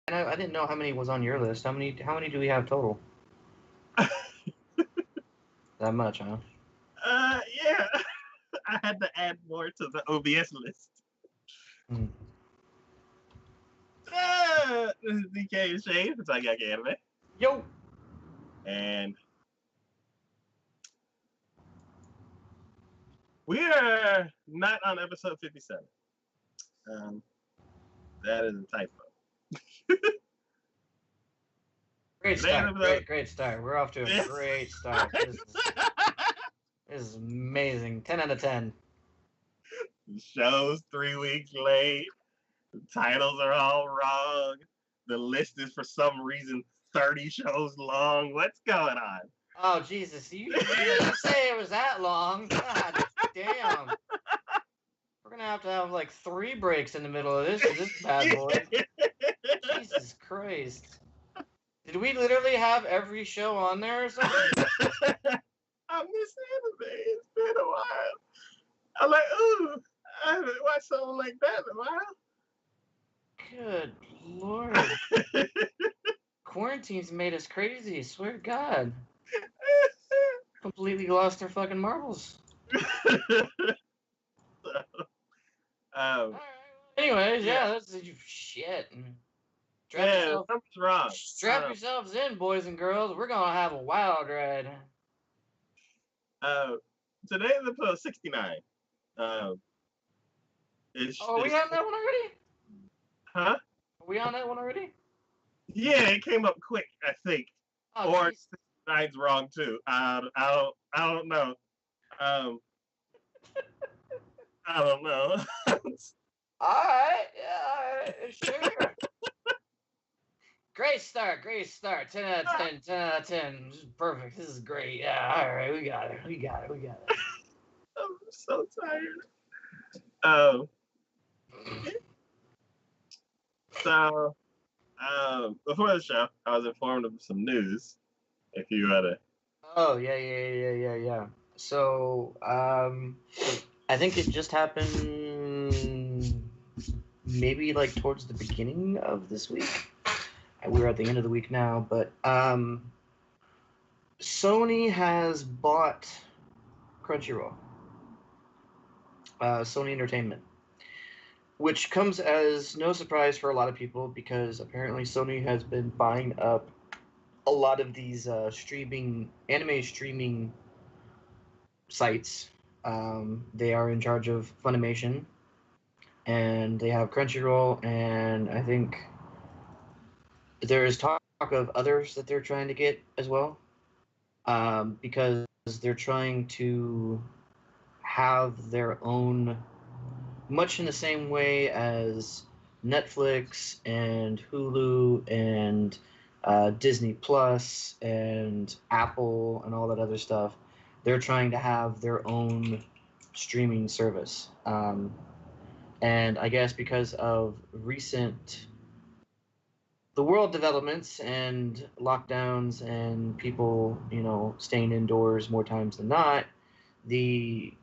I didn't know how many was on your list. How many do we have total? That much, huh? Yeah. I had to add more to the OBS list. Hmm. This is DK and Shane for TacoYaki Anime. Yo. And we are not on episode 57. That is a typo. Great start. Great start. We're off to a great start. This is amazing. 10 out of 10. The show's 3 weeks late. The titles are all wrong. The list is for some reason 30 shows long. What's going on? Oh, Jesus. You didn't say it was that long. God damn. We're going to have like 3 breaks in the middle of this bad boy. Jesus Christ. Did we literally have every show on there or something? I miss anime. It's been a while. I'm like, ooh, I haven't watched something like that in a while. Good Lord. Quarantine's made us crazy. Swear to God. Completely lost our fucking marbles. Anyways, yeah, that's shit. Something's wrong. Strap yourselves in, boys and girls. We're gonna have a wild ride. Today is episode 69. Are we on that one already? Huh? Are we on that one already? Yeah, it came up quick, I think. Oh, or 69's wrong too. I don't know. I don't know. Alright, yeah, sure. Great start. 10 out of 10, 10 out of 10. This is perfect. This is great. Yeah, alright, we got it. I'm so tired. So, before the show, I was informed of some news. If you had a... Oh, yeah. So, I think it just happened maybe like towards the beginning of this week. We're at the end of the week now, but Sony has bought Crunchyroll. Sony Entertainment. Which comes as no surprise for a lot of people because apparently Sony has been buying up a lot of these anime streaming sites. They are in charge of Funimation, and they have Crunchyroll, and I think there is talk of others that they're trying to get as well, because they're trying to have their own, much in the same way as Netflix and Hulu and Disney Plus and Apple and all that other stuff. They're trying to have their own streaming service. And I guess because of the world developments and lockdowns and people, staying indoors more times than not, they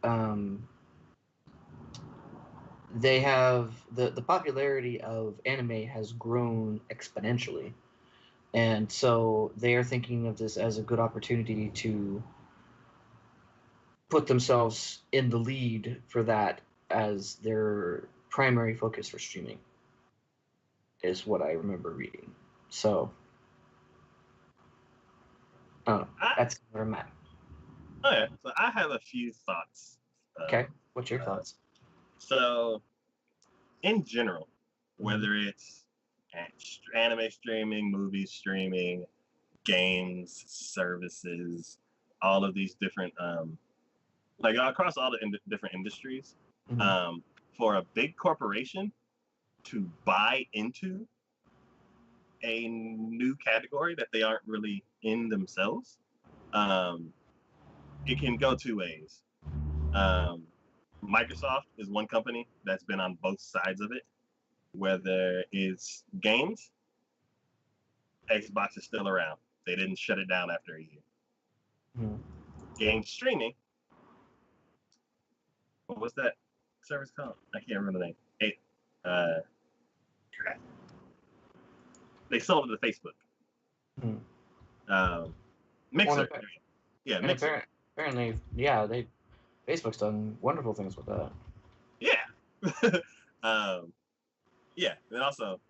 have the popularity of anime has grown exponentially, and so they are thinking of this as a good opportunity to put themselves in the lead for that as their primary focus for streaming, is what I remember reading. So that's where I'm at. Okay, so I have a few thoughts. Okay, what's your thoughts? So, in general, whether it's anime streaming, movie streaming, games, services, all of these different, like across all the different industries, for a big corporation to buy into a new category that they aren't really in themselves, it can go two ways. Microsoft is one company that's been on both sides of it. Whether it's games, Xbox is still around. They didn't shut it down after a year. Game streaming, what was that service called? I can't remember the name. They sold it to Facebook. Hmm. Mixer. Well, Yeah, and Mixer. apparently, yeah, Facebook's done wonderful things with that. Yeah. Yeah, and also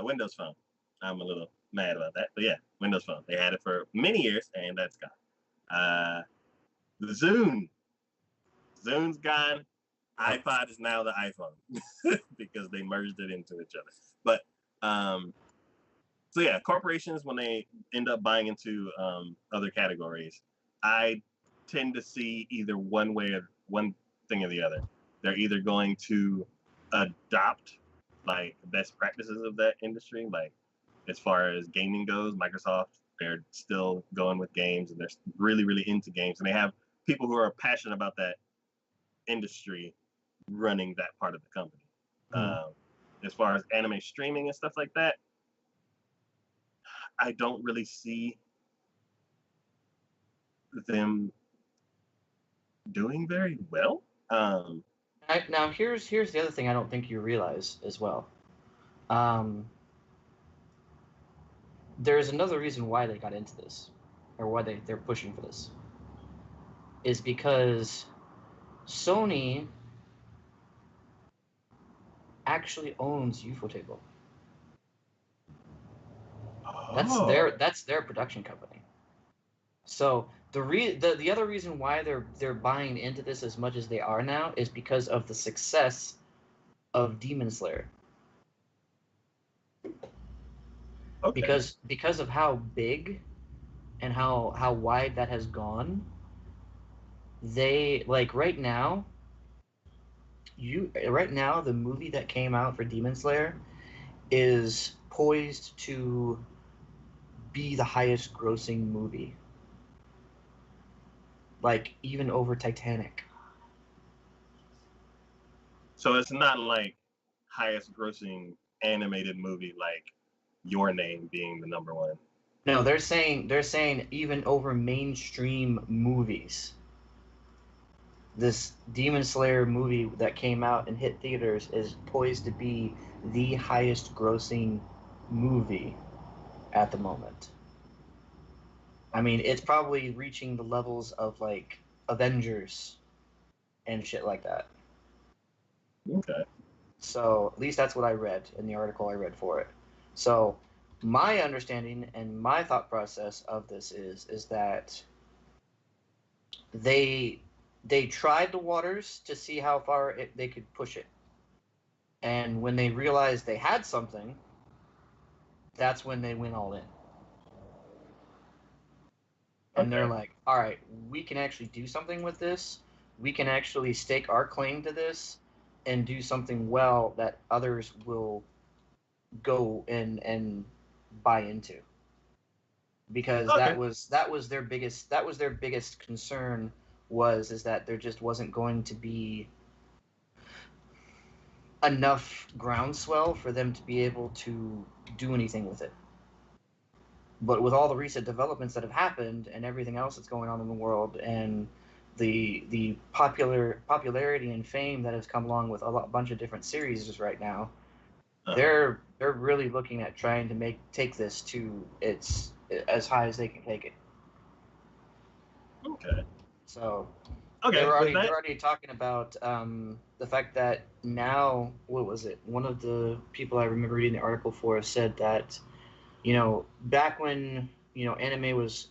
Windows Phone. I'm a little mad about that, but yeah, Windows Phone. They had it for many years, and that's gone. The Zune. Zune's gone. iPod is now the iPhone because they merged it into each other. But so yeah, corporations when they end up buying into other categories, I tend to see either one way or one thing or the other. They're either going to adopt like best practices of that industry, like as far as gaming goes, Microsoft, they're still going with games and they're really, really into games. And they have people who are passionate about that industry running that part of the company. Hmm. As far as anime streaming and stuff like that, I don't really see them doing very well. Now here's the other thing I don't think you realize as well. Um, there's another reason why they got into this, or why they're pushing for this, is because Sony actually owns Ufotable. Oh, That's their production company. So the other reason why they're buying into this as much as they are now is because of the success of Demon Slayer. okay. Because of how big and how wide that has gone, they like right now the movie that came out for Demon Slayer is poised to be the highest grossing movie, like even over Titanic. So it's not like highest grossing animated movie like Your Name being the number one. No, they're saying even over mainstream movies. This Demon Slayer movie that came out and hit theaters is poised to be the highest grossing movie at the moment. I mean, it's probably reaching the levels of like Avengers and shit like that. Okay. So at least that's what I read in the article I read for it. So my understanding and my thought process of this is that they they tried the waters to see how far they could push it, and when they realized they had something, that's when they went all in. And they're Okay. like, all right, we can actually do something with this. We can actually stake our claim to this and do something well that others will go and buy into, because Okay. that was their biggest concern, was is that there just wasn't going to be enough groundswell for them to be able to do anything with it. But with all the recent developments that have happened and everything else that's going on in the world, and the popularity and fame that has come along with bunch of different series right now, Uh-huh. they're really looking at trying to take this to its as high as they can take it. Okay. So Okay. With they're that, already talking about the fact that now, what was it? One of the people I remember reading the article for said that, back when, anime was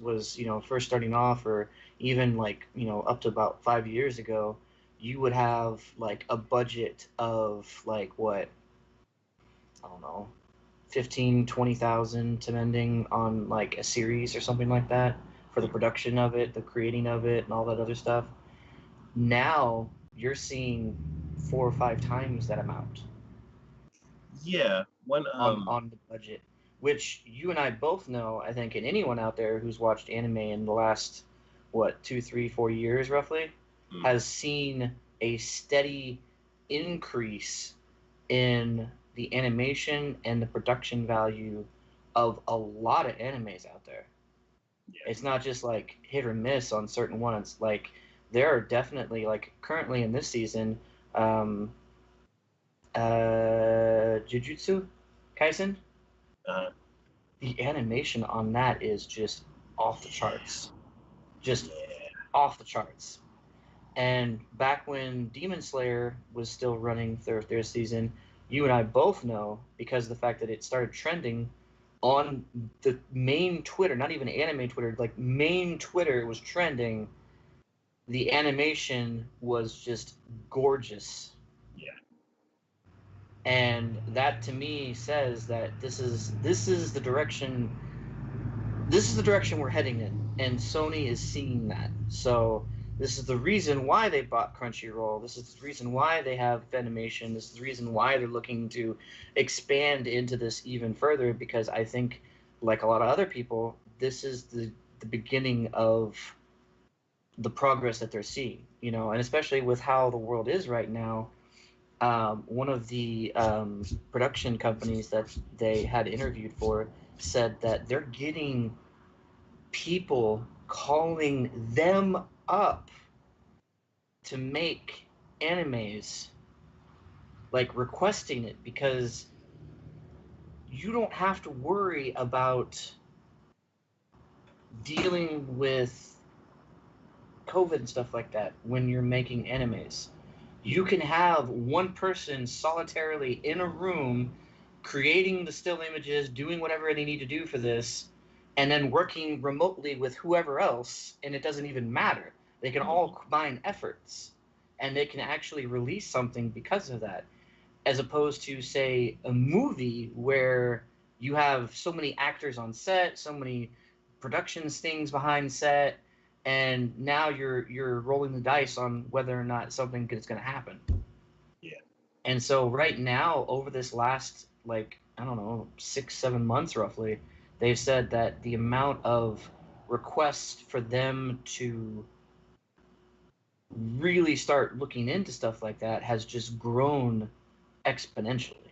first starting off, or even like, up to about 5 years ago, you would have like a budget of like what, I don't know, 15-20,000, depending on like a series or something like that, for the production of it, the creating of it, and all that other stuff. Now you're seeing 4 or 5 times that amount yeah. One on the budget, which you and I both know, I think, and anyone out there who's watched anime in the last, what, 2, 3, 4 years roughly, mm, has seen a steady increase in the animation and the production value of a lot of animes out there. yeah. It's not just like hit or miss on certain ones. Like, there are definitely, like, currently in this season, um, Jujutsu Kaisen. Uh-huh. the animation on that is just off the charts. Just Yeah. off the charts. And back when Demon Slayer was still running their season, you and I both know, because of the fact that it started trending on the main Twitter, not even anime Twitter, like main Twitter was trending. The animation was just gorgeous. Yeah. And that to me says that this is the direction we're heading in, and Sony is seeing that. So this is the reason why they bought Crunchyroll. This is the reason why they have Funimation. This is the reason why they're looking to expand into this even further, because I think, like a lot of other people, this is the beginning of the progress that they're seeing, and especially with how the world is right now. One of the production companies that they had interviewed for said that they're getting people calling them up to make animes, like requesting it, because you don't have to worry about dealing with COVID and stuff like that when you're making animes. You can have one person solitarily in a room creating the still images, doing whatever they need to do for this, and then working remotely with whoever else, and it doesn't even matter. They can all combine efforts, and they can actually release something because of that, as opposed to, say, a movie where you have so many actors on set, so many productions things behind set, and now you're rolling the dice on whether or not something is going to happen. Yeah. And so right now, over this last, like, I don't know, 6-7 months roughly, they've said that the amount of requests for them to really start looking into stuff like that has just grown exponentially.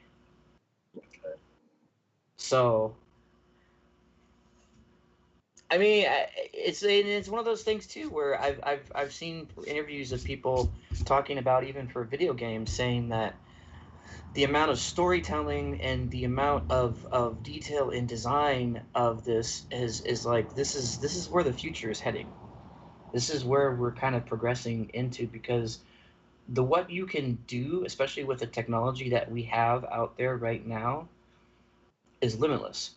Okay. So, I mean, it's one of those things too, where I've seen interviews of people talking about, even for video games, saying that the amount of storytelling and the amount of detail in design of this is like, this is where the future is heading. This is where we're kind of progressing into, because what you can do, especially with the technology that we have out there right now, is limitless.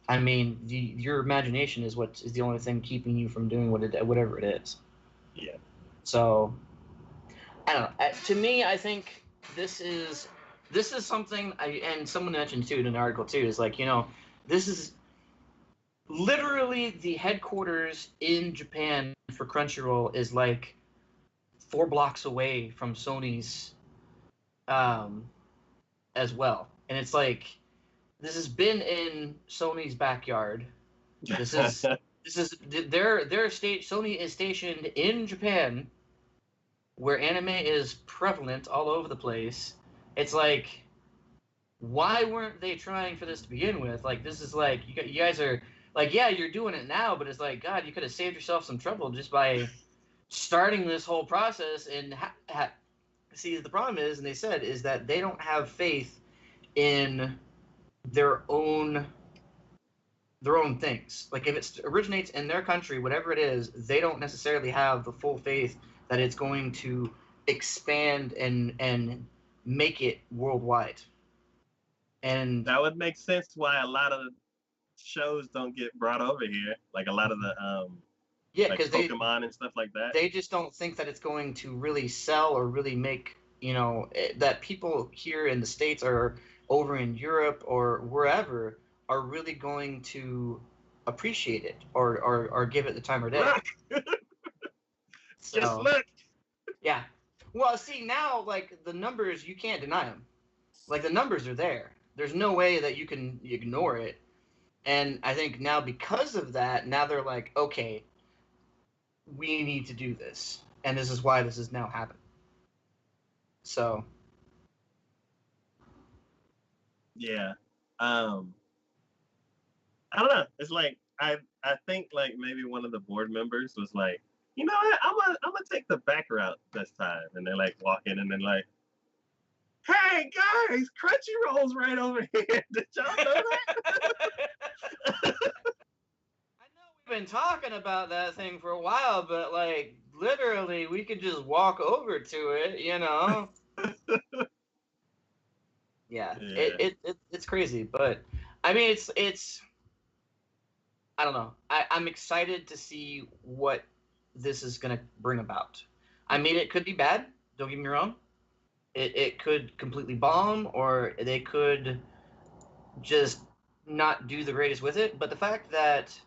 I mean, your imagination is what is the only thing keeping you from doing whatever it is. Yeah. So I don't know. To me, I think this is something. And someone mentioned too in an article too, is like, this is literally the headquarters in Japan for Crunchyroll is like 4 blocks away from Sony's, um, as well, and it's like, this has been in Sony's backyard. This is this is their state. Sony is stationed in Japan, where anime is prevalent all over the place. It's like, why weren't they trying for this to begin with? Like, this is like, you guys are like, yeah, you're doing it now, but it's like, God, you could have saved yourself some trouble just by starting this whole process. And see, the problem is, and they said, is that they don't have faith in their own things. Like, if it originates in their country, whatever it is, they don't necessarily have the full faith that it's going to expand and make it worldwide. And That would make sense why a lot of shows don't get brought over here, like a lot of the yeah, like because Pokemon and stuff like that. they just don't think that it's going to really sell or really make, that people here in the States or over in Europe or wherever are really going to appreciate it, or give it the time of day. Look, just So look. yeah. Well, see, now, like, the numbers, you can't deny them. Like, the numbers are there. There's no way that you can ignore it. And I think now, because of that, now they're like, okay, we need to do this, and this is why this is now happening. So Yeah. Um, I don't know. It's like I think like maybe one of the board members was like, you know what, I'm gonna take the back route this time, and they like walk in and then like, Hey guys, Crunchyroll's right over here. Did y'all know that? I know we've been talking about that thing for a while, but like literally, we could just walk over to it, you know? Yeah, Yeah. it's crazy, but I mean, it's I don't know. I'm excited to see what this is gonna bring about. I mean, it could be bad. Don't get me wrong. It could completely bomb, or they could just not do the greatest with it. But the fact that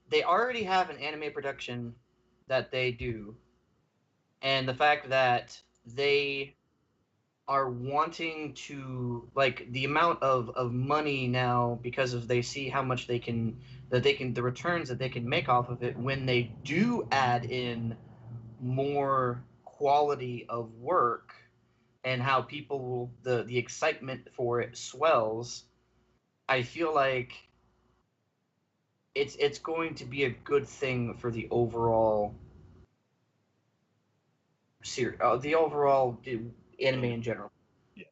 they already have an anime production that they do, and the fact that they are wanting to like the amount of money now because of they see how much they can the returns that they can make off of it when they do add in more quality of work and how people the excitement for it swells. I feel like it's going to be a good thing for the overall the overall anime And, in general. yeah.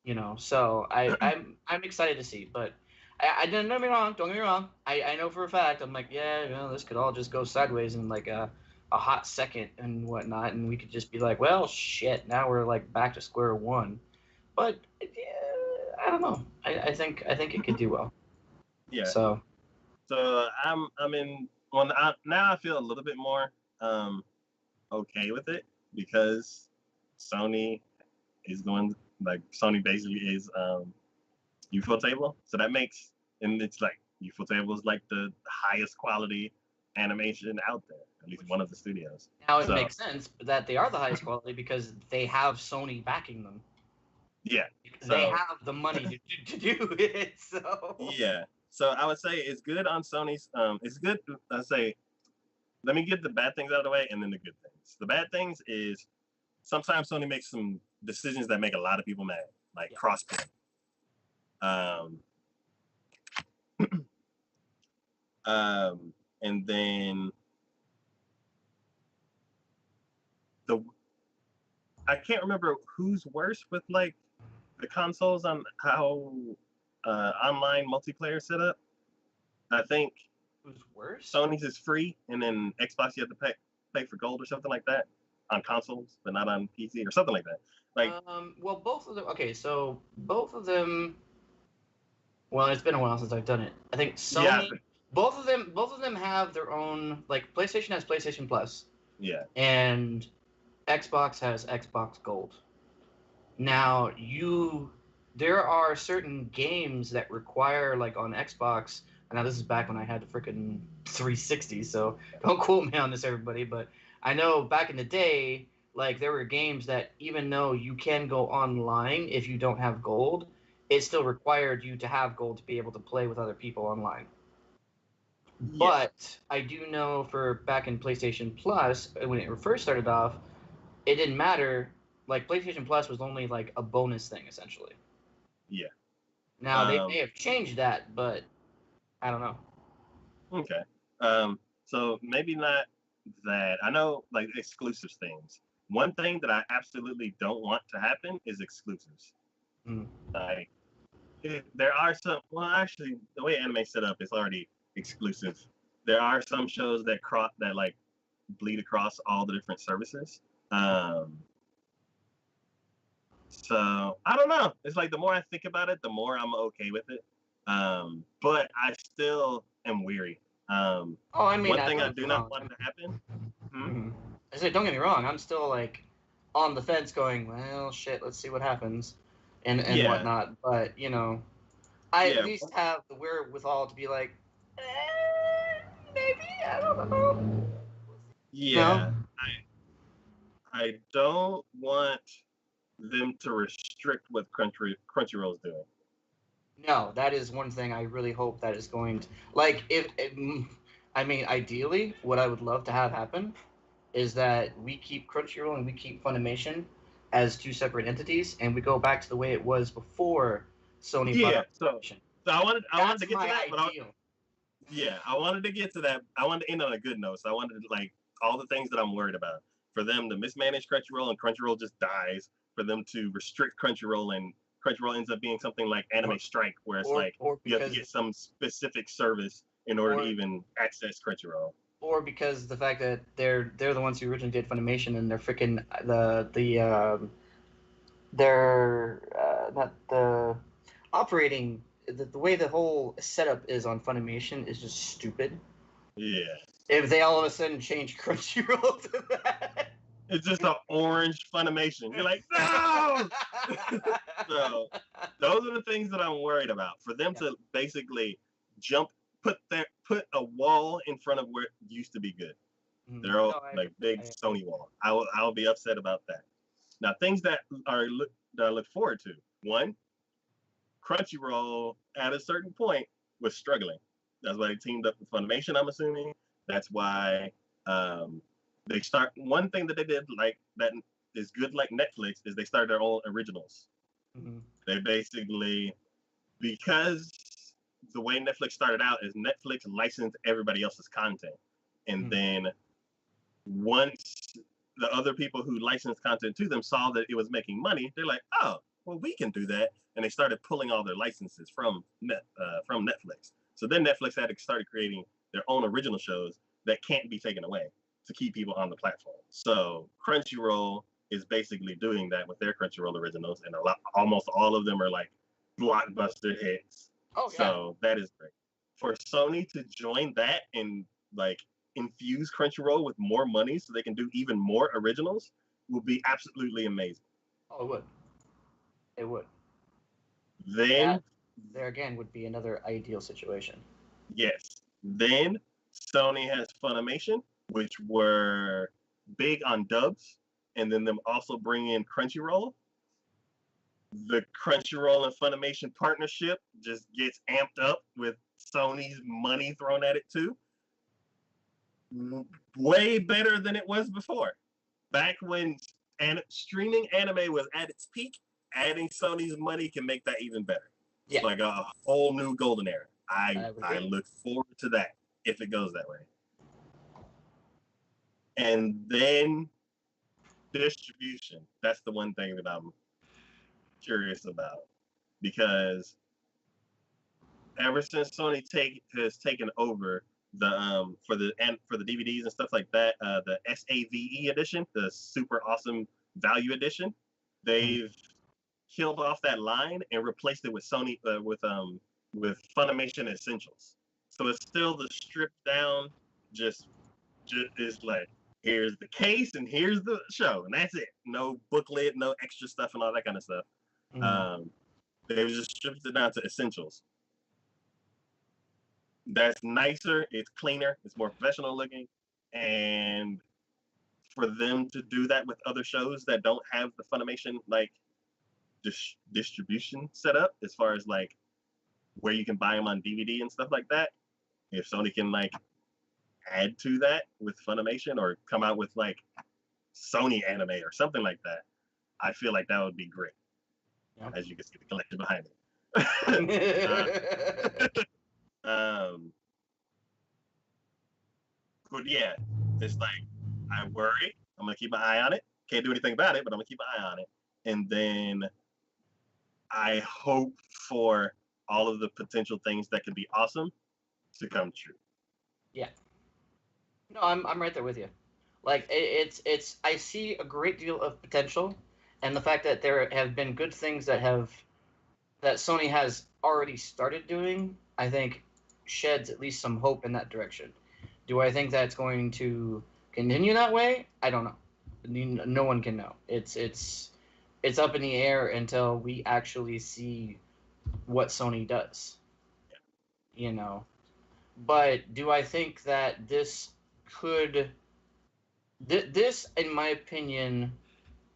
You know, so I'm excited to see, but I don't get me wrong. Don't get me wrong. I know for a fact. I'm like, yeah, you know, this could all just go sideways in like a hot second and whatnot, and we could just be like, well, shit, now we're like back to square one. But yeah, I don't know. I think it could do well. Yeah. So So I'm in well now I feel a little bit more okay with it because Sony is going like Sony basically is Ufotable. So that makes and it's like Ufotable is like the highest quality animation out there, at least one of the studios. now it So makes sense that they are the highest quality because they have Sony backing them. yeah. They So have the money to do it. So yeah. So I would say it's good on Sony's it's good I say let me get the bad things out of the way and then the good things. The bad things is sometimes Sony makes some decisions that make a lot of people mad, like yeah. crossplay. Um, and then the I can't remember who's worse with like the consoles on how online multiplayer setup. I think Who's worse? Sony's is free, and then Xbox you have to pay for gold or something like that on consoles, but not on PC or something like that. Like Well, both of them. Okay, so both of them. Well, it's been a while since I've done it. I think yeah, Sony. Both of them have their own. Like PlayStation has PlayStation Plus, yeah, and Xbox has Xbox Gold. Now, there are certain games that require like on Xbox. Now this is back when I had the freaking 360, so don't quote me on this, everybody. But I know back in the day, like there were games that even though you can go online if you don't have gold, it still required you to have gold to be able to play with other people online. yeah, But I do know for back in PlayStation Plus when it first started off, it didn't matter. Like PlayStation Plus was only like a bonus thing essentially. yeah. Now they may Um, have changed that, but I don't know. okay. So maybe not that. I know like exclusive things. One thing that I absolutely don't want to happen is exclusives. Mm. Like there are some. Well, actually, the way anime set up, it's already exclusive. There are some shows that cross that like bleed across all the different services. Um, so I don't know. It's like the more I think about it, the more I'm okay with it. But I still am weary. Oh, I mean, One thing don't I get me do not wrong. want to happen. Hmm? Mhm. I say, don't get me wrong. I'm still like on the fence, going, well, shit. Let's see what happens, and Yeah, whatnot. But you know, I at yeah, least have the wherewithal to be like, maybe I don't know. yeah. No, I don't want them to restrict what Crunchyroll's doing. no. That is one thing I really hope that is going to like. I mean, ideally, what I would love to have happen is that we keep Crunchyroll and we keep Funimation as two separate entities, and we go back to the way it was before Sony bought Yeah, up so Funimation. I wanted That's to get to my that, but ideal. yeah, I wanted to get to that. I wanted to end on a good note. So I wanted to like all the things that I'm worried about for them to mismanage Crunchyroll and Crunchyroll just dies. for them to restrict Crunchyroll, and Crunchyroll ends up being something like Anime Strike, where it's like or you have to because get some specific service in order to even access Crunchyroll. or because the fact that they're the ones who originally did Funimation, and they're freaking they're not the operating the way the whole setup is on Funimation is just stupid. Yeah. If they all of a sudden change Crunchyroll to that, it's just an orange Funimation. You're like, no. So those are the things that I'm worried about. For them to basically put a wall in front of where it used to be good. They're all like big Sony wall. I'll be upset about that. Now, things that I look forward to. One, Crunchyroll at a certain point was struggling. That's why they teamed up with Funimation, I'm assuming. That's why they start. One thing that they did like that is good like Netflix is they started their own originals. Mm-hmm. They basically, because the way Netflix started out is Netflix licensed everybody else's content. And then once the other people who licensed content to them saw that it was making money, they're like, oh, well, we can do that. And they started pulling all their licenses from Netflix. So then Netflix had to start creating their own original shows that can't be taken away to keep people on the platform. So Crunchyroll is basically doing that with their Crunchyroll originals, and almost all of them are like blockbuster hits. Oh, yeah. So that is great. For Sony to join that and like infuse Crunchyroll with more money so they can do even more originals will be absolutely amazing. Oh, it would. It would. Then that, there again would be another ideal situation. Yes. Then Sony has Funimation, which were big on dubs, and then them also bring in Crunchyroll. The Crunchyroll and Funimation partnership just gets amped up with Sony's money thrown at it too. Way better than it was before. Back when streaming anime was at its peak, adding Sony's money can make that even better. Yeah. It's like a whole new golden era. I look forward to that if it goes that way. And then distribution. That's the one thing that I'm curious about, because ever since Sony has taken over the for the DVDs and stuff like that, the SAVE edition, the super awesome value edition, they've killed off that line and replaced it with Sony with Funimation Essentials. So it's still the stripped down, just is like, here's the case and here's the show, and that's it. No booklet, no extra stuff and all that kind of stuff. They just stripped it down to essentials. That's nicer, it's cleaner, it's more professional looking, and for them to do that with other shows that don't have the Funimation like distribution set up, as far as like where you can buy them on DVD and stuff like that, if Sony can like add to that with Funimation or come out with like Sony anime or something like that, I feel like that would be great. Yep. As you can see the collective behind it. But yeah, it's like, I worry. I'm gonna keep my eye on it. Can't do anything about it, but I'm gonna keep my eye on it. And then I hope for all of the potential things that could be awesome to come true. Yeah. No, I'm right there with you. Like it's I see a great deal of potential, and the fact that there have been good things that Sony has already started doing, I think sheds at least some hope in that direction. Do I think that's going to continue that way? I don't know. No one can know. It's up in the air until we actually see what Sony does. You know. But do I think that this could... This, in my opinion,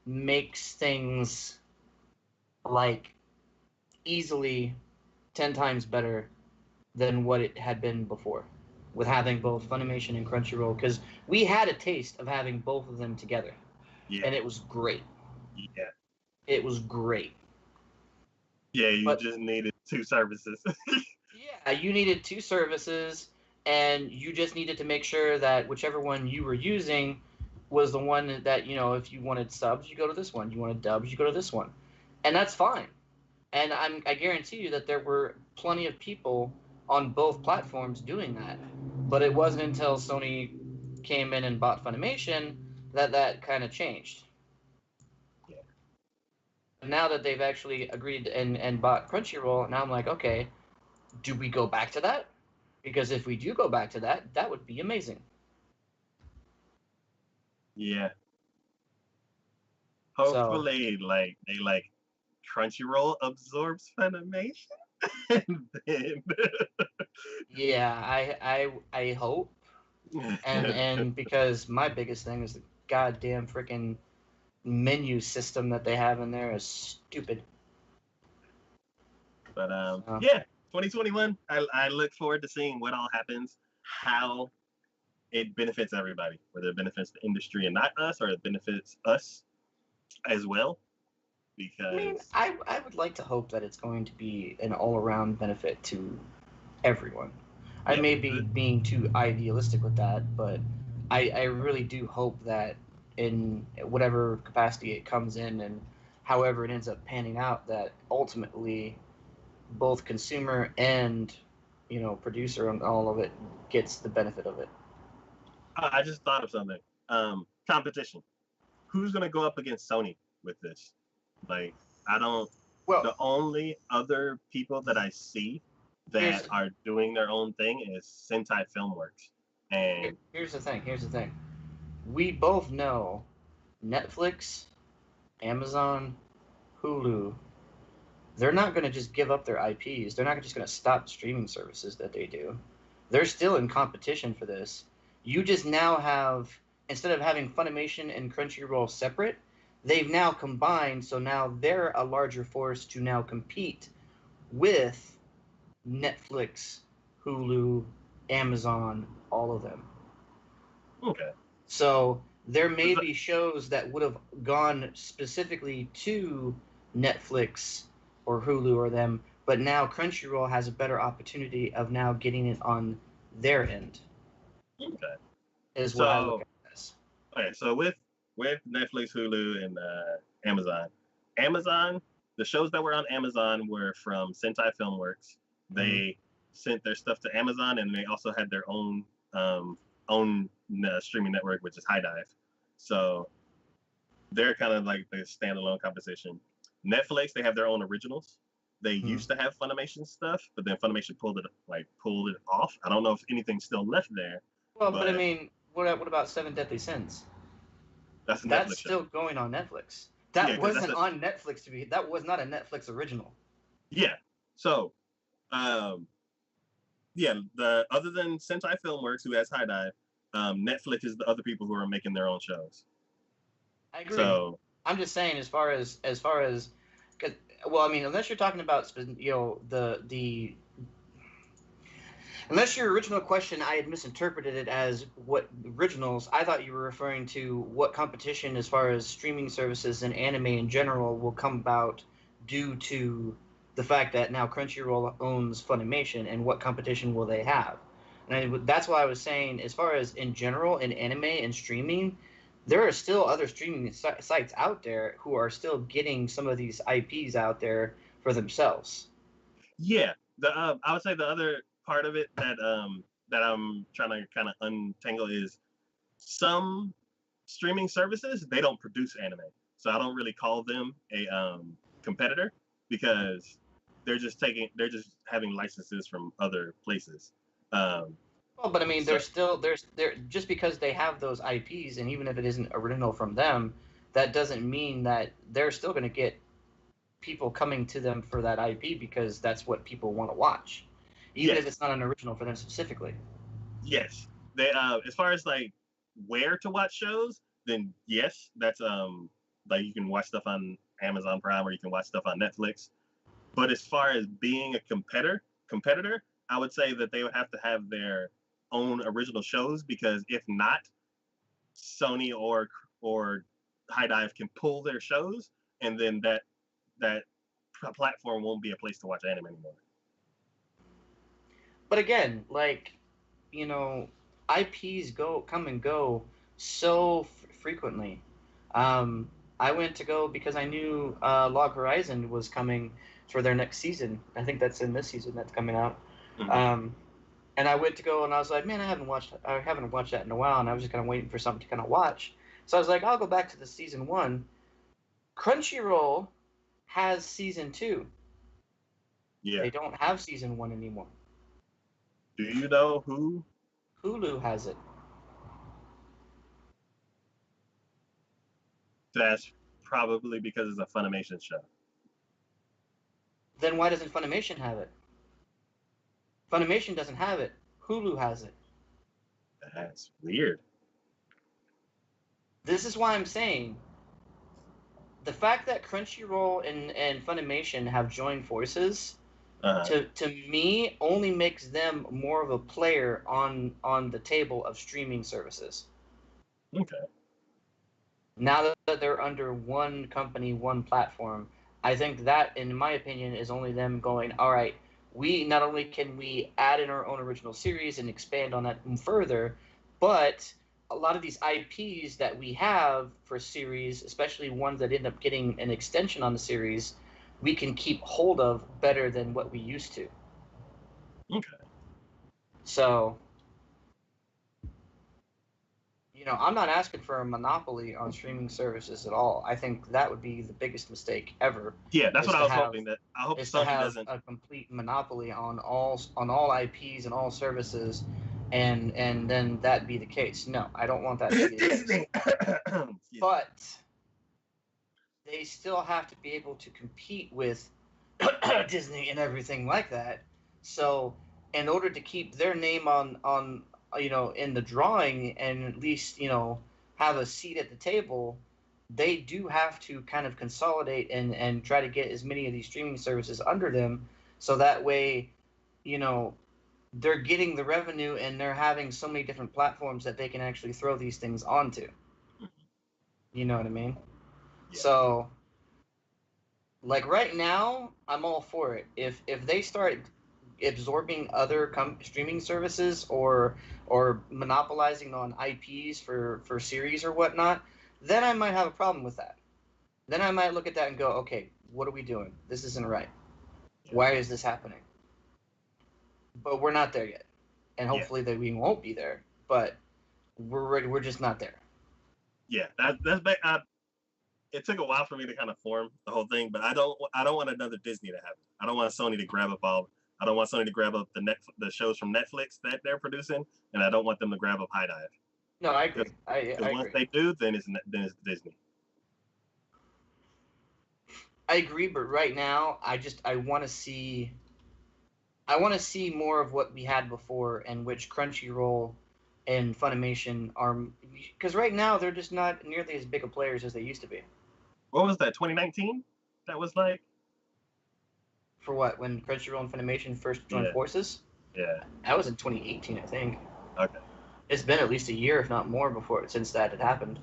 makes things like easily 10 times better than what it had been before, with having both Funimation and Crunchyroll, because we had a taste of having both of them together, and it was great. Yeah. It was great. Yeah, you just needed two services. Yeah, you needed two services, and you just needed to make sure that whichever one you were using was the one that, if you wanted subs, you go to this one. You wanted dubs, you go to this one. And that's fine. And I guarantee you that there were plenty of people on both platforms doing that. But it wasn't until Sony came in and bought Funimation that kind of changed. Yeah. Now that they've actually agreed and bought Crunchyroll, now I'm like, okay, do we go back to that? Because if we do go back to that, that would be amazing. Yeah. So Hopefully, they Crunchyroll absorbs Funimation, and then yeah, I hope. And because my biggest thing is the goddamn freaking menu system that they have in there is stupid. But So, yeah, 2021. I look forward to seeing what all happens, how it benefits everybody, whether it benefits the industry and not us, or it benefits us as well. I mean, Because I would like to hope that it's going to be an all around benefit to everyone. I yeah, may be being too idealistic with that, but I really do hope that in whatever capacity it comes in and however it ends up panning out, that ultimately both consumer and producer and all of it gets the benefit of it. I just thought of something. Competition. Who's gonna go up against Sony with this? Like, I don't. Well, The only other people that I see that here's are doing their own thing is Sentai Filmworks, and here's the thing. Here's the thing. We both know Netflix, Amazon, Hulu. They're not going to just give up their IPs. They're not just going to stop streaming services that they do. They're still in competition for this. You just now have, instead of having Funimation and Crunchyroll separate, they've now combined. So now they're a larger force to now compete with Netflix, Hulu, Amazon, all of them. okay, So there may be shows that would have gone specifically to Netflix or Hulu or them, but now Crunchyroll has a better opportunity of now getting it on their end, okay. is what I look So at this. okay, so with Netflix, Hulu, and Amazon, Amazon, the shows that were on Amazon were from Sentai Filmworks. Mm-hmm. They sent their stuff to Amazon, and they also had their own streaming network, which is High Dive. So they're kind of like the standalone competition. Netflix, they have their own originals. They Mm-hmm. used to have Funimation stuff, but then Funimation pulled it off. I don't know if anything's still left there, Well, but I but mean, what about Seven Deadly Sins? that's a That's Netflix show. still going on Netflix. Yeah, That because that's wasn't a on Netflix to be. That was not a Netflix original. yeah. So um, yeah, the other than Sentai Filmworks, who has High Dive, Netflix is the other people who are making their own shows. I agree. So I'm just saying, as far as, cause, well, I mean, unless you're talking about the unless your original question I had misinterpreted it as what originals. I thought you were referring to what competition as far as streaming services and anime in general will come about due to the fact that now Crunchyroll owns Funimation, and what competition will they have. And that's why I was saying, as far as in general in anime and streaming, there are still other streaming sites out there who are still getting some of these IPs out there for themselves. yeah, the I would say the other part of it that I'm trying to kind of untangle is some streaming services, they don't produce anime, so I don't really call them a competitor because they're just having licenses from other places. Um, Well, but I mean, so they're just because they have those IPs, and even if it isn't original from them, that doesn't mean that they're still going to get people coming to them for that IP because that's what people want to watch, even if yes, it's not an original for them specifically. yes, they as far as like where to watch shows, then yes, that's like you can watch stuff on Amazon Prime or you can watch stuff on Netflix. But as far as being a competitor, I would say that they would have to have their own original shows because if not, Sony or High Dive can pull their shows, and then that platform won't be a place to watch anime anymore. But again, like, you know, IPs come and go so frequently. I went to go because I knew Log Horizon was coming for their next season. I think that's in this season that's coming out. Mhm. And I went to go and I was like, man, I haven't watched that in a while, and I was just kind of waiting for something to kind of watch. So I was like, I'll go back to the season one. Crunchyroll has season two. Yeah. They don't have season one anymore. Do you know who? Hulu has it. That's probably because it's a Funimation show. Then why doesn't Funimation have it? Funimation doesn't have it. Hulu has it. That's weird. This is why I'm saying the fact that Crunchyroll and Funimation have joined forces to me only makes them more of a player on the table of streaming services. Okay. Now that they're under one company, one platform, I think that, in my opinion, is only them going, all right, we not only can we add in our own original series and expand on that further, but a lot of these IPs that we have for series, especially ones that end up getting an extension on the series, we can keep hold of better than what we used to. Okay. So, I'm not asking for a monopoly on streaming services at all. I think that would be the biggest mistake ever. Yeah, that's Is what I to was have hoping. That I hope is to Sony have doesn't. a complete monopoly on all IPs and all services, and then that be the case. No, I don't want that to be the case. But they still have to be able to compete with Disney and everything like that. So, in order to keep their name on in the drawing and at least have a seat at the table, they do have to kind of consolidate and try to get as many of these streaming services under them, so that way, you know, they're getting the revenue and they're having so many different platforms that they can actually throw these things onto. You know what I mean? Yeah. So, like right now, I'm all for it. If they start absorbing other streaming services or monopolizing on IPs for series or whatnot, then I might have a problem with that. Then I might look at that and go, okay, what are we doing? This isn't right. Yeah. Why is this happening? But we're not there yet, and Yeah. hopefully that we won't be there. But we're just not there. Yeah, that's it took a while for me to kind of form the whole thing, but I don't want another Disney to happen. I don't want Sony to grab up all. I don't want Sony to grab up the shows from Netflix that they're producing, and I don't want them to grab up High Dive. No, I agree. Because I once agree. they do, then it's Disney. I agree, but right now, I want to see more of what we had before, and which Crunchyroll and Funimation are, because right now they're just not nearly as big of players as they used to be. What was that? 2019? That was like. For what? When Crunchyroll and Funimation first joined Yeah. forces? Yeah. That was in 2018, I think. Okay. It's been at least a year, if not more, before since that had happened,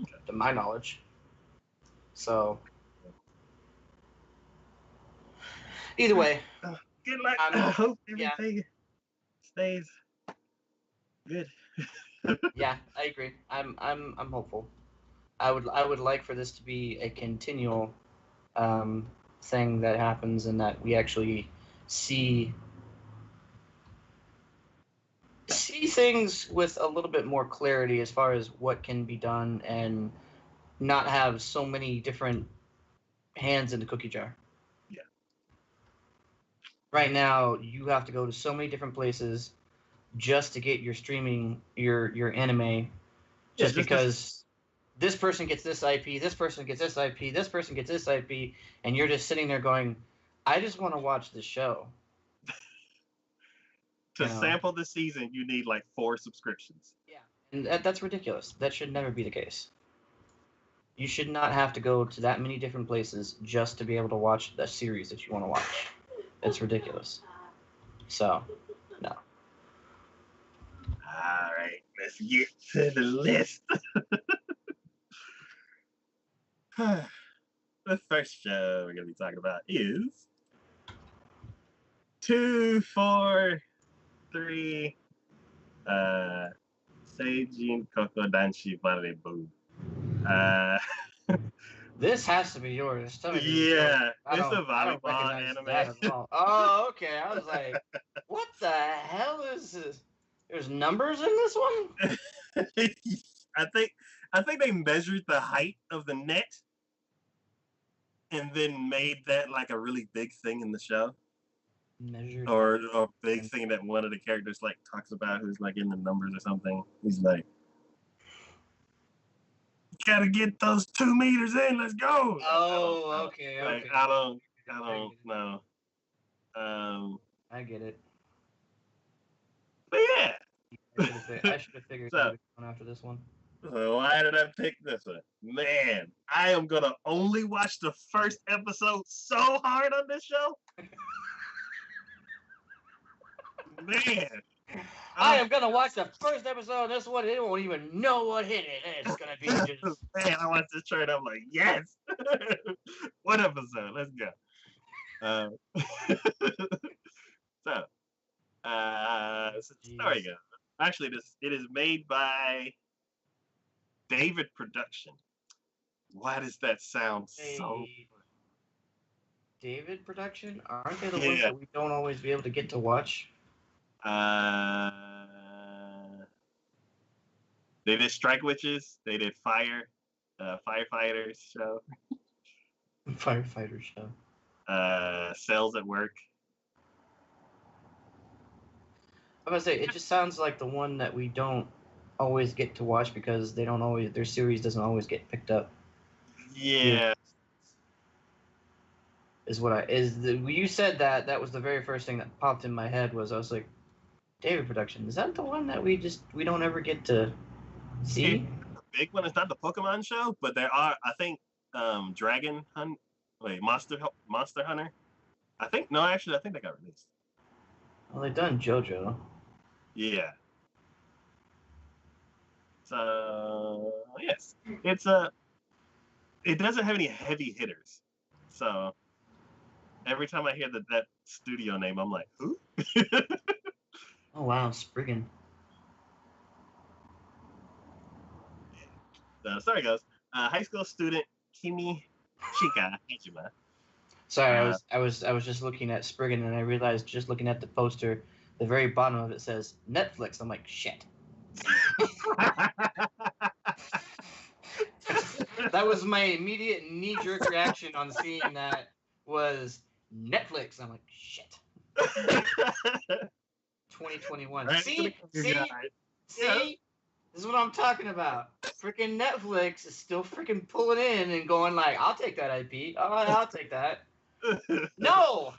Okay. to my knowledge. So, either way, Good luck. I hope everything stays good. yeah, I agree. I'm hopeful. I would like for this to be a continual thing that happens, and that we actually see things with a little bit more clarity as far as what can be done, and not have so many different hands in the cookie jar. Yeah. Right now, you have to go to so many different places just to get your streaming your anime, Yeah. just because this person gets this IP, this person gets this IP, this person gets this IP, and you're just sitting there going, I just want to watch the show. To sample the season, you need like 4 subscriptions. Yeah, and that's ridiculous. That should never be the case. You should not have to go to that many different places just to be able to watch the series that you want to watch. It's ridiculous. So, no. All right, let's get to the list. The first show we're going to be talking about is 243 Seijin Kokodanshi Barebu. Uh, This has to be yours. Tell me this is yours. yeah, I it's a don't volleyball recognize anime. that at all. Oh, okay. I was like, what the hell is this? There's numbers in this one? I think they measured the height of the net and then made that like a really big thing in the show. Measured Or a big thing that one of the characters like talks about who's like in the numbers or something. He's like, gotta get those 2 meters in, let's go. Oh, okay, Like okay. I don't I know. I get it. But yeah. I should have figured So you would after this one. why did I pick this one? Man, I am gonna only watch the first episode so hard on this show. Man. I am gonna watch the first episode of this one. They won't even know what hit it. It's gonna be just. Man, I watched this trailer. I'm like, yes. What episode? Let's go. So, story goes. Actually, it is made by David Production. Why does that sound so? David Production? Aren't they the ones that we don't always be able to get to watch? They did Strike Witches. They did Firefighters show. Firefighter show. Cells at Work. I was gonna say, it just sounds like the one that we don't always get to watch because their series doesn't always get picked up. Yeah. You said that was the very first thing that popped in my head. I was like, David Production, is that the one that we don't ever get to see? The big one is not the Pokemon show, but there are, I think, Monster Hunter. I think they got released. Well, they've done JoJo. Yeah. So yes, it doesn't have any heavy hitters. So every time I hear that studio name, I'm like, who? Oh wow, Spriggan. The story goes, high school student Kimi Chika Hajima. Sorry, I was just looking at Spriggan and I realized just looking at the poster, the very bottom of it says Netflix. I'm like, shit. That was my immediate knee-jerk reaction on seeing that was Netflix. I'm like, shit. 2021. Right. See? This is what I'm talking about. Freaking Netflix is still freaking pulling in and going like, I'll take that IP. I'll take that. No!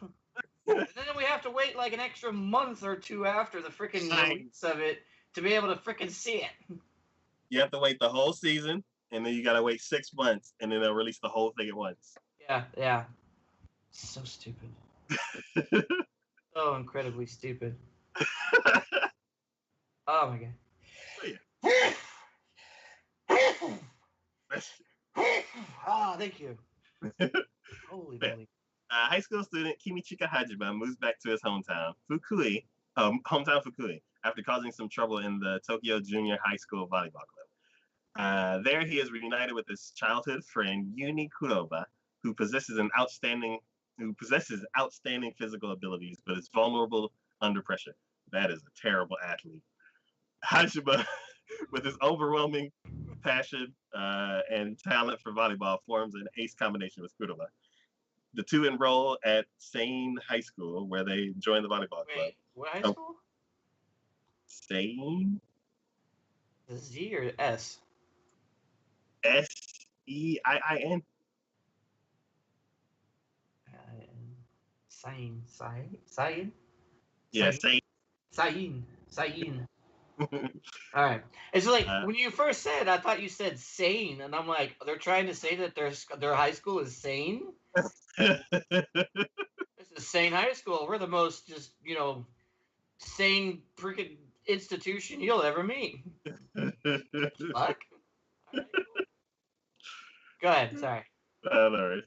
And then we have to wait like an extra month or two after the freaking release of it to be able to freaking see it. You have to wait the whole season, and then you gotta wait 6 months, and then they'll release the whole thing at once. Yeah. So stupid. So incredibly stupid. Oh my god. Ah, thank you. Holy moly. High school student Kimichika Hajima moves back to his hometown, Fukui, after causing some trouble in the Tokyo Junior High School volleyball club. There he is reunited with his childhood friend Yuni Kuroba, who possesses outstanding physical abilities, but is vulnerable under pressure. That is a terrible athlete. Hajima, with his overwhelming passion and talent for volleyball, forms an ace combination with Kuroba. The two enroll at Seine High School, where they join the volleyball club. Wait, what high school? Seine? Z or S? Sein. Seine? Yeah, Seine. Seine. All right. It's like when you first said, I thought you said sane, and I'm like, they're trying to say that their high school is sane. This is Sane High School. We're the most just sane freaking institution you'll ever meet. Fuck. Right, cool. Go ahead. Sorry. No worries.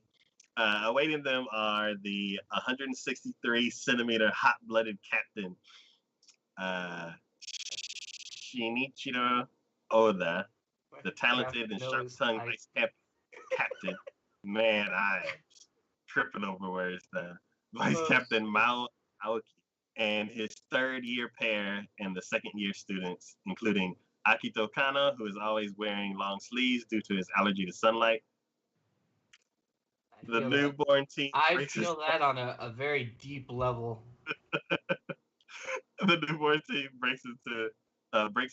Awaiting them are the 163-centimeter hot-blooded captain, Shinichiro Oda. the talented and sharp-tongued captain. Man, I am tripping over words now. Vice Captain Mao Aoki and his third-year pair and the second-year students, including Akito Kana, who is always wearing long sleeves due to his allergy to sunlight. The newborn team. I feel that on a very deep level. The newborn team breaks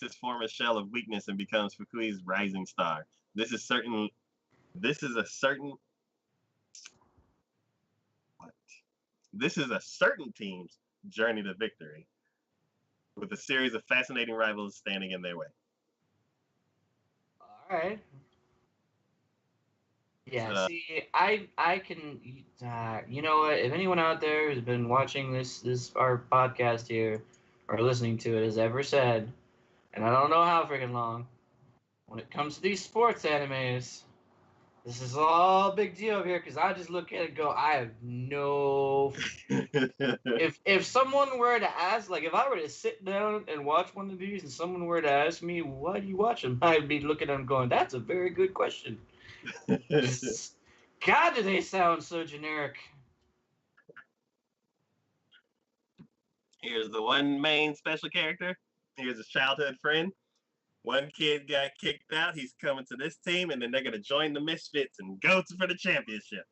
its former shell of weakness and becomes Fukui's rising star. This is a certain team's journey to victory, with a series of fascinating rivals standing in their way. All right. Yeah, see, I can, you know what? If anyone out there who's been watching this our podcast here or listening to it has ever said, and I don't know how freaking long, when it comes to these sports animes, this is all a big deal here because I just look at it and go, I have no. If someone were to ask, like, if I were to sit down and watch one of these, and someone were to ask me, "Why do you watch them?" I'd be looking at them going, "That's a very good question." God, do they sound so generic? Here's the one main special character. Here's his childhood friend. One kid got kicked out. He's coming to this team, and then they're going to join the Misfits and go for the championship.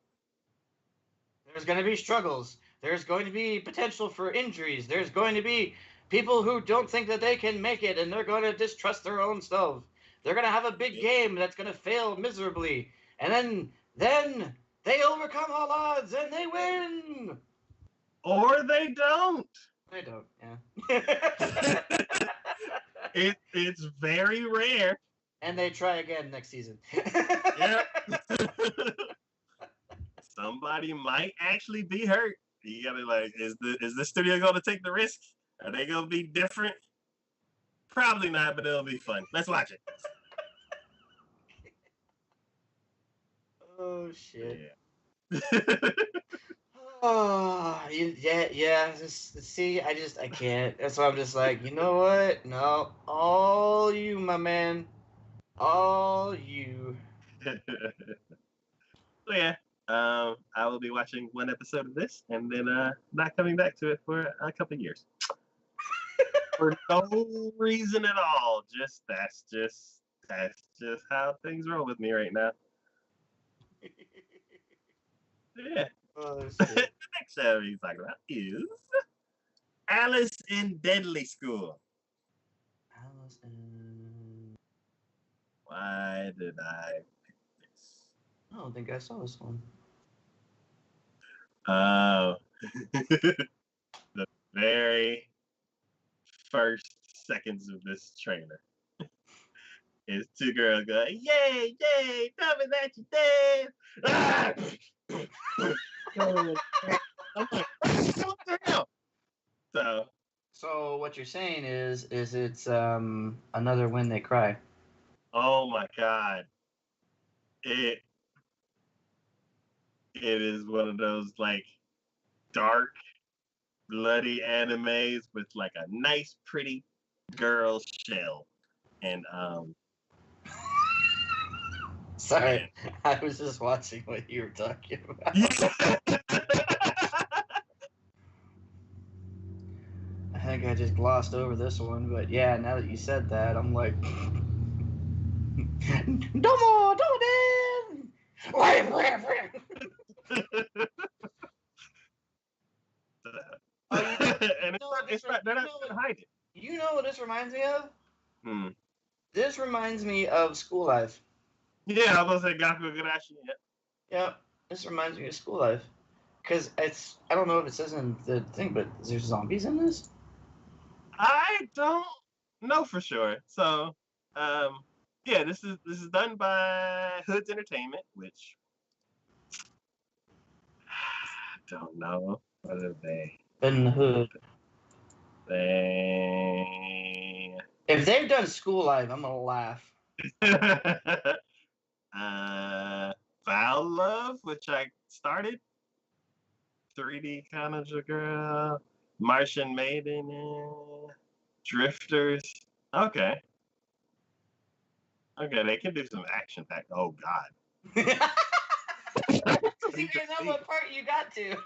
There's going to be struggles. There's going to be potential for injuries. There's going to be people who don't think that they can make it, and they're going to distrust their own self. They're going to have a big game that's going to fail miserably. And then they overcome all odds, and they win! Or they don't. They don't, yeah. It's very rare. And they try again next season. Yep. Somebody might actually be hurt. You gotta is the studio gonna take the risk? Are they gonna be different? Probably not, but it'll be fun. Let's watch it. Oh shit. Yeah. Oh yeah. See, I can't. That's why I'm just like, you know what? No, all you, my man, all you. So yeah, I will be watching one episode of this and then not coming back to it for a couple of years. For no reason at all. That's just how things roll with me right now. Yeah. Oh, the next show he's talking about is Alice in Deadly School. Alice in... Why did I pick this? I don't think I saw this one. The very first seconds of this trailer is two girls going, "Yay, yay, tell me that you did." Ah! What the hell? So what you're saying is it's another When They Cry. Oh my god. It is one of those like dark, bloody animes with like a nice, pretty girl shell. And sorry, I was just watching what you were talking about. I think I just glossed over this one, but yeah, now that you said that, I'm like, Domo, Domo, and it's not, they're not going to hide it. You know what this reminds me of? Hmm. This reminds me of School Life. Yeah, I was going to say Gaku Garashi. Yeah, this reminds me of School Life. Because I don't know if it says in the thing, but is there zombies in this? I don't know for sure. So, yeah, this is done by Hoods Entertainment, which I don't know. What are they? In the Hood. They. If they've done School Life, I'm gonna laugh. Foul Love, which I started. 3D Kanaja Girl, Martian Maiden, Drifters. Okay. Okay, they can do some action packed. Oh God. See, I know what part you got to.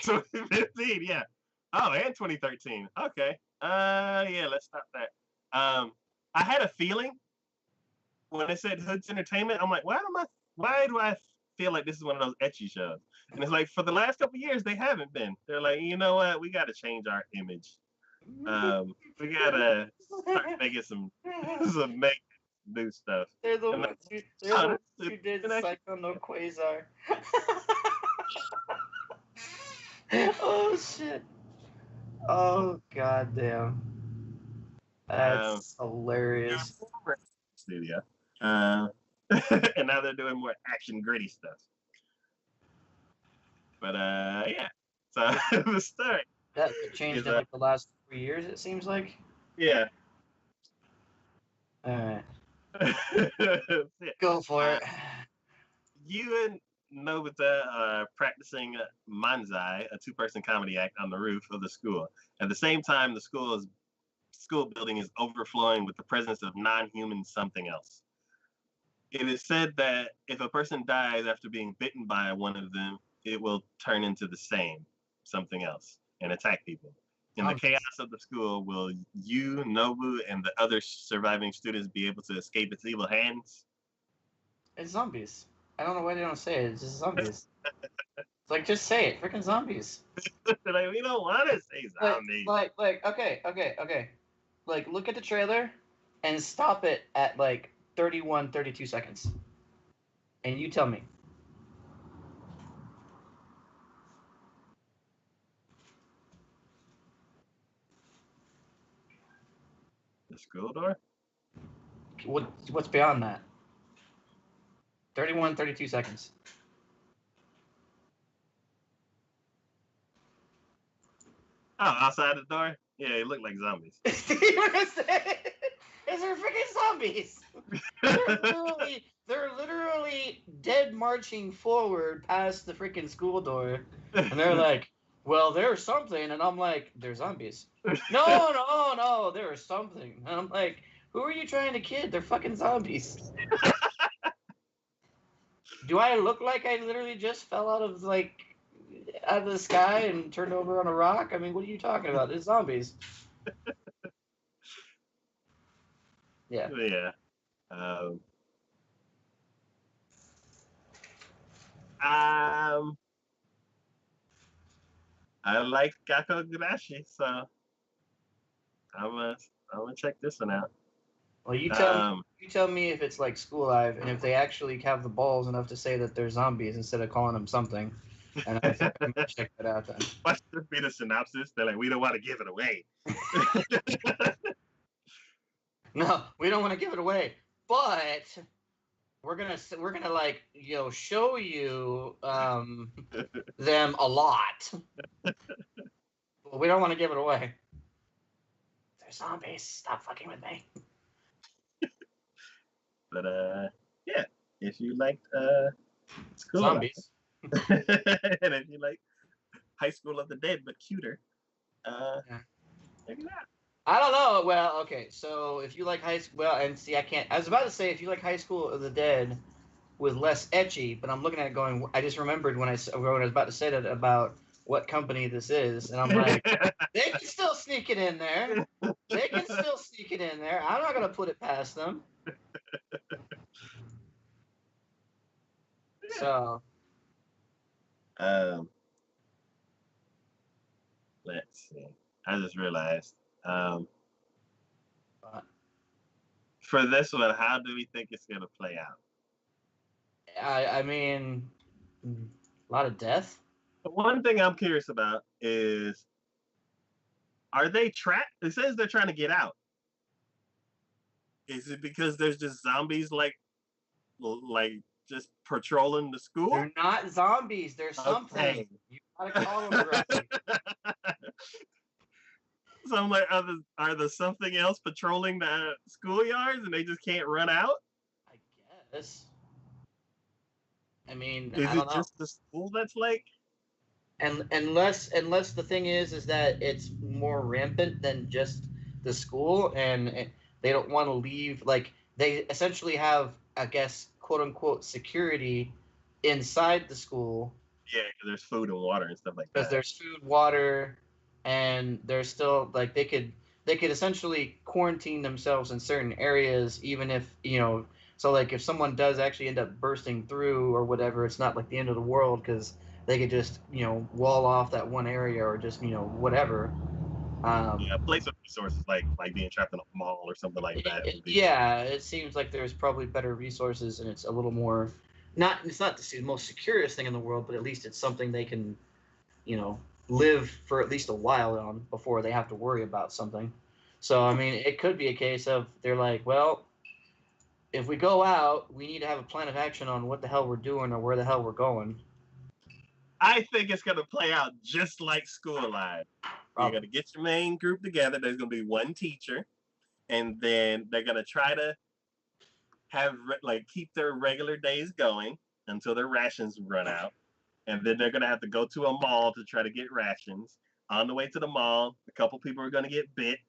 2015, yeah. Oh, and 2013. Okay. Yeah, let's stop that. I had a feeling when it said Hood's Entertainment. I'm like, why do I feel like this is one of those ecchi shows? And it's like for the last couple of years they haven't been. They're like, you know what? We got to change our image. We gotta start making some make new stuff. They're the And ones like, who, they're the oh, ones who did Psycho no Quasar. Oh shit. Oh goddamn. um, That's hilarious. studio. And now they're doing more action gritty stuff. But yeah. So the story That changed is in like the last 3 years, it seems like. yeah. Alright. Yeah. Go for it. You and Nobita are practicing manzai, a two-person comedy act on the roof of the school. At the same time, the school building is overflowing with the presence of non-human something else. It is said that if a person dies after being bitten by one of them, it will turn into the same something else and attack people. In the chaos of the school, will you, Nobu, and the other surviving students be able to escape its evil hands? It's zombies. I don't know why they don't say it. It's just zombies. It's like, just say it. Freaking zombies. Like, we don't want to say zombies. Okay. Like, look at the trailer and stop it at like 31, 32 seconds. And you tell me. The school door? What's beyond that? 31, 32 seconds. Oh, outside the door? Yeah, it looked like zombies. You know what I'm saying? Is there freaking zombies? They're literally dead marching forward past the freaking school door. And they're like, well, there's something. And I'm like, they're zombies. No, there's something. And I'm like, who are you trying to kid? They're fucking zombies. Do I look like I literally just fell out of the sky and turned over on a rock? I mean, what are you talking about? It's zombies. Yeah. Yeah. Um, I like Gakko so I'm gonna check this one out. Well, you tell me if it's like School Live and if they actually have the balls enough to say that they're zombies instead of calling them something. And I think I'm gonna check that out then. What should be the synopsis? They're like, we don't want to give it away. No, we don't want to give it away, but we're gonna like show you them a lot, but we don't want to give it away. They're zombies. Stop fucking with me. But yeah, if you liked School Zombies. Life, and if you like High School of the Dead but cuter, maybe not. I don't know. Well, okay. So if you like high school, well, and see, I can't. I was about to say if you like High School of the Dead with less ecchi, but I'm looking at it going. I just remembered when I was about to say that about what company this is, and I'm like, they can still sneak it in there. They can still sneak it in there. I'm not gonna put it past them. So, let's see. I just realized. For this one, how do we think it's gonna play out? I mean, a lot of death. One thing I'm curious about is, are they trapped? It says they're trying to get out. Is it because there's just zombies like just patrolling the school? They're not zombies. They're something. Okay. You gotta call them right. So I'm like, are there something else patrolling the schoolyards and they just can't run out? I guess. I mean, is I it don't know. Just the school that's like? And unless the thing is that it's more rampant than just the school, and they don't want to leave. Like they essentially have, I guess, quote unquote security inside the school Yeah, because there's food and water and stuff like because that. there's food, water, and there's still like they could essentially quarantine themselves in certain areas, even if So like if someone does actually end up bursting through or whatever, it's not like the end of the world because they could just wall off that one area or just whatever. Yeah, place of resources like being trapped in a mall or something like that would be. Yeah, it seems like there's probably better resources and it's a little more. It's not the most securest thing in the world, but at least it's something they can you know, live for at least a while on before they have to worry about something. So, I mean, it could be a case of they're like, well, if we go out, we need to have a plan of action on what the hell we're doing or where the hell we're going. I think it's gonna play out just like school life. You're Probably. gonna get your main group together. There's gonna be one teacher, and then they're gonna try to have like keep their regular days going until their rations run out, and then they're gonna have to go to a mall to try to get rations. On the way to the mall, a couple people are gonna get bit,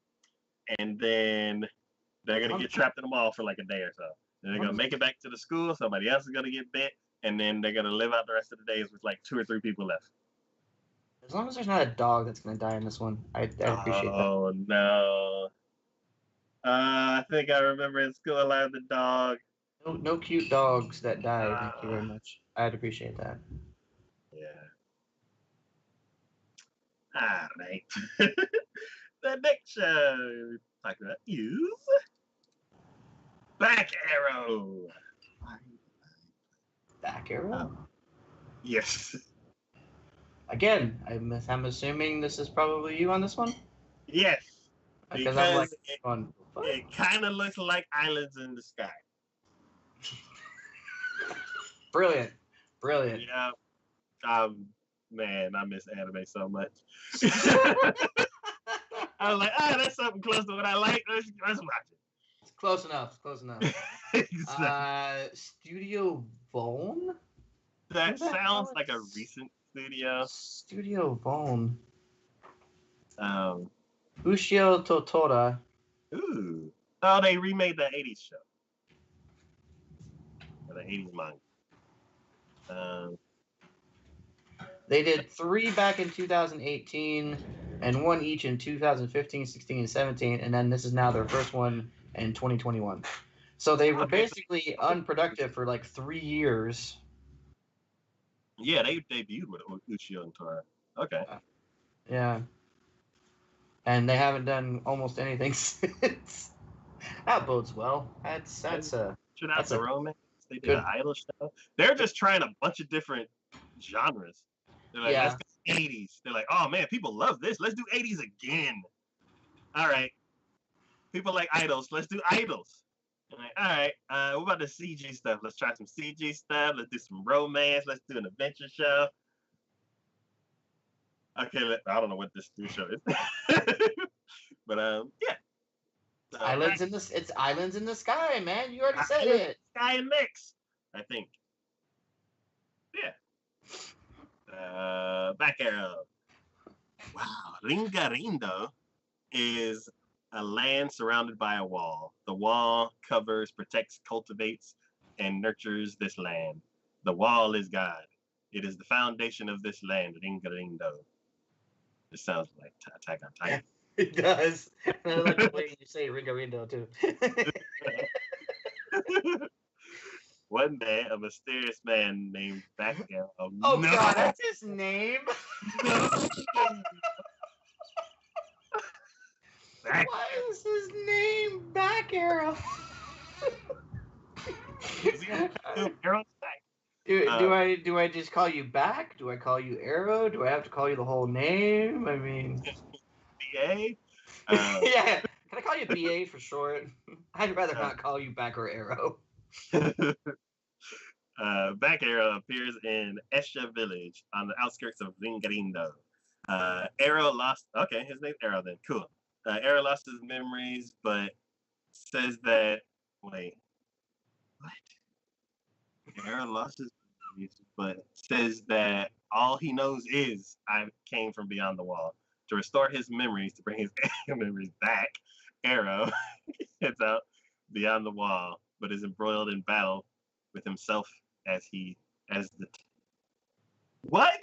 and then they're gonna get trapped in the mall for like a day or so. Then they're gonna make it back to the school. Somebody else is gonna get bit, and then they're gonna live out the rest of the days with like 2 or 3 people left. As long as there's not a dog that's going to die in this one, I'd appreciate that. Oh no! I think I remember in school I allowed the dog. No, no cute dogs that die. Thank you Uh, very much. I'd appreciate that. yeah. All right. The next show talk about is Back Arrow. Back arrow. Yes. Again, I'm assuming this is probably you on this one Yes. because I'm like Because on. it kind of looks like Islands in the Sky. Brilliant, brilliant. Yeah. Man, I miss anime so much. I was like, that's something close to what I like. Let's watch It's close enough. Close enough. it. Exactly. Studio Bone. That sounds like a recent studio. Studio Bone. Um, Ushio Totora. ooh. Oh, they remade the 80s show. Or the 80s manga. They did 3 back in 2018 and 1 each in 2015, 16, and 17, and then this is now their first one in 2021. So they were basically unproductive for like 3 years. Yeah, they debuted with Uchiha and Tora. Okay. Yeah. And they haven't done almost anything since. That bodes well. That's a That's a romance. They did good. an idol show. They're just trying a bunch of different genres. They're like, let's go 80s. They're like, oh man, people love this. Let's do 80s again. All right. People like idols. Let's do idols. I'm like, all right, what about the CG stuff? Let's try some CG stuff. Let's do some romance. Let's do an adventure show. Okay, I don't know what this new show is, but yeah. Islands in the it's Islands in the Sky, man. You already said it. Sky and Mix, I think. Yeah. Back arrow. Wow, Ringarindo is a land surrounded by a wall. The wall covers, protects, cultivates, and nurtures this land. The wall is God. It is the foundation of this land, Ringarindo. This sounds like Attack on Titan. It does. And I like the way you say Ringarindo too. One day, a mysterious man named Back Arrow. Oh no. God, that's his name. No. Why is his name Back Arrow? Do I just call you Back? Do I call you Arrow? Do I have to call you the whole name? I mean, BA. Yeah. Can I call you BA for short? I'd rather not call you Back or Arrow. Back Arrow appears in Esha village on the outskirts of Ringarindo. Arrow lost. Okay, his name's Arrow then. Cool. Arrow lost his memories, but says that. Wait. What? Arrow lost his memories, but says that all he knows is I came from beyond the wall. To restore his memories, to bring his memories back, Arrow gets out beyond the wall, but is embroiled in battle with himself as what?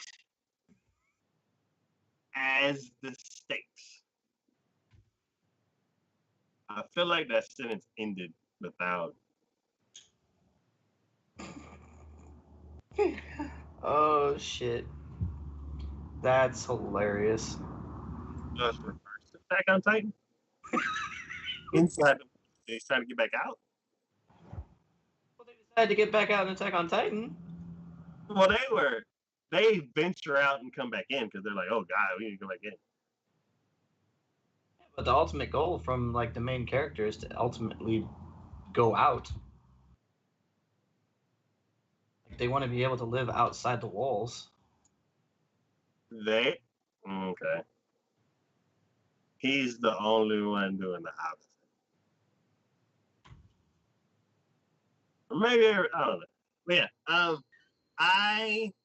As the stakes. I feel like that sentence ended without. Oh shit, that's hilarious. Just reverse Attack on Titan. Inside, he's trying to get back out. Well, they decided to get back out and Attack on Titan. Well, they venture out and come back in because they're like, oh god, we need to go back in. But the ultimate goal from like the main character is to ultimately go out. Like, they want to be able to live outside the walls. Okay. He's the only one doing the opposite. Maybe I don't know. But yeah,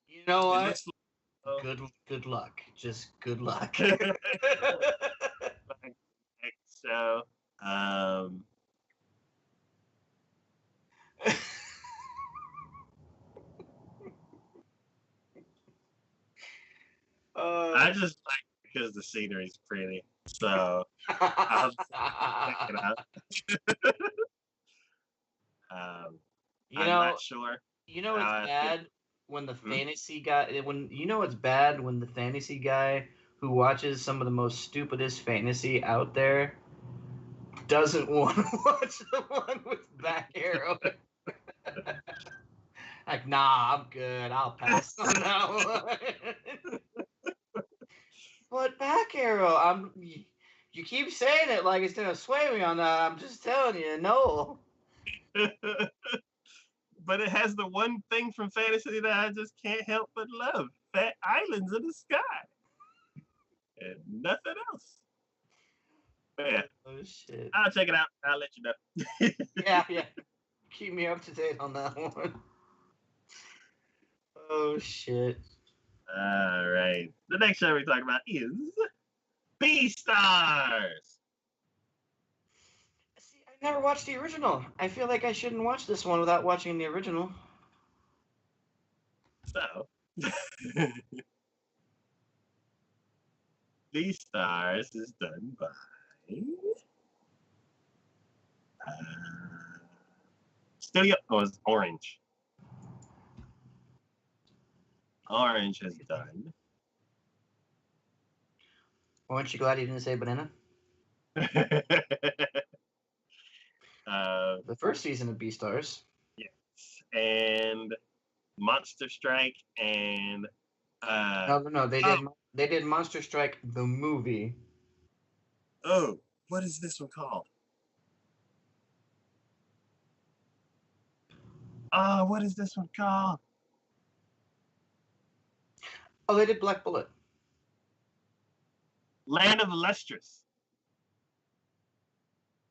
You know what? Looks like, Good luck. Just good luck. so, I just like because the scenery's pretty. So I'll check it out. I'm not sure. You know it's bad when the fantasy guy it's bad when the fantasy guy who watches some of the most stupidest fantasy out there doesn't want to watch the one with back arrow. Like, nah, I'm good. I'll pass on that one. But back arrow, you keep saying it like it's gonna sway me on that. I'm just telling you, no. But it has the one thing from fantasy that I just can't help but love: fat islands in the sky, and nothing else. But yeah. Oh shit. I'll check it out. I'll let you know. Yeah. Keep me up to date on that one. Oh shit. All right. The next show we're talking about is Beastars. See, I never watched the original. I feel like I shouldn't watch this one without watching the original. So, Beastars is done by Studio. Oh, it's Orange. Orange has done. Aren't you glad you didn't say banana? The first season of Beastars. Yes, and Monster Strike and No. They did Monster Strike the movie. Oh, what is this one called? What is this one called? Oh, they did Black Bullet. Land of Lustrous.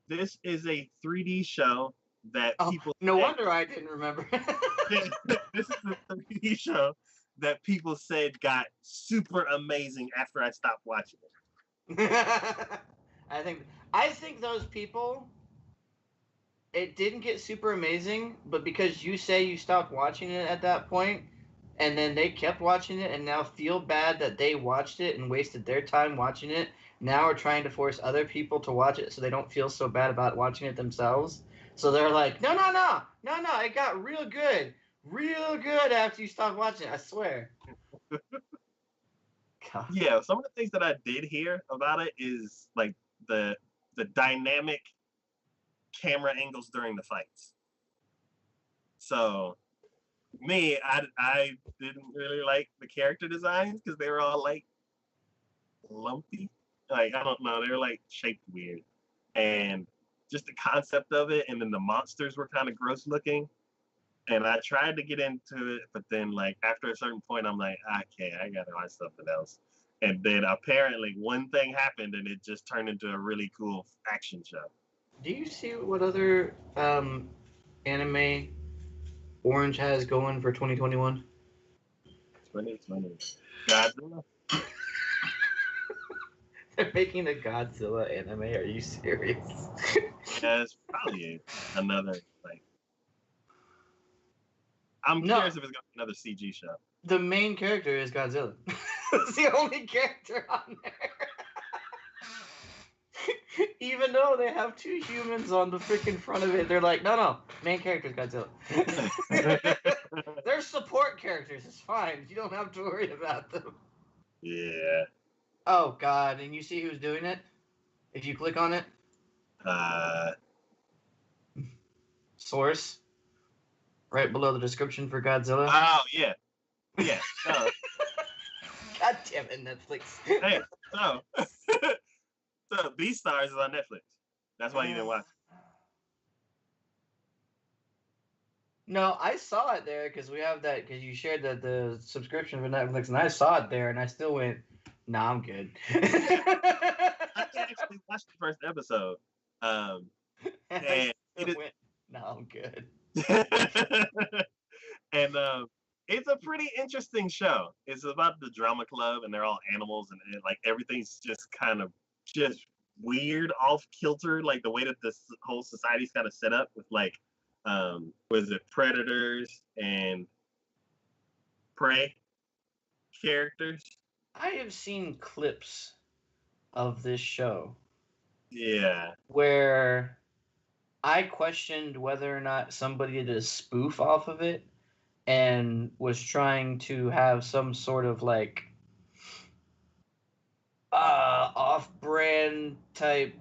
This is a 3D show that people. No wonder I didn't remember. This is a 3D show that people said got super amazing after I stopped watching it. I think those people. It didn't get super amazing, but because you say you stopped watching it at that point, and then they kept watching it and now feel bad that they watched it and wasted their time watching it, now are trying to force other people to watch it so they don't feel so bad about watching it themselves. So they're like, no, it got real good after you stopped watching it, I swear. God. Yeah, some of the things that I did hear about it is like the dynamic camera angles during the fights. So me, I didn't really like the character designs because they were all like lumpy. Like, I don't know, they were like shaped weird. And just the concept of it, and then the monsters were kind of gross looking. And I tried to get into it, but then like after a certain point, I'm like, okay, I gotta watch something else. And then apparently one thing happened, and it just turned into a really cool action show. Do you see what other anime Orange has going for 2021? 2020. Godzilla. They're making a Godzilla anime. Are you serious? Yeah, it's probably another like. I'm No, curious if it's gonna be another CG show. the main character is Godzilla. It's the only character on there. Even though they have two humans on the freaking front of it, they're like, no, main character is Godzilla. They're support characters. It's fine. You don't have to worry about them. Yeah. Oh God! And you see who's doing it? If you click on it, Uh, source right below the description for Godzilla. oh yeah. Yeah. So, God damn it, Netflix. hey, so so Beastars is on Netflix. That's why you didn't watch. No, I saw it there because we have that because you shared the subscription for Netflix, and I saw it there, and I still went, "Nah, I'm good." I actually watched the first episode. and I And still it went, "Nah, I'm good." is, and it's a pretty interesting show. It's about the drama club, and they're all animals, and like everything's just kind of just weird, off kilter, like the way that this whole society's kind of set up with like, was it predators and prey characters? I have seen clips of this show Yeah, where I questioned whether or not somebody did a spoof off of it and was trying to have some sort of like off-brand type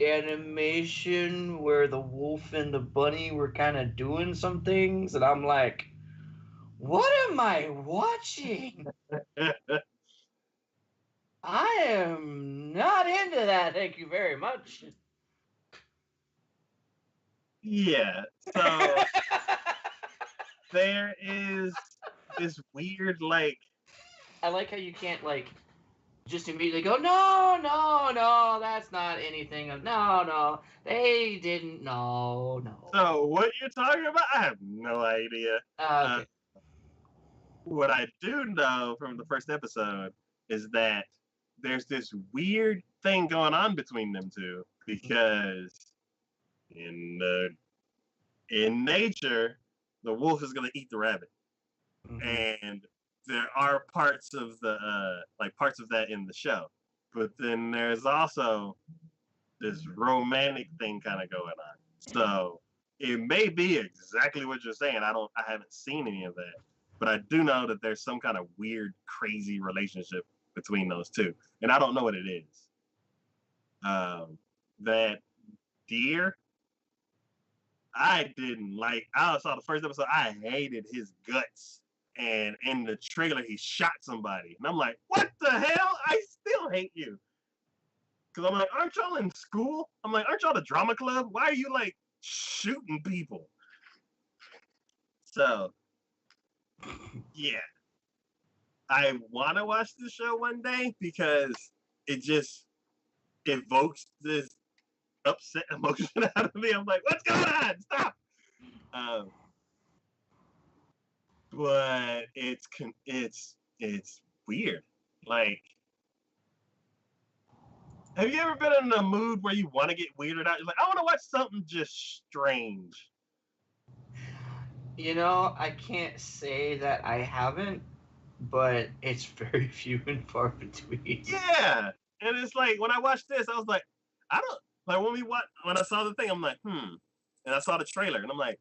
animation where the wolf and the bunny were kind of doing some things, and I'm like, what am I watching? I am not into that, thank you very much. yeah. So there is this weird like. I like how you can't like just immediately go, no, that's not anything. No, they didn't. No. So what you're talking about, I have no idea. Okay. What I do know from the first episode is that there's this weird thing going on between them two because in nature, the wolf is gonna eat the rabbit, and there are parts of the parts of that in the show, but then there's also this romantic thing kind of going on. So it may be exactly what you're saying. I haven't seen any of that, but I do know that there's some kind of weird, crazy relationship between those two, and I don't know what it is. That deer, I didn't like. I saw the first episode. I hated his guts, and in the trailer, he shot somebody, and I'm like, what the hell? I still hate you. Because I'm like, aren't y'all in school? I'm like, aren't y'all the drama club? Why are you like shooting people? So, yeah. I want to watch the show one day because it just evokes this upset emotion out of me. I'm like, what's going on? Stop. But it's weird. Like, have you ever been in a mood where you want to get weirded out? You're like, I want to watch something just strange. You know, I can't say that I haven't, but it's very few and far between. Yeah, and it's like when I watched this, I was like, I don't like when I saw the thing, I'm like, and I saw the trailer, and I'm like,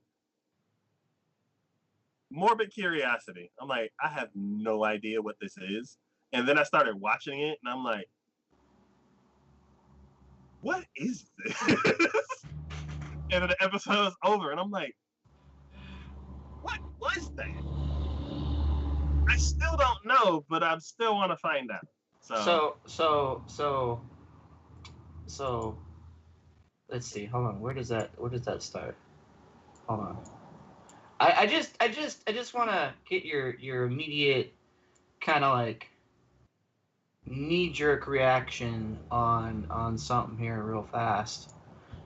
morbid curiosity. I'm like, I have no idea what this is, and then I started watching it, and I'm like, what is this? And then the episode's over, and I'm like, what was that? I still don't know, but I still want to find out. So let's see. Hold on. Where does that start? Hold on. I just want to get your immediate kind of like knee-jerk reaction on something here real fast.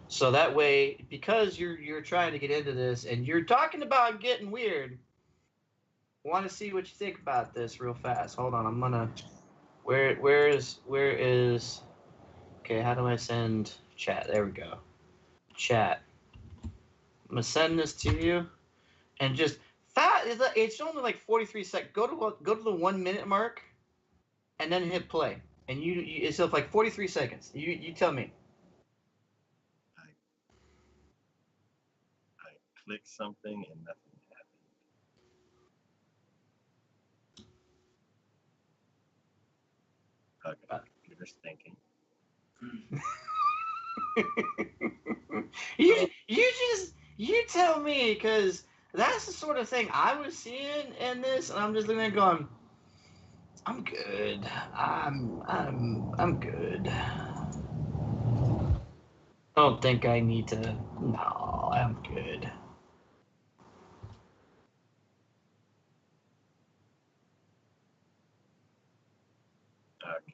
So that way, because you're trying to get into this and you're talking about getting weird, want to see what you think about this real fast. Hold on, I'm gonna. Where is? Okay, how do I send chat? There we go. chat. I'm gonna send this to you, and just fat. It's only like 43 seconds. Go to the 1 minute mark, and then hit play. And it's like 43 seconds. You tell me. I click something and nothing happened. Okay, computer's thinking. You tell me, because that's the sort of thing I was seeing in this, and I'm just looking at it going, I'm good. I'm good. I don't think I need to. No, I'm good. Okay.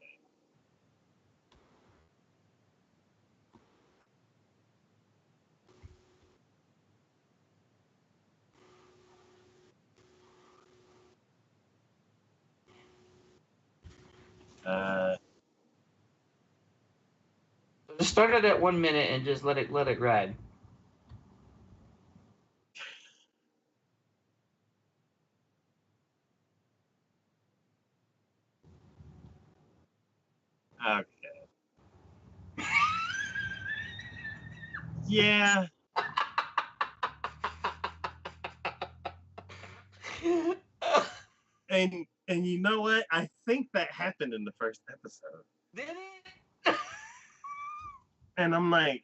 Just start it at 1 minute and just let it ride. Okay. Yeah. And you know what? I think that happened in the first episode. Did it? And I'm like,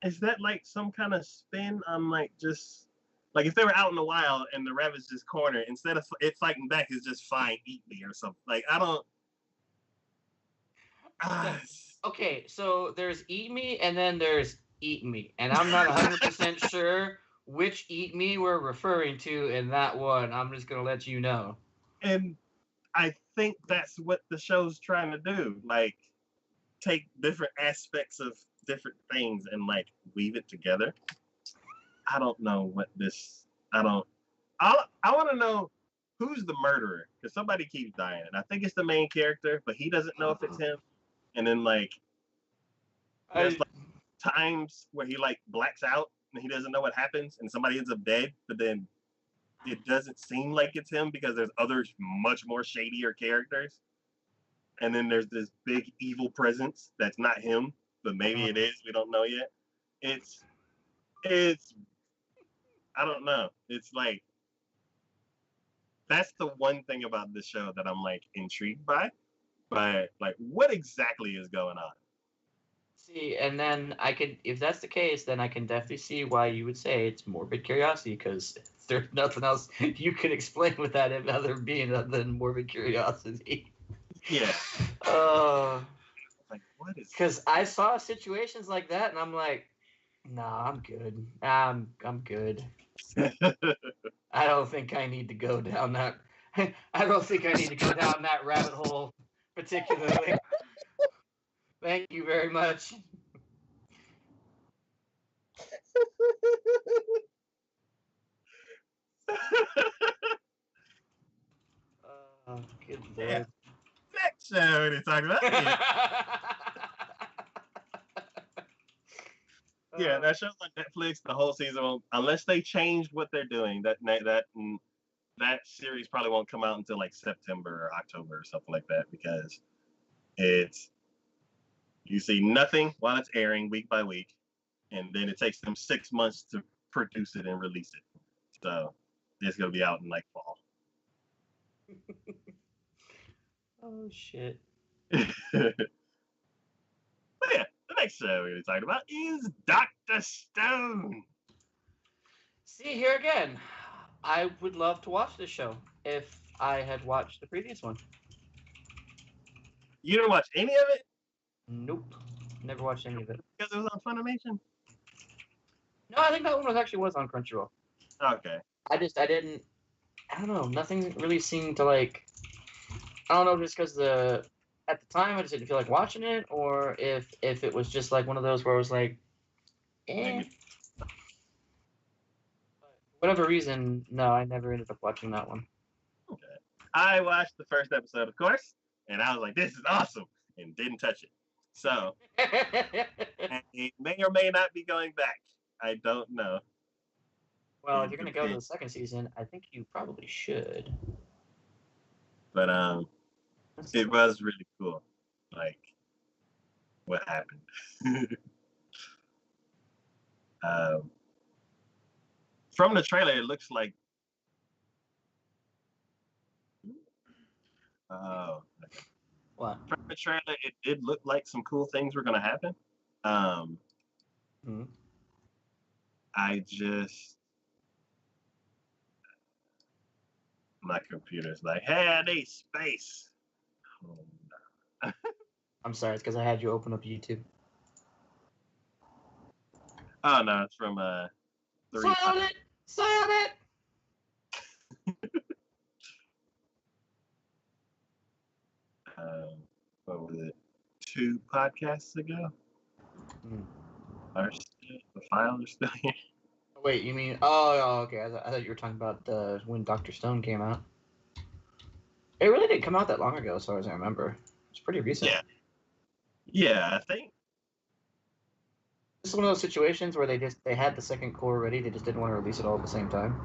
is that like some kind of spin on like just like if they were out in the wild and the rabbit's just cornered, instead of it fighting back, it's just fine, eat me or something. Like I don't. Okay, so there's eat me and then there's eat me, and I'm not 100% sure which eat me we're referring to in that one. I'm just gonna let you know. And I think that's what the show's trying to do. Like take different aspects of different things and like weave it together. I don't know what this. I don't. I want to know who's the murderer because somebody keeps dying, and I think it's the main character, but he doesn't know if it's him. And then like there's like times where he like blacks out and he doesn't know what happens, and somebody ends up dead, but then it doesn't seem like it's him because there's other much more shadier characters. And then there's this big evil presence that's not him, but maybe it is. We don't know yet. It's I don't know. It's like that's the one thing about this show that I'm like intrigued by. But like, what exactly is going on? See, and then I could, if that's the case, then I can definitely see why you would say it's morbid curiosity, because there's nothing else you can explain with that other than morbid curiosity. Yeah. Like what is? Because I saw situations like that, and I'm like, nah, I'm good. I'm good. I don't think I need to go down that. I don't think I need to go down that rabbit hole, particularly. Thank you very much. Good lord. Yeah. Next show to talk about. Yeah, that show's on Netflix. The whole season, unless they changed what they're doing, that series probably won't come out until like September or October or something like that because it's you see nothing while it's airing week by week, and then it takes them 6 months to produce it and release it. So it's gonna be out in like fall. Oh shit. But yeah, the next show we're going to talk about is Dr. Stone. See, here again, I would love to watch this show if I had watched the previous one. You didn't watch any of it? Nope. Never watched any of it. Because it was on Funimation? No, I think that one was on Crunchyroll. Okay. I don't know, nothing really seemed to like, I don't know, just because at the time I just didn't feel like watching it, or if it was just like one of those where I was like, Maybe. For whatever reason, no, I never ended up watching that one. Okay. I watched the first episode, of course, and I was like, this is awesome, and didn't touch it. So he may or may not be going back. I don't know. Well, if It you're gonna go to the depends. second season, I think you probably should. But it was really cool. Like what happened. um, from the trailer, it looks like. Oh, okay. What? From the trailer, it did look like some cool things were gonna happen. Um, Hmm. I just my computer's like, hey, I need space. Oh, no. I'm sorry, it's because I had you open up YouTube. Oh no, it's from three. Silent! Silent! What was it? 2 podcasts ago. Hmm. The file is still here. Wait, you mean? Oh, okay. I thought you were talking about when Doctor Stone came out. It really didn't come out that long ago, as far as I remember. It's pretty recent. Yeah, yeah. I think. This is one of those situations where they had the second core ready, they just didn't want to release it all at the same time.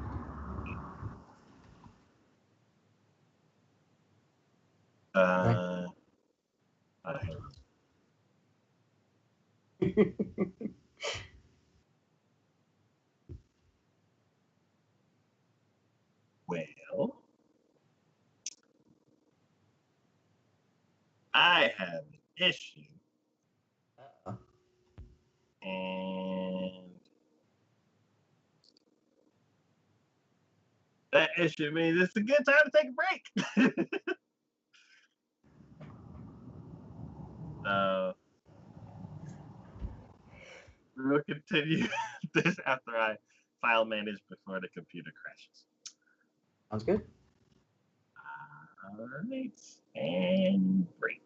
Uh, I, well, I have an issue, and that issue means it's a good time to take a break. So we'll continue this after I file manage before the computer crashes. Sounds good. All right, and break.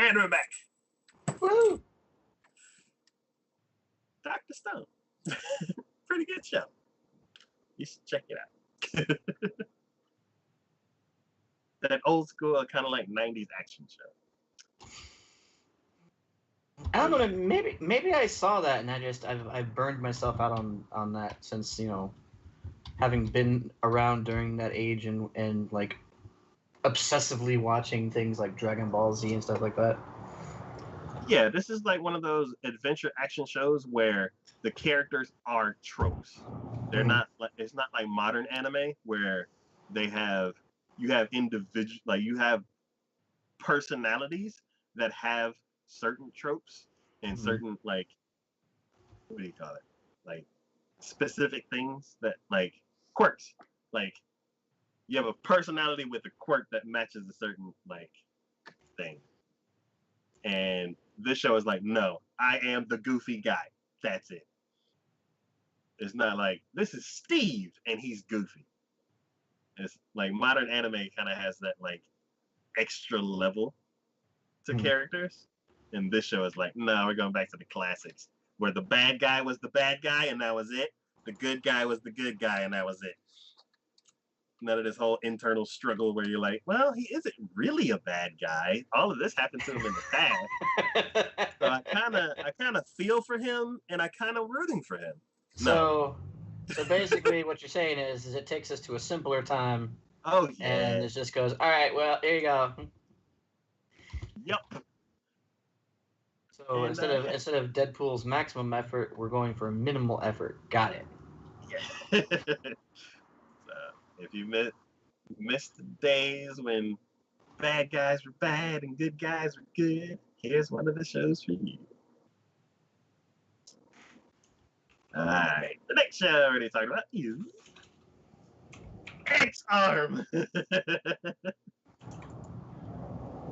And we're back. Woo! Dr. Stone. Pretty good show. You should check it out. That old school, kind of like 90s action show. I don't know. Maybe I saw that and I've burned myself out on that since having been around during that age and like obsessively watching things like Dragon Ball Z and stuff like that. Yeah, this is like one of those adventure action shows where the characters are tropes. They're not like, it's not like modern anime where you have individual, like you have personalities that have certain tropes and certain like, what do you call it? Like specific things that like quirks. Like you have a personality with a quirk that matches a certain like thing. And this show is like, no, I am the goofy guy. That's it. It's not like this is Steve and he's goofy. It's like modern anime kind of has that like extra level to characters. And this show is like, no, we're going back to the classics where the bad guy was the bad guy and that was it. The good guy was the good guy and that was it. None of this whole internal struggle where you're like, well, he isn't really a bad guy. All of this happened to him in the past. So I kind of feel for him and I kind of rooting for him. So basically what you're saying is it takes us to a simpler time. Oh yeah. And it just goes, all right, well, here you go. Yep. So instead of Deadpool's maximum effort, we're going for minimal effort. Got it. Yeah. So if you missed the days when bad guys were bad and good guys were good, here's one of the shows for you. All right, the next show I already talked about is X-Arm.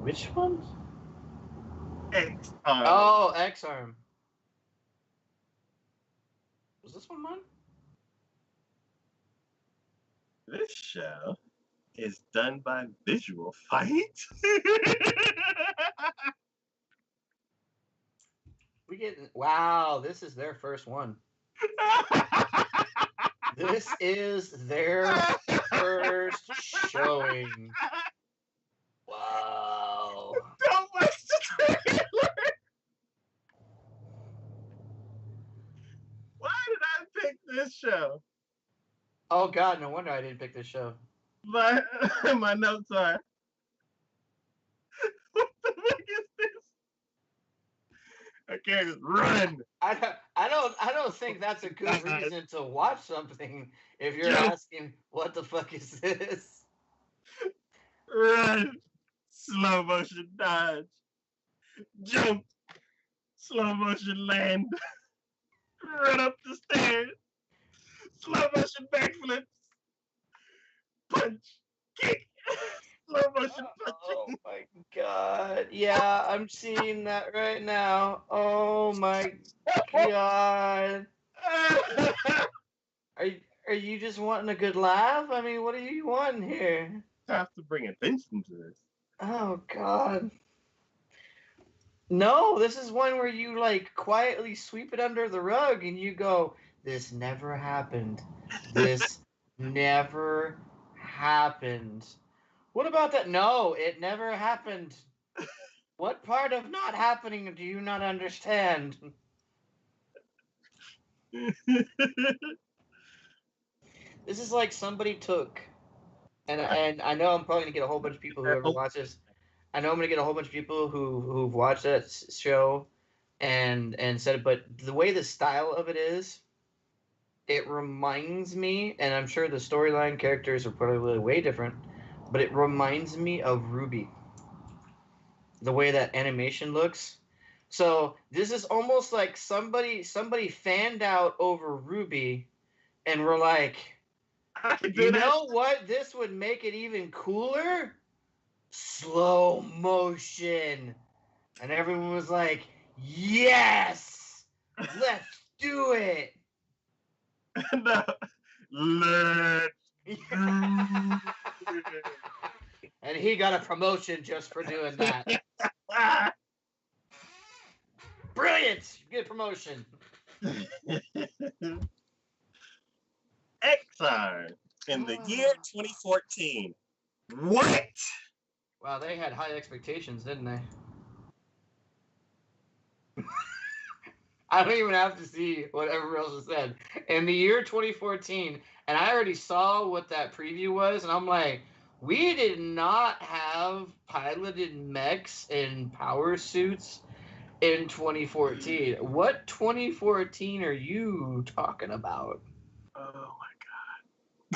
Which one? X-Arm. Oh, X-Arm. Was this one mine? This show is done by Visual Fight. Wow, this is their first one. This is their first showing. Wow. Don't watch the trailer. Why did I pick this show? Oh God, no wonder I didn't pick this show. My notes are, what the fuck is this? I can't just run. I don't think that's a good reason to watch something if you're asking what the fuck is this? Run. Slow motion dodge. Jump. Slow motion land. Run up the stairs. Slow motion backflips. Punch. Kick. Slow motion punching. Oh my God. Yeah, I'm seeing that right now. Oh my God. Are you just wanting a good laugh? I mean, what are you wanting here? Have to bring attention to this. Oh God. No, this is one where you like quietly sweep it under the rug and you go, this never happened. This never happened. What about that? No, it never happened. What part of not happening do you not understand? This is like somebody took, and I know I'm probably gonna get a whole bunch of people who ever watch this. I know I'm gonna get a whole bunch of people who've watched that show, and said, but the way the style of it is, it reminds me, and I'm sure the storyline characters are probably way different, but it reminds me of Ruby. The way that animation looks. So this is almost like somebody fanned out over Ruby, and we're like, you know what? This would make it even cooler. Slow motion. And everyone was like, yes, let's do it. No, let's do it. And he got a promotion just for doing that. Brilliant! Get promotion. XR in the year 2014. What? Wow, they had high expectations, didn't they? I don't even have to see what everyone else has said. In the year 2014, and I already saw what that preview was, and I'm like, we did not have piloted mechs in power suits in 2014. What 2014 are you talking about? Oh my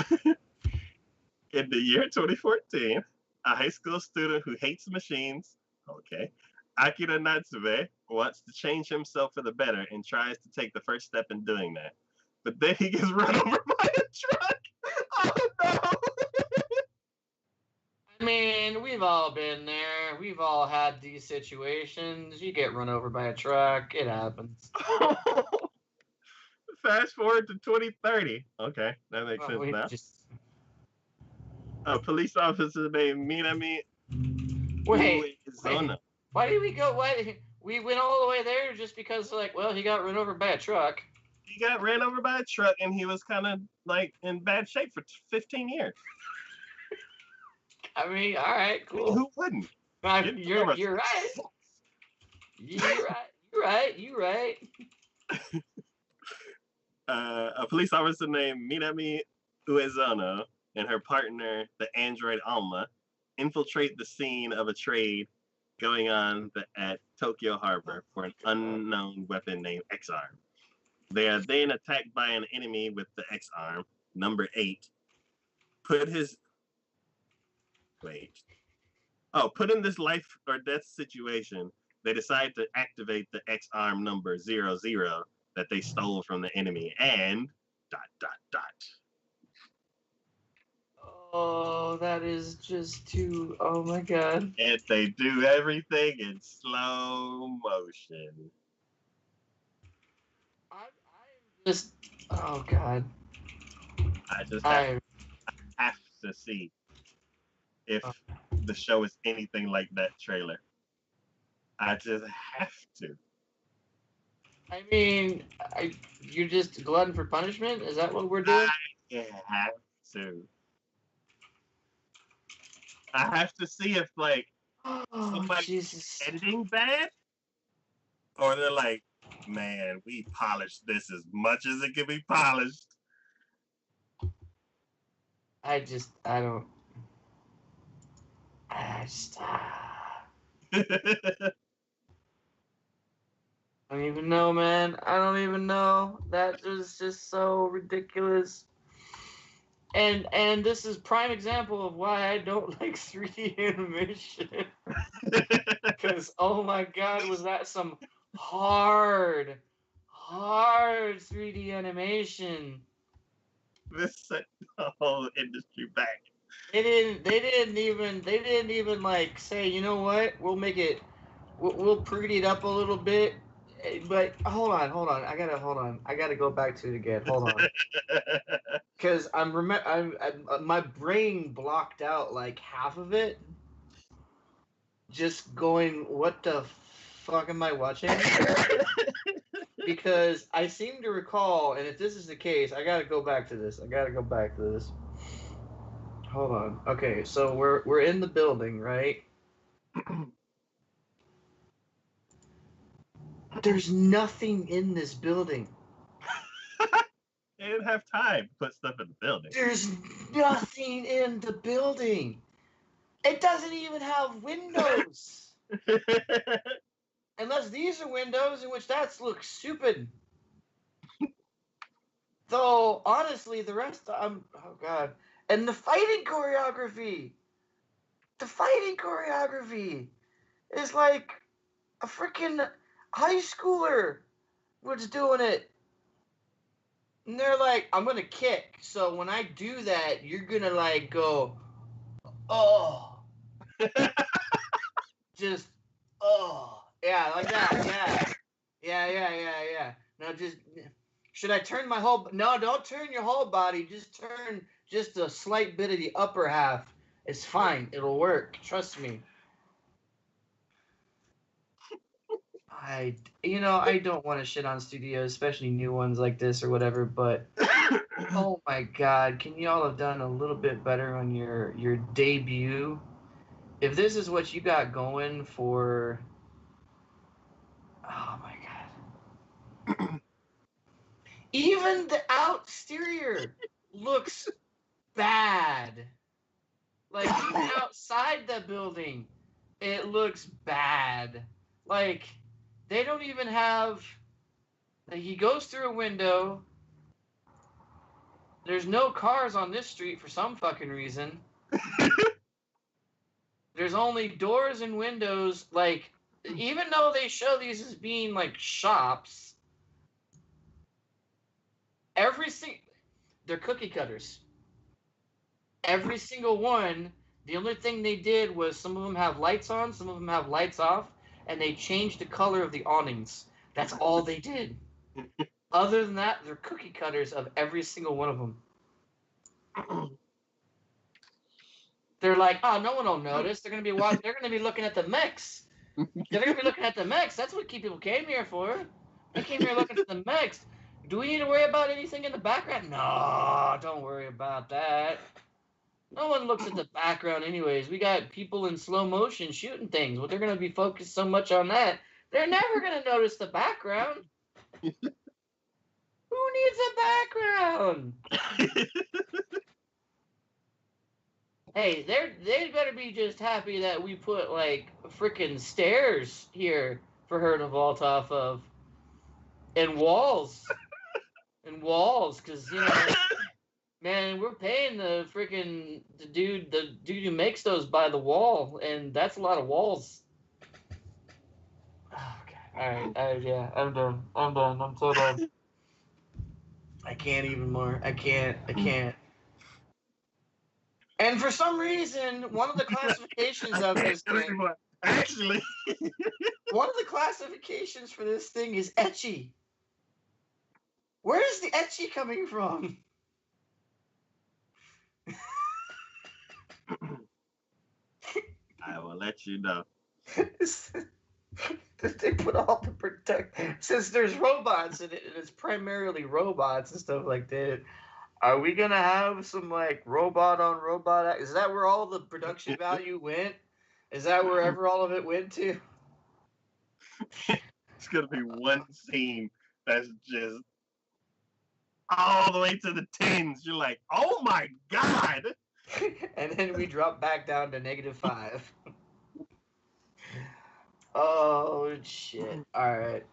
God. In the year 2014, a high school student who hates machines, okay, Akira Natsume, wants to change himself for the better and tries to take the first step in doing that. But then he gets run over by a truck. Oh no! I mean, we've all been there. We've all had these situations. You get run over by a truck. It happens. Fast forward to 2030. Okay, that makes sense We now. just A police officer named Minami wait. Uezono. Why did we go? Why we went all the way there just because, like, well, he got run over by a truck. He got ran over by a truck and he was kind of like in bad shape for 15 years. I mean, all right, cool. Who wouldn't? You're right. You're right. A police officer named Minami Uezono and her partner, the android Alma, infiltrate the scene of a trade going on at Tokyo Harbor for an unknown weapon named X-Arm. They are then attacked by an enemy with the X-Arm, number 8. Put in this life or death situation, they decide to activate the X-Arm number 00 that they stole from the enemy and ... Oh, that is just too. Oh my god. And they do everything in slow motion. I'm just. Oh god. I just have to see if the show is anything like that trailer. I just have to. I mean, you're just glutton for punishment? Is that what we're doing? I have to. I have to see if like somebody's editing bad, or they're like, man, we polished this as much as it can be polished. I don't even know, man. I don't even know. That was just so ridiculous. And this is prime example of why I don't like 3D animation. Because oh my god, was that some hard 3D animation. This set the whole industry back. They didn't even like say, you know what, we'll make it, we'll pretty it up a little bit. But hold on, I gotta go back to it again. Hold on. Because I'm my brain blocked out like half of it. Just going, what the fuck am I watching? Because I seem to recall, and if this is the case, I gotta go back to this. Hold on. Okay, so we're in the building, right? There's nothing in this building. They didn't have time to put stuff in the building. There's nothing in the building. It doesn't even have windows. Unless these are windows, in which that looks stupid. Though, honestly, the rest, oh god. And the fighting choreography is like a freaking high schooler was doing it. And they're like, I'm gonna kick. So when I do that, you're gonna like go, oh. Just, oh. Yeah, like that. Yeah. No, just, should I turn my whole, no, don't turn your whole body. Just turn just a slight bit of the upper half. It's fine. It'll work. Trust me. I don't want to shit on studios, especially new ones like this or whatever, but oh my god, can y'all have done a little bit better on your debut? If this is what you got going for, oh my god. Even the exterior looks bad. Like even outside the building, it looks bad. Like they don't even have. Like, he goes through a window. There's no cars on this street for some fucking reason. There's only doors and windows. Like even though they show these as being like shops, every single they're cookie cutters. Every single one. The only thing they did was some of them have lights on, some of them have lights off, and they changed the color of the awnings. That's all they did. Other than that, they're cookie cutters of every single one of them. They're like, oh, no one will notice. They're gonna be looking at the mix. They're gonna be looking at the mix. That's what people came here for. They came here looking at the mix. Do we need to worry about anything in the background? No, don't worry about that. No one looks at the background anyways. We got people in slow motion shooting things. Well, they're going to be focused so much on that. They're never going to notice the background. Who needs a background? Hey, they better be just happy that we put like freaking stairs here for her to vault off of, and walls, because man, we're paying the dude who makes those by the wall, and that's a lot of walls. Oh, God. All right. Yeah, I'm done. I'm so done. I can't even more. I can't. And for some reason, one of the classifications of this thing, actually, one of the classifications for this thing is etchy. Where is the etchy coming from? I will let you know. They put all the protect since there's robots in it, and it's primarily robots and stuff like that. Are we gonna have some like robot on robot? Is that where all the production value went? Is that wherever all of it went to? It's gonna be one scene that's just all the way to the tens. You're like, oh my god! And then we drop back down to -5. Oh shit! All right,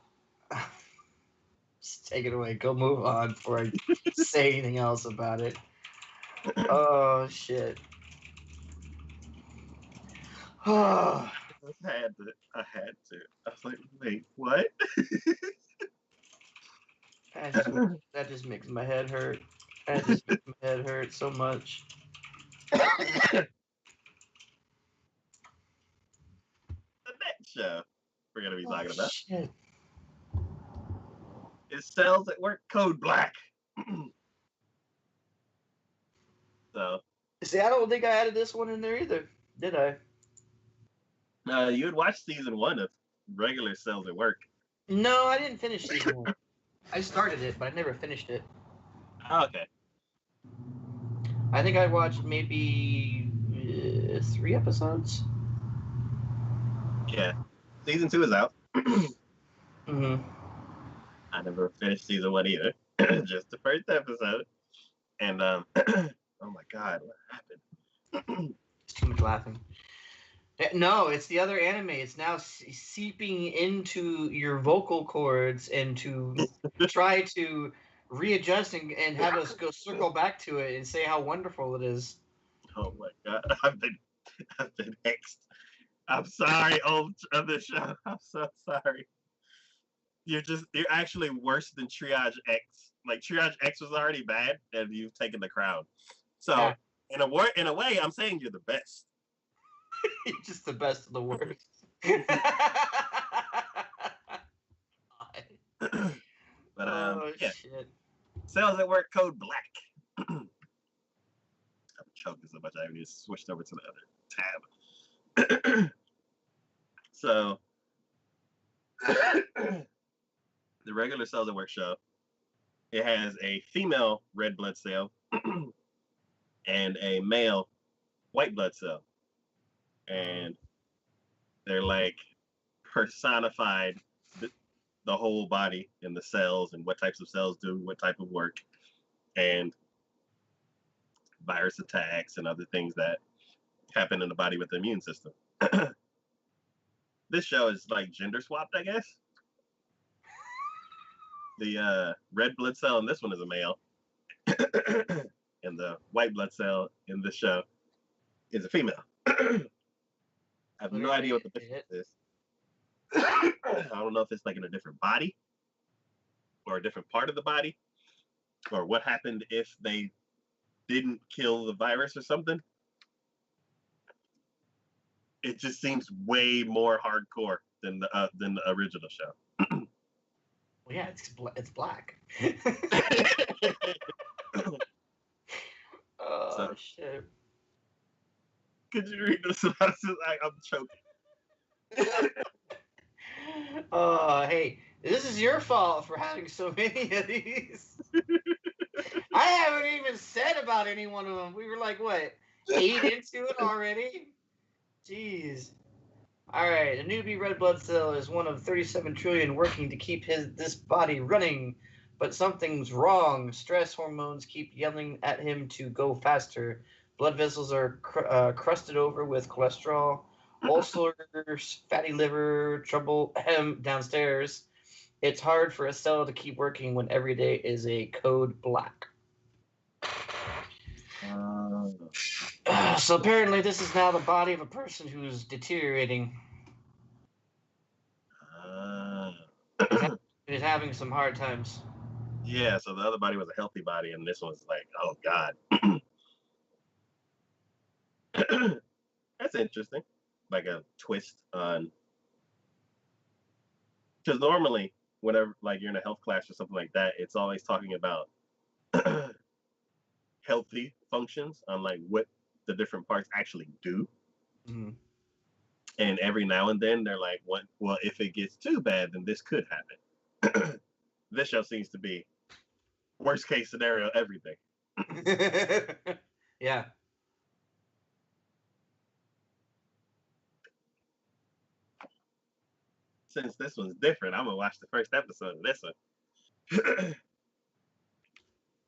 just take it away. Go move on before I say anything else about it. Oh shit! Oh. I had to. I was like, wait, what? That just makes my head hurt. That just makes my head hurt so much. The next show we're gonna be talking about. Shit. It sells at work code black. So See, I don't think I added this one in there either, did I? you would watch season 1 of regular Cells at Work. No, I didn't finish season 1. I started it, but I never finished it. Okay. I think I watched maybe 3 episodes. Yeah. Season 2 is out. Mm-hmm. I never finished season 1 either. Just the first episode. And oh my god, what happened? It's too much laughing. No, it's the other anime. It's now seeping into your vocal cords and to try to readjust and have us go circle back to it and say how wonderful it is. Oh my god, I've been hexed. I'm sorry, old other show. I'm so sorry. You're actually worse than Triage X. Like Triage X was already bad, and you've taken the crown. So Yeah. in a way, I'm saying you're the best. You're just the best of the worst. But yeah. Shit. Cells at Work code black. I'm choking so much I haven't even switched over to the other tab. So the regular cells at work show, it has a female red blood cell and a male white blood cell. And they're like personified the whole body and the cells and what types of cells do what type of work and virus attacks and other things that happen in the body with the immune system. This show is like gender swapped, I guess. The red blood cell in this one is a male, and the white blood cell in this show is a female. I have no idea what the difference is. I don't know if it's like in a different body or a different part of the body, or what happened if they didn't kill the virus or something. It just seems way more hardcore than the original show. Well, yeah, it's black. Oh, so, shit. Could you read this? I'm choking. Hey, this is your fault for having so many of these. I haven't even said about any one of them. We were like, what, 8 into it already? Jeez. All right, a newbie red blood cell is one of 37 trillion working to keep this body running, but something's wrong. Stress hormones keep yelling at him to go faster. Blood vessels are crusted over with cholesterol, ulcers, fatty liver, trouble downstairs. It's hard for a cell to keep working when every day is a code black. So apparently this is now the body of a person who's deteriorating. He's having some hard times. Yeah, so the other body was a healthy body, and this one's like, oh God. That's interesting. Like a twist on, because normally whenever like you're in a health class or something like that, it's always talking about healthy functions on like what the different parts actually do. Mm-hmm. And every now and then they're like, well, if it gets too bad, then this could happen. This show seems to be worst case scenario everything. Yeah. Since this one's different, I'm gonna watch the first episode of this one.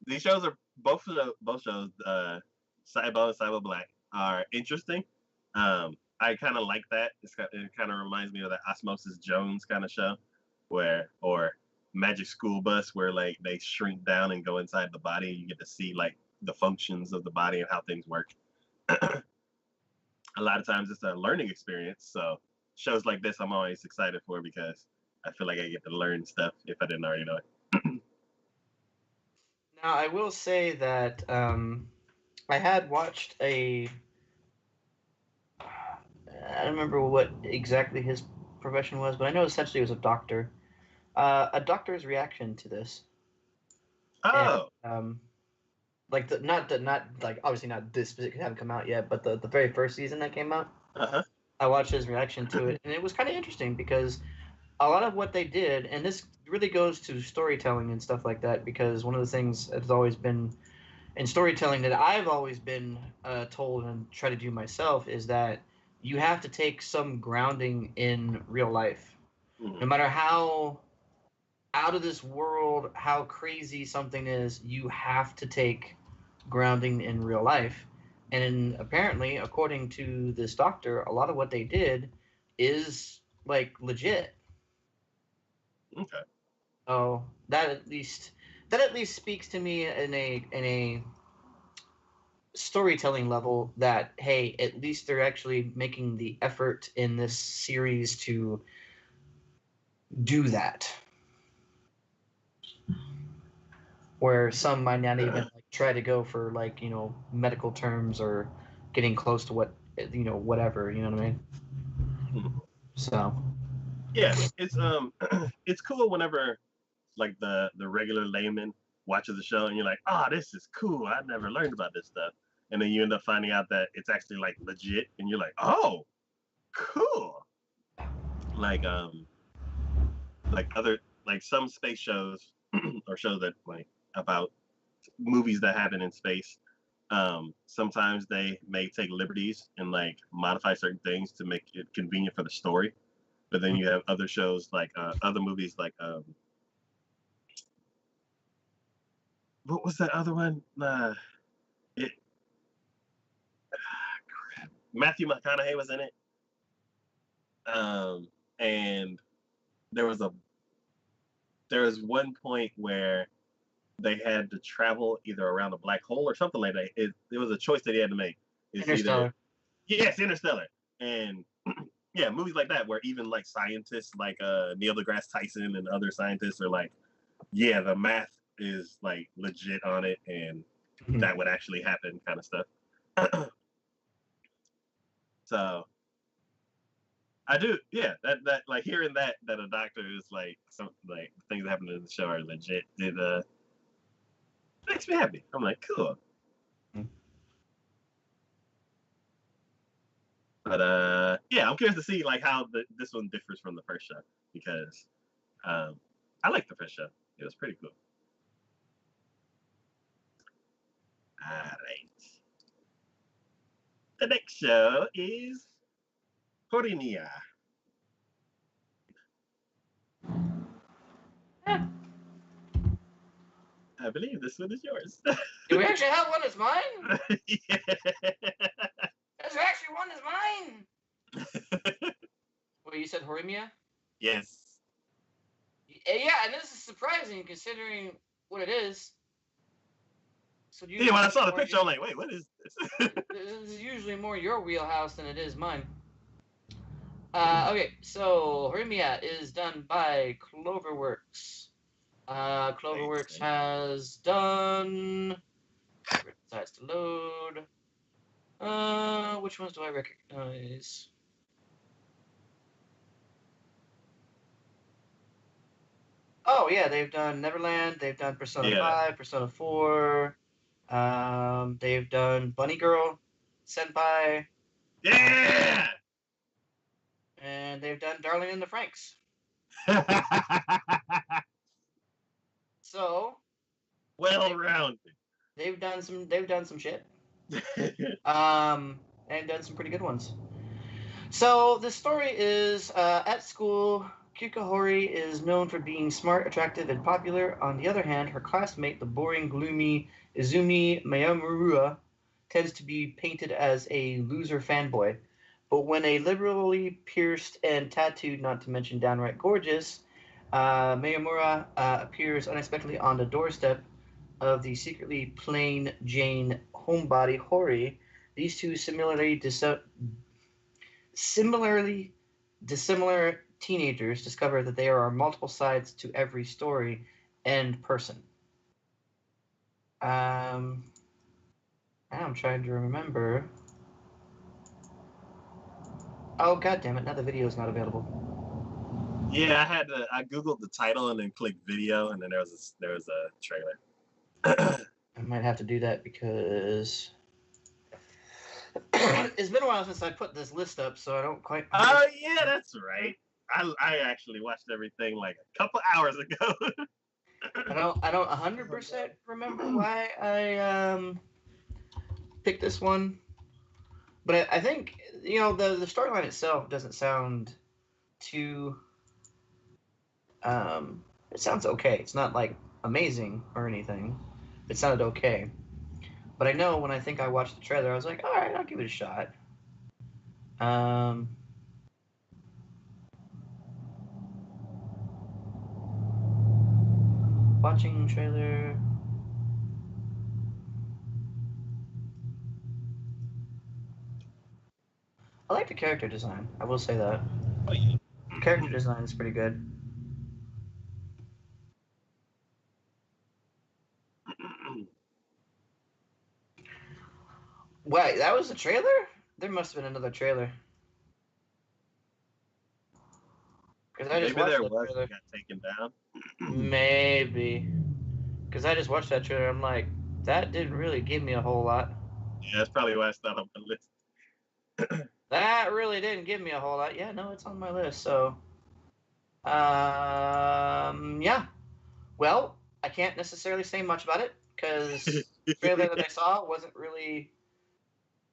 These shows are both shows, Cybo and Cybo Black, are interesting. I kind of like that. It kind of reminds me of the Osmosis Jones kind of show, or Magic School Bus, where like they shrink down and go inside the body. You get to see like the functions of the body and how things work. A lot of times it's a learning experience. So shows like this, I'm always excited for because I feel like I get to learn stuff if I didn't already know it. Now I will say that I had watched I don't remember what exactly his profession was, but I know essentially he was a doctor. A doctor's reaction to this. Oh. And, like not like obviously not this specific, haven't come out yet, but the very first season that came out. Uh-huh. I watched his reaction to it, and it was kind of interesting because a lot of what they did, and this really goes to storytelling and stuff like that, because one of the things that's always been in storytelling that I've always been told and try to do myself is that you have to take some grounding in real life. Mm-hmm. No matter how out of this world, how crazy something is, you have to take grounding in real life. And apparently, according to this doctor, a lot of what they did is like legit. Okay. Oh, that at least speaks to me in a storytelling level that, hey, at least they're actually making the effort in this series to do that. Where some might not even like try to go for like, medical terms or getting close to what, whatever, you know what I mean? Mm-hmm. So yeah, it's it's cool whenever like the regular layman watches the show and you're like, oh, this is cool, I never learned about this stuff, and then you end up finding out that it's actually like legit, and you're like, oh, cool. Like like some space shows or shows that like about movies that happen in space. Sometimes they may take liberties and like modify certain things to make it convenient for the story. But then you have other shows like other movies like what was that other one? It Matthew McConaughey was in it. And there was a there was one point where they had to travel either around a black hole or something like that. It was a choice that he had to make. It's either Interstellar. yes, Interstellar, and yeah, movies like that where even like scientists like Neil deGrasse Tyson and other scientists are like, yeah, the math is like legit on it, and that would actually happen, kind of stuff. So I do, yeah. That like hearing that a doctor is like some like things that happen in the show are legit. It makes me happy. I'm like, cool. But yeah, I'm curious to see like how this one differs from the first show because I like the first show. It was pretty cool. All right. The next show is Horinia. Yeah. I believe this one is yours. Do we actually have one that's mine? Yeah. There's actually one that's mine. Wait, you said Horimia? Yes. Yeah, and this is surprising considering what it is. So yeah, when I saw the picture, I'm like, wait, what is this? This is usually more your wheelhouse than it is mine. Okay, so Horimia is done by Cloverworks. Cloverworks has done. It decides to load. Which ones do I recognize? Oh yeah, they've done Neverland. They've done Persona 5, Persona 4. They've done Bunny Girl, Senpai. Yeah. And they've done Darling in the Franxx. So well-rounded. They've done some shit. And done some pretty good ones. So the story is at school, Kikahori is known for being smart, attractive, and popular. On the other hand, her classmate, the boring, gloomy Izumi Mayamurua, tends to be painted as a loser fanboy. But when a liberally pierced and tattooed, not to mention downright gorgeous, Mayamura appears unexpectedly on the doorstep of the secretly plain Jane homebody Hori, these two similarly dissimilar teenagers discover that there are multiple sides to every story and person. Now I'm trying to remember. Oh god damn it! Now the video is not available. Yeah, I googled the title and then clicked video, and then there was a trailer. I might have to do that because it's been a while since I put this list up, so I don't quite. Oh yeah, that's right. I actually watched everything like a couple hours ago. I don't 100% remember why I picked this one, but I think the storyline itself doesn't sound too. It sounds okay. It's not like amazing or anything. It sounded okay, but I know when I watched the trailer, I was like, all right, I'll give it a shot. Watching trailer. I like the character design. I will say that. Oh, yeah. Character design is pretty good. Wait, that was a trailer? There must have been another trailer. Because I just Maybe watched there that was trailer. got taken down. Maybe. Because I just watched that trailer. I'm like, that didn't really give me a whole lot. Yeah, that's probably why it's not on my list. That really didn't give me a whole lot. Yeah, no, it's on my list. So Yeah. Well, I can't necessarily say much about it because the trailer that I saw wasn't really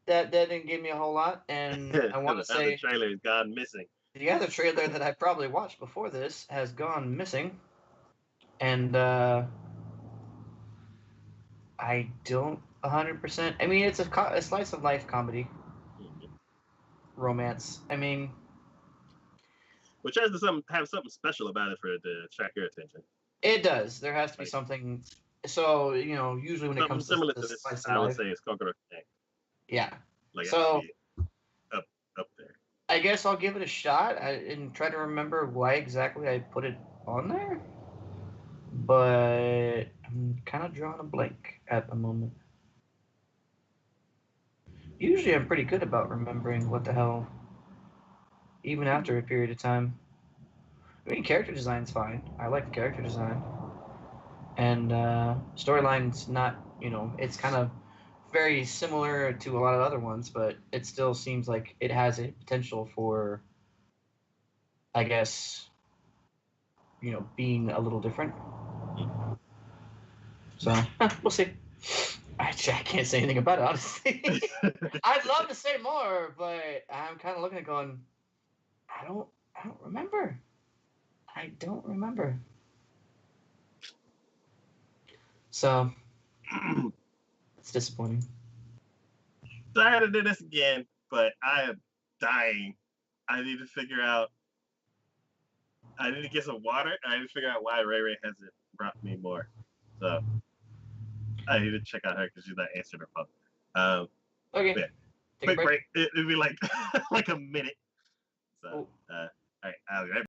that didn't give me a whole lot, and I want The to other say trailer has gone missing. the other trailer that I probably watched before this has gone missing, and I don't 100%. I mean, it's a slice of life comedy Mhm. romance. I mean, Which has to have something special about it for it to attract your attention. it does. There has to be Like something. So usually when it something comes to similar the to this, slice of I would life, say is Coconut Tank. yeah. Like it would So be up up there. I guess I'll give it a shot and try to remember why exactly I put it on there. But I'm kind of drawing a blank at the moment. Usually I'm pretty good about remembering what the hell, even after a period of time. I mean, character design's fine. I like the character design. And storyline's not, it's kind of very similar to a lot of other ones, but it still seems like it has a potential for, I guess, being a little different. So we'll see. I can't say anything about it, honestly. I'd love to say more, but I'm kind of looking at going, I don't, I don't remember. I don't remember. So it's disappointing. So I had to do this again, but I am dying. I need to figure out. I need to get some water. And I need to figure out why Ray Ray hasn't brought me more. So I need to check out her because she's not answering her phone. Okay, Yeah, take a quick break. break. It'd be like like a minute. So Cool. all right, I'll be right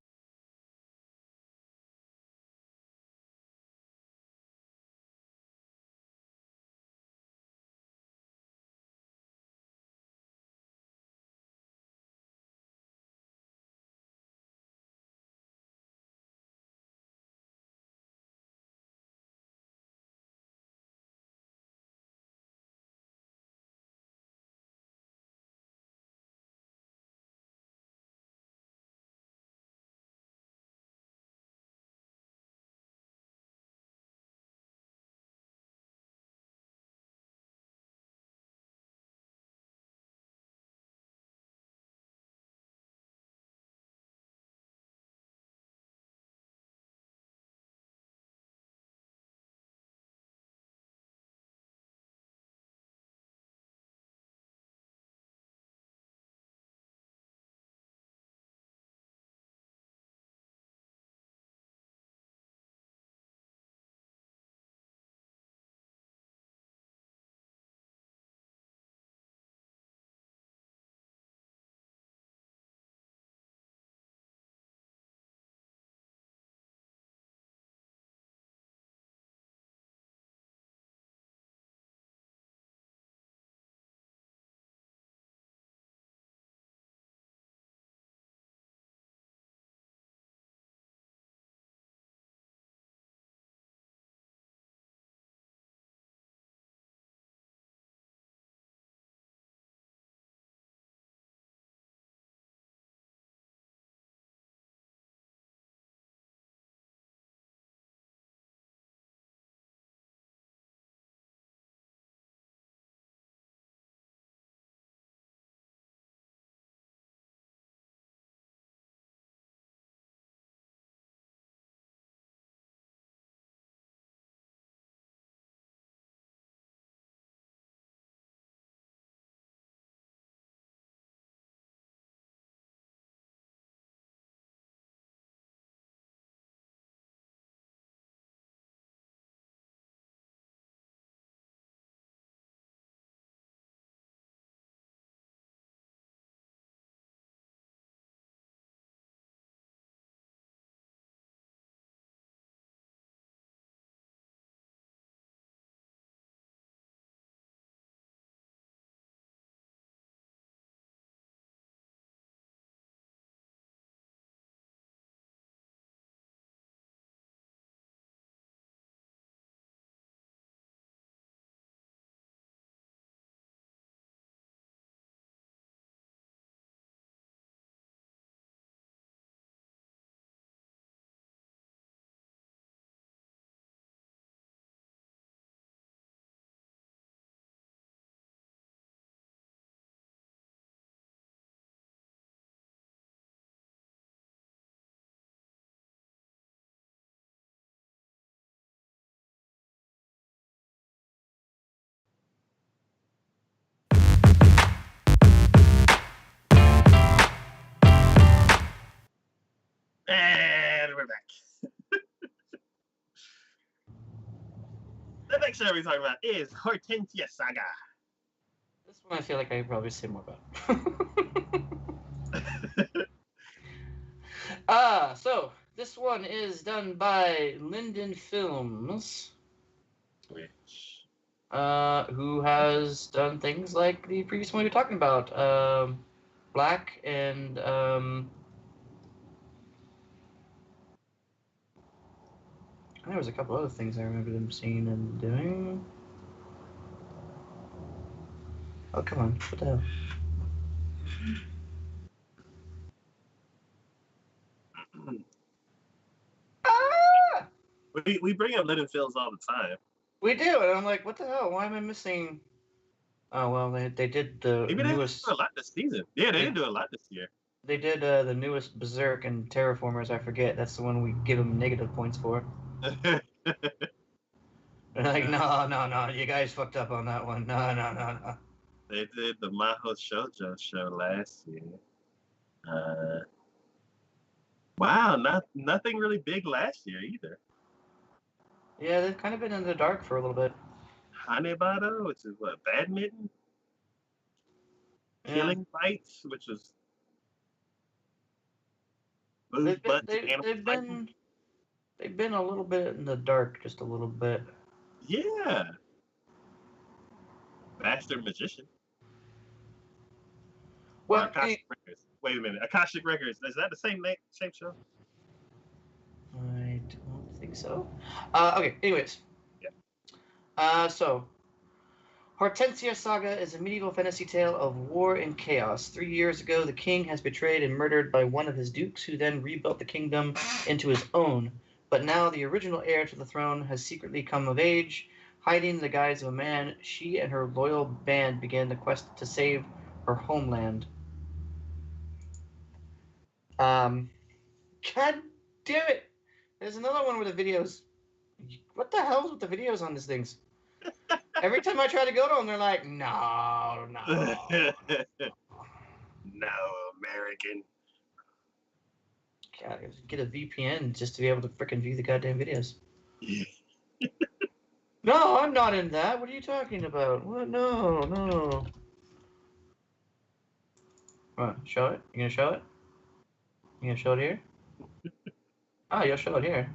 And we're back. The next show we're talking about is Hortensia Saga. This one I feel like I could probably say more about. So this one is done by Linden Films, Which who has done things like the previous one we were talking about, Black and there was a couple other things I remember them seeing and doing. Oh, come on. What the hell? Ah! we bring up Linden Films all the time. We do, and I'm like, what the hell? Why am I missing? Oh, well, they did the Maybe newest... they did a lot this season. Yeah, they didn't do a lot this year. They did the newest Berserk and Terraformers, I forget. That's the one we give them negative points for. They're like, no, you guys fucked up on that one. No. They did the Maho Shoujo show last year. Wow, nothing really big last year either. Yeah, they've kind of been in the dark for a little bit. Hanebado, which is what, badminton? Yeah. Killing fights, which was They've been a little bit in the dark, just a little bit. Yeah. Bastard Magician. Well, Akashic Records. Wait a minute. Akashic Records. Is that the same show? I don't think so. Okay, anyways. Yeah. So, Hortensia Saga is a medieval fantasy tale of war and chaos. 3 years ago, the king has betrayed and murdered by one of his dukes, who then rebuilt the kingdom into his own. But now the original heir to the throne has secretly come of age. Hiding in the guise of a man, she and her loyal band begin the quest to save her homeland. God damn it! There's another one with the videos. What the hell's with the videos on these things? Every time I try to go to them, they're like, no. No, American. God, get a VPN just to be able to frickin' view the goddamn videos. No, I'm not in that. What are you talking about? What? No. What? Show it? You gonna show it? You gonna show it here? Oh, you'll show it here.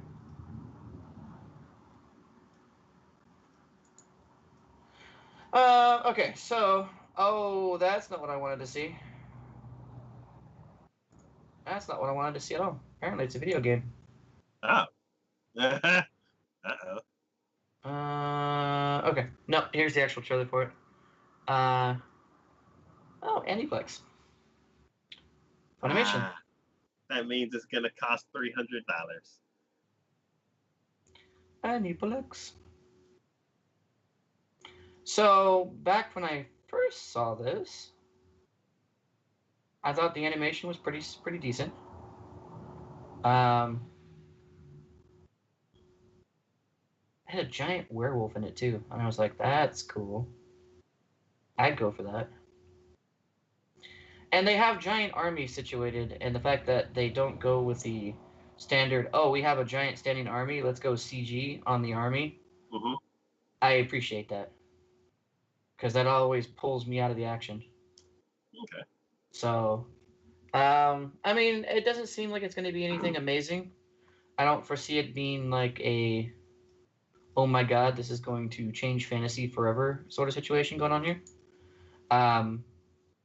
Okay, so... Oh, that's not what I wanted to see. That's not what I wanted to see at all. Apparently, it's a video game. Oh. Uh-oh. Okay. No, here's the actual trailer for it. Oh, Aniplex. Funimation. That means it's gonna cost $300. Aniplex. So, back when I first saw this, I thought the animation was pretty decent. It had a giant werewolf in it too, and I was like, that's cool. I'd go for that. And they have giant armies situated, and the fact that they don't go with the standard, oh, we have a giant standing army, let's go CG on the army. Mm-hmm. I appreciate that, because that always pulls me out of the action. Okay. So, I mean, it doesn't seem like it's going to be anything amazing. I don't foresee it being like a, oh my god, this is going to change fantasy forever sort of situation going on here.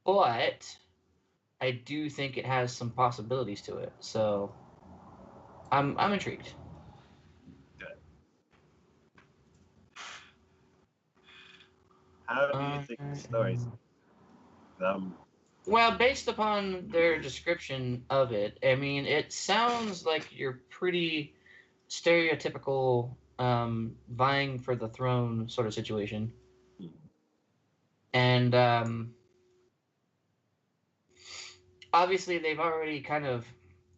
But I do think it has some possibilities to it. So, I'm intrigued. Good. How do you think the story's? Well, based upon their description of it, I mean, it sounds like you're pretty stereotypical vying for the throne sort of situation. And obviously they've already kind of,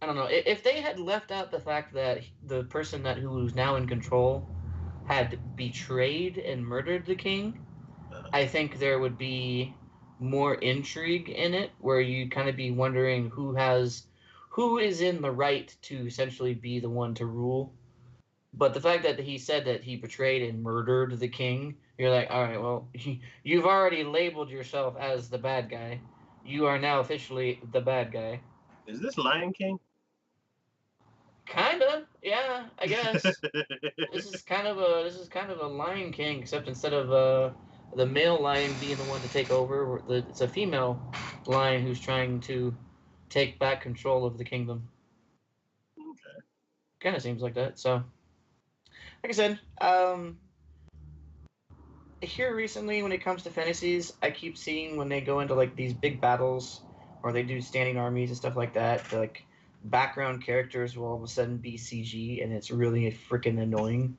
I don't know, if they had left out the fact that the person who's now in control had betrayed and murdered the king, I think there would be more intrigue in it, where you kind of be wondering who who is in the right to essentially be the one to rule. But the fact that he said that he betrayed and murdered the king, you're like, all right, well, you've already labeled yourself as the bad guy. You are now officially the bad guy. Is this Lion King? Kinda, yeah, I guess. This is kind of a Lion King, except instead of the male lion being the one to take over, it's a female lion who's trying to take back control of the kingdom. Okay. Kind of seems like that. So, like I said, here recently when it comes to fantasies, I keep seeing when they go into like these big battles or they do standing armies and stuff like that, like background characters will all of a sudden be CG and it's really freaking annoying.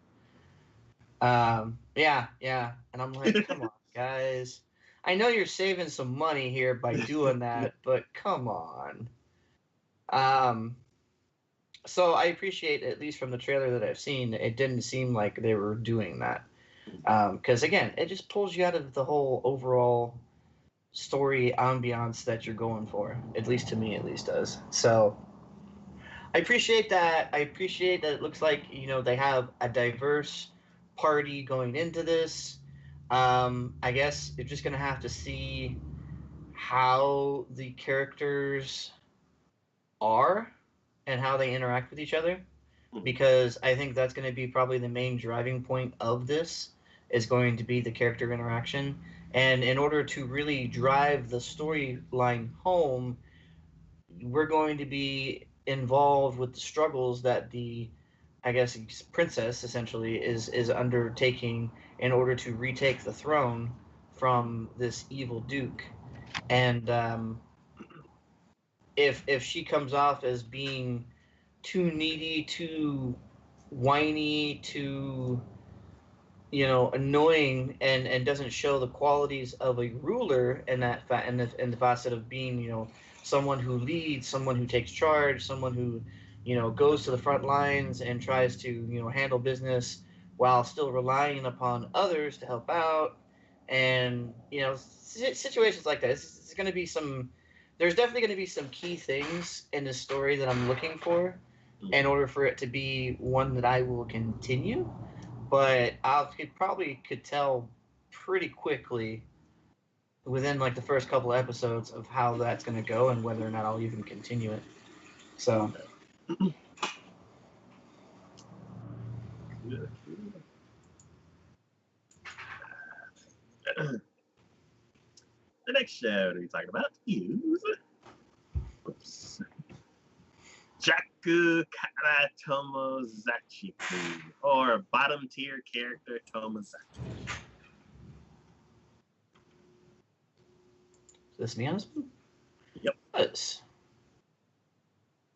Yeah, and I'm like, come on, guys. I know you're saving some money here by doing that, but come on. Um, so I appreciate, at least from the trailer that I've seen, it didn't seem like they were doing that. Because again, it just pulls you out of the whole overall story ambiance that you're going for. At least to me, at least does. So I appreciate that. I appreciate that it looks like they have a diverse party going into this. I guess you're just gonna have to see how the characters are and how they interact with each other, because I think that's going to be probably the main driving point of this is going to be the character interaction. And in order to really drive the storyline home, we're going to be involved with the struggles that the, I guess, princess essentially is undertaking in order to retake the throne from this evil duke. And if she comes off as being too needy, too whiny, too annoying, and doesn't show the qualities of a ruler in that in the facet of being someone who leads, someone who takes charge, someone who goes to the front lines and tries to handle business while still relying upon others to help out, and situations like that. It's going to be some. There's definitely going to be some key things in this story that I'm looking for in order for it to be one that I will continue. But I could tell pretty quickly within like the first couple of episodes of how that's going to go and whether or not I'll even continue it. So. The next show that we talk about is Jaku Kara Tomozachiku, or bottom tier character Tomozachi. Is this me, husband? Yep. Yes.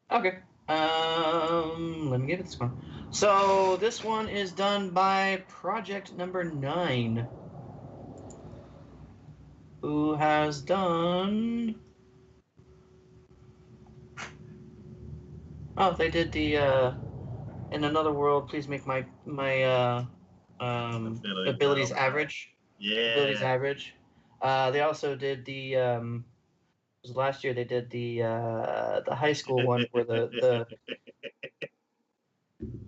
Okay. Let me get this one. So this one is done by Project Number 9, who has done. Oh, they did the In Another World. Please make my abilities average. Yeah. Abilities average. They also did the it was last year. They did the high school one where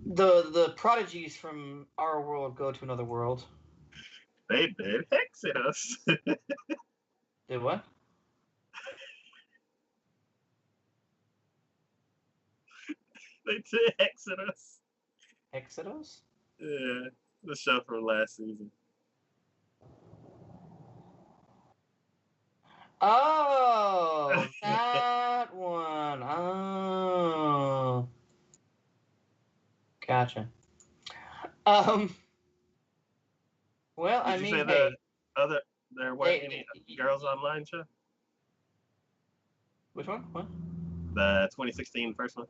the prodigies from our world go to another world. They did Exodus. Did what? They did Exodus. Exodus? Yeah, the show from last season. Oh, that one. Oh, gotcha. Well, Did I you mean, say hey, there weren't any Girls Online show? Which one? What? The 2016 first one.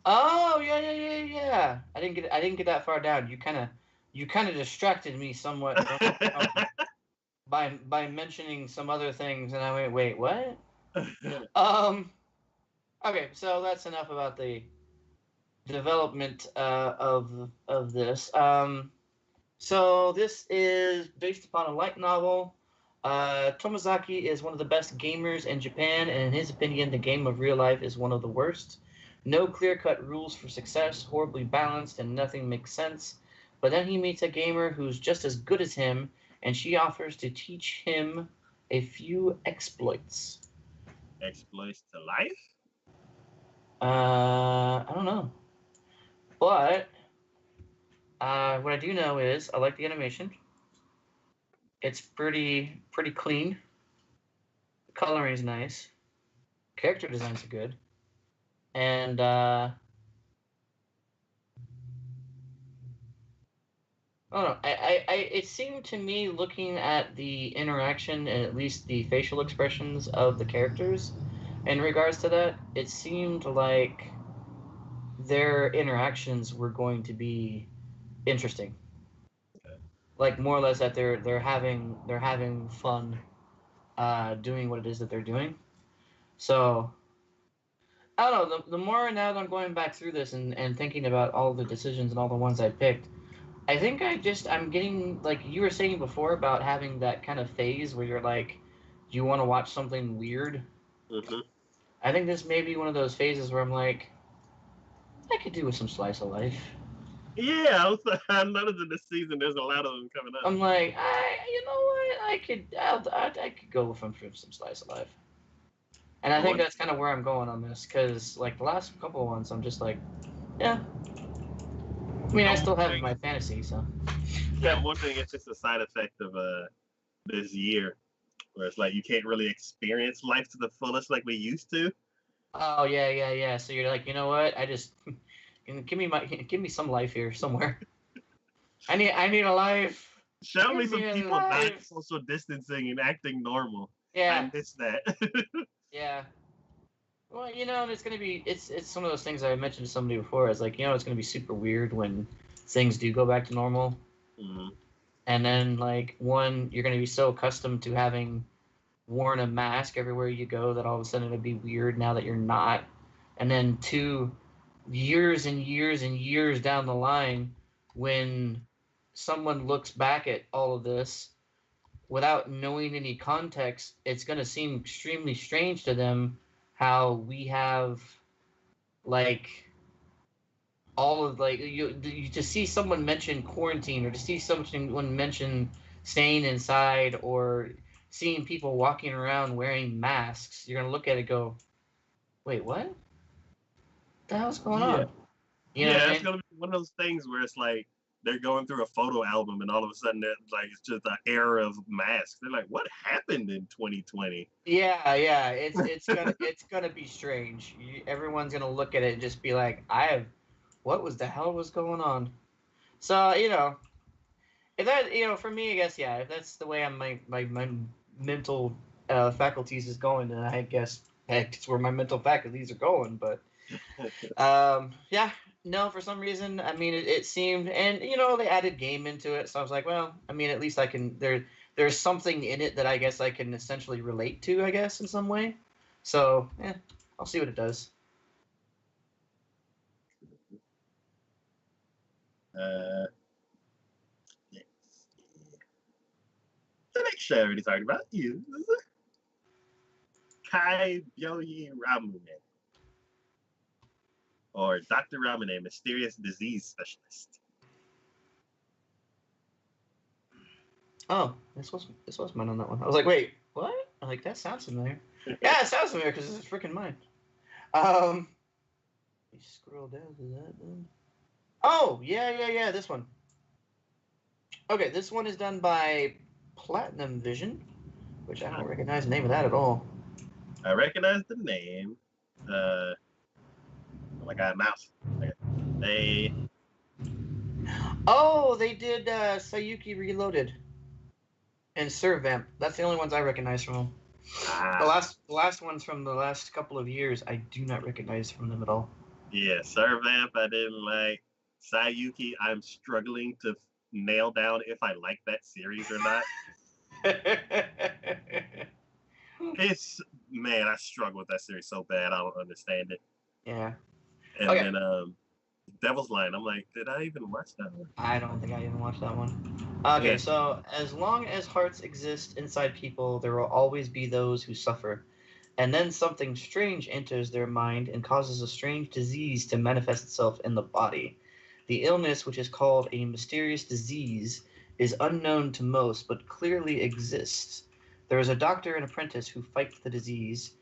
Oh, yeah. I didn't get that far down. You kind of distracted me somewhat by mentioning some other things, and I wait, what? Okay, so that's enough about the development of this. So this is based upon a light novel Tomazaki is one of the best gamers in Japan, and in his opinion, the game of real life is one of the worst. No clear-cut rules for success, horribly balanced, and nothing makes sense. But then he meets a gamer who's just as good as him, and she offers to teach him a few exploits. Exploits to life. I don't know, but what I do know is I like the animation. It's pretty clean. The coloring is nice. Character designs are good, and I don't know. It seemed to me, looking at the interaction and at least the facial expressions of the characters, in regards to that, it seemed like their interactions were going to be interesting. Like more or less that they're having fun doing what it is that they're doing. So I don't know. The more now that I'm going back through this and thinking about all the decisions and all the ones I picked, I think I'm getting, like you were saying before, about having that kind of phase where you're like, do you want to watch something weird? Mm-hmm. I think this may be one of those phases where I'm like, I could do with some slice of life. Yeah, I noticed in this season there's a lot of them coming up. I'm like, you know what? I could go with some slice of life. And I But think one, that's kind of where I'm going on this, because like the last couple of ones, I'm just like, yeah. I mean, I I'm still have wondering, my fantasy, so. yeah, I'm wondering if it's a side effect of this year, where it's like you can't really experience life to the fullest like we used to. Oh yeah, yeah, yeah. So you're like, you know what? I just give me some life here somewhere. I need a life. Show me Give me some a people not life. social distancing and acting normal. I Yeah, miss that. yeah. Well, it's gonna be it's one of those things I mentioned to somebody before. It's like, it's gonna be super weird when things do go back to normal, mm, and then like one, you're gonna be so accustomed to having worn a mask everywhere you go that all of a sudden it'd be weird now that you're not. And then two, years and years and years down the line, when someone looks back at all of this without knowing any context, it's going to seem extremely strange to them how we have, like, all of, like, you to see someone mention quarantine, or to see someone mention staying inside, or seeing people walking around wearing masks. You're going to look at it and go, wait, what the hell's going yeah, on? You know what yeah, I it's mean? gonna be one of those things where it's like they're going through a photo album and all of a sudden it's just an era of masks. They're like, what happened in 2020? Yeah, yeah. It's gonna be strange. Everyone's gonna look at it and just be like, what was the hell was going on? So if that, for me, I guess, yeah. If that's the way my mental faculties is going, then I guess heck, it's where my mental faculties are going. But yeah, no, for some reason, I mean, it seemed, and they added game into it, so I was like, well, I mean, at least I can there's something in it that I guess I can essentially relate to, I guess, in some way. So yeah, I'll see what it does. Uh, yes. The next show I already talked about is Kai Byoyi Ramune, or Dr. Ramune, Mysterious Disease Specialist. Oh, this was mine on that one. I was like, wait, what? I'm like, that sounds familiar. Yeah, it sounds familiar because it's freaking mine. Um, let me scroll down to that then. Oh, yeah, yeah, yeah, this one. Okay, this one is done by Platinum Vision, which I don't recognize the name of that at all. I recognize the name. Oh my god, mouse. Okay. They Oh, they did Sayuki Reloaded and Servamp. That's the only ones I recognize from them. The ah last ones from the last couple of years, I do not recognize from them at all. yeah, Servamp I didn't like. Sayuki, I'm struggling to nail down if I like that series or not. It's man, I struggle with that series so bad. I don't understand it. Yeah. And Okay. then Devil's Line. I'm like, did I even watch that one? I don't think I even watched that one. Okay, Yeah. so as long as hearts exist inside people, there will always be those who suffer. And then something strange enters their mind and causes a strange disease to manifest itself in the body. The illness, which is called a mysterious disease, is unknown to most, but clearly exists. There is a doctor and apprentice who fight the disease,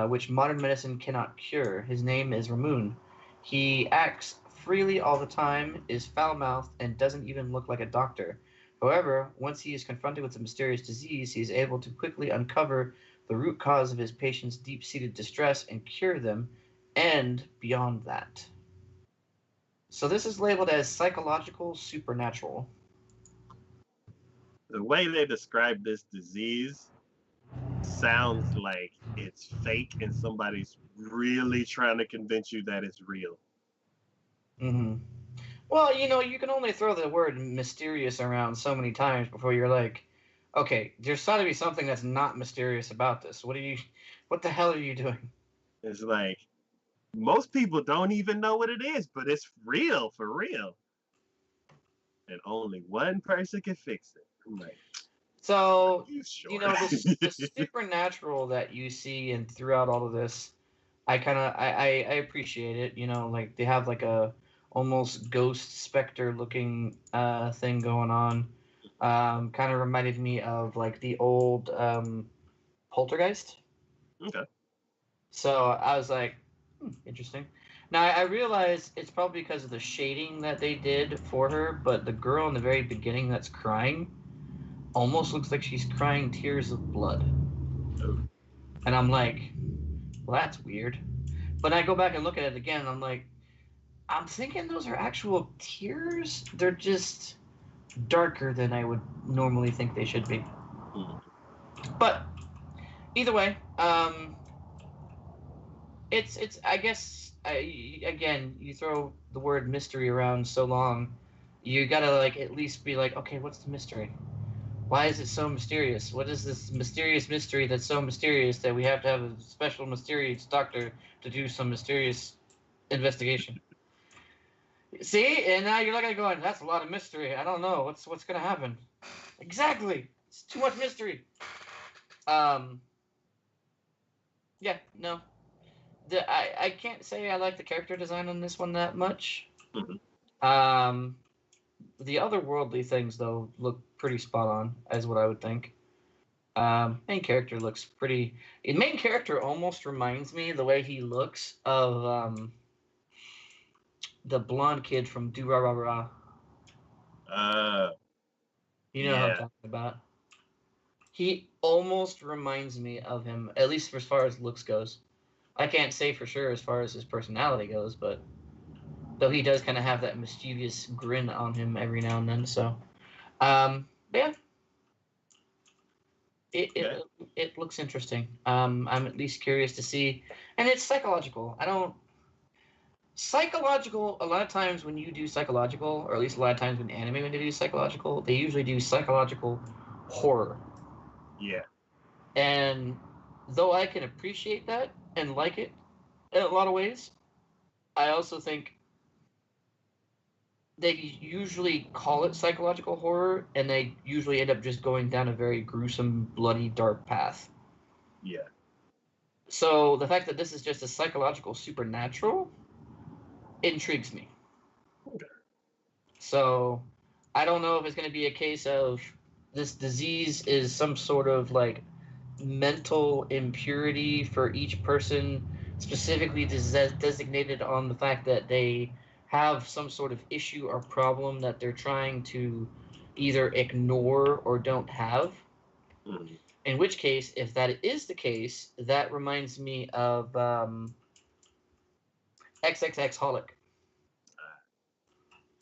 which modern medicine cannot cure. His name is Ramun. He acts freely all the time, is foul mouthed, and doesn't even look like a doctor. However, once he is confronted with a mysterious disease, he is able to quickly uncover the root cause of his patient's deep seated distress and cure them, and beyond that. So this is labeled as psychological supernatural. The way they describe this disease sounds like it's fake and somebody's really trying to convince you that it's real. Mm-hmm. Well, you can only throw the word mysterious around so many times before you're like, okay, there's got to be something that's not mysterious about this. What the hell are you doing? It's like most people don't even know what it is, but it's real for real. And only one person can fix it. I'm like, are So, you sure? the supernatural that you see and throughout all of this, I appreciate it. Like they have like a almost ghost specter looking thing going on. Kind of reminded me of like the old Poltergeist. Okay. So I was like, interesting. Now I realize it's probably because of the shading that they did for her, but the girl in the very beginning that's crying almost looks like she's crying tears of blood. Oh, And I'm like, well, that's weird. But I go back and look at it again, and I'm like, I'm thinking those are actual tears. They're just darker than I would normally think they should be. mm, But either way, it's I guess again you throw the word mystery around so long, you gotta like at least be like, okay, what's the mystery? Why is it so mysterious? What is this mysterious mystery that's so mysterious that we have to have a special mysterious doctor to do some mysterious investigation? See, and now you're looking at it going, that's a lot of mystery. I don't know what's gonna happen. Exactly, it's too much mystery. Um, yeah, no, I can't say I like the character design on this one that much. mhm. Um, the otherworldly things though look pretty spot on, as what I would think. Main character looks pretty. Main character almost reminds me the way he looks of the blonde kid from Do Ra Ra Ra. Uh, You know who I'm yeah. talking about. He almost reminds me of him, at least as far as looks goes. I can't say for sure as far as his personality goes, but though he does kind of have that mischievous grin on him every now and then. So, but yeah, it, Okay. it it looks interesting. I'm at least curious to see, and it's psychological. I don't psychological. A lot of times when you do psychological, or at least a lot of times when anime when they do psychological, they usually do psychological horror. Yeah. And though I can appreciate that and like it in a lot of ways, I also think they usually call it psychological horror, and they usually end up just going down a very gruesome, bloody, dark path. Yeah. So the fact that this is just a psychological supernatural intrigues me. Okay. So I don't know if it's going to be a case of this disease is some sort of like mental impurity for each person, specifically designated on the fact that they have some sort of issue or problem that they're trying to either ignore or don't have. Mm, In which case, if that is the case, that reminds me of XXX Holic,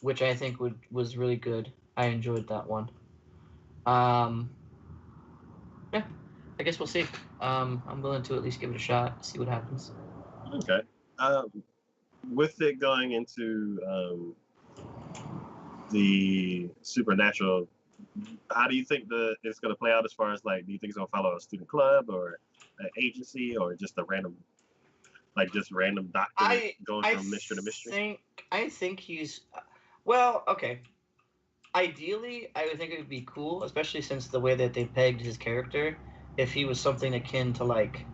which I think was really good. I enjoyed that one. Um, yeah, I guess we'll see. I'm willing to at least give it a shot, see what happens. okay. Um, with it going into the supernatural, how do you think it's going to play out as far as like, do you think it's going to follow a student club or an agency or just a random, like just random doctor I going I from mystery to mystery? think I think he's well, okay. Ideally, I would think it would be cool, especially since the way that they pegged his character, if he was something akin to like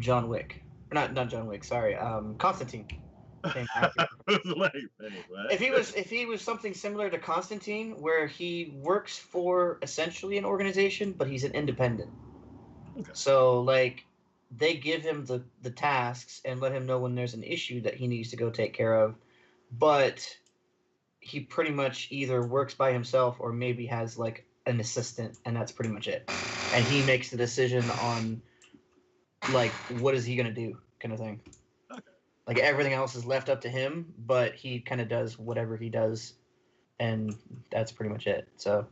John Wick, or not John Wick. Sorry, Constantine. Same actor. I was like, wait, what? If he was something similar to Constantine, where he works for essentially an organization, but he's an independent. Okay. So like they give him the tasks and let him know when there's an issue that he needs to go take care of, but he pretty much either works by himself or maybe has like an assistant, and that's pretty much it. And he makes the decision on like what is he gonna do, kind of thing. Okay. Like everything else is left up to him, but he kind of does whatever he does, and that's pretty much it. So,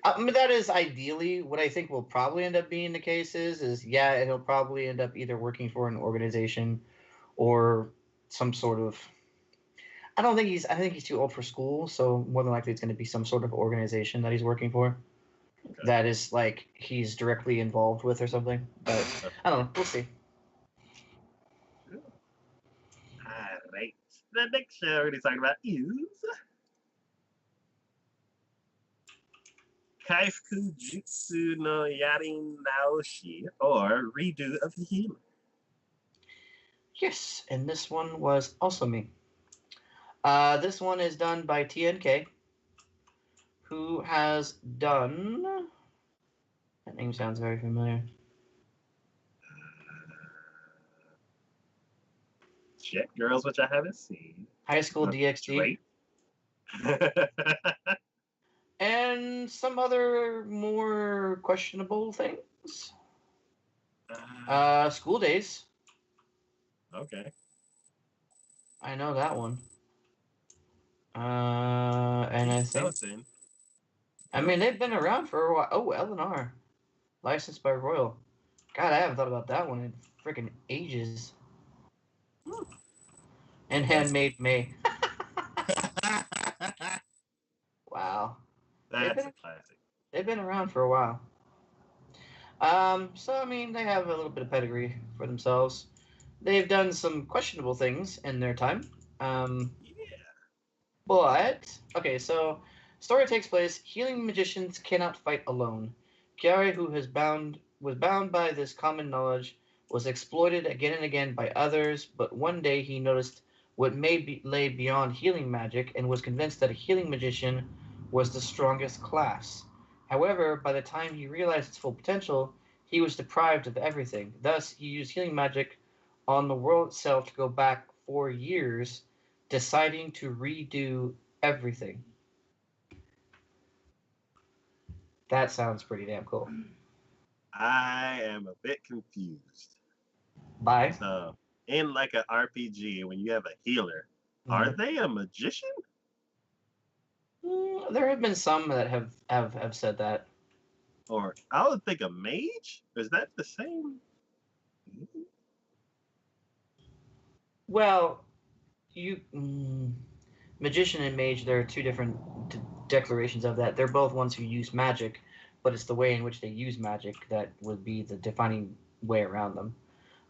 I mean, that is ideally what I think will probably end up being the case. Is yeah, he'll probably end up either working for an organization or some sort of. I don't think he's. I think he's too old for school, so more than likely it's going to be some sort of organization that he's working for. Okay. That is like he's directly involved with or something. But I don't know. We'll see. All right. The next show we're going to talk about is Kaifuku Jutsu no Yarin Naoshi, or Redo of the Healing. Yes, and this one was also me. This one is done by TNK, who has done. That name sounds very familiar. Jet Girls, which I haven't seen. High School DxD. Drake. And some other more questionable things. School Days. Okay. I know that one. And I think. Skeleton. I mean, they've been around for a while. Oh, L&R. Licensed by Royal. God, I haven't thought about that one in freaking ages. And Handmade May. Wow. That's a classic. They've been around for a while. So I mean, they have a little bit of pedigree for themselves. They've done some questionable things in their time. Yeah. But okay, so story takes place. Healing magicians cannot fight alone. Kiari, who was bound by this common knowledge, was exploited again and again by others. But one day he noticed what lay beyond healing magic and was convinced that a healing magician was the strongest class. However, by the time he realized its full potential, he was deprived of everything. Thus, he used healing magic on the world itself to go back 4 years, deciding to redo everything. That sounds pretty damn cool. I am a bit confused. Bye. So, in like an RPG, when you have a healer, are they a magician? There have been some that have said that. Or I would think a mage? Is that the same? Well, magician and mage, there are two different declarations of that. They're both ones who use magic, but it's the way in which they use magic that would be the defining way around them.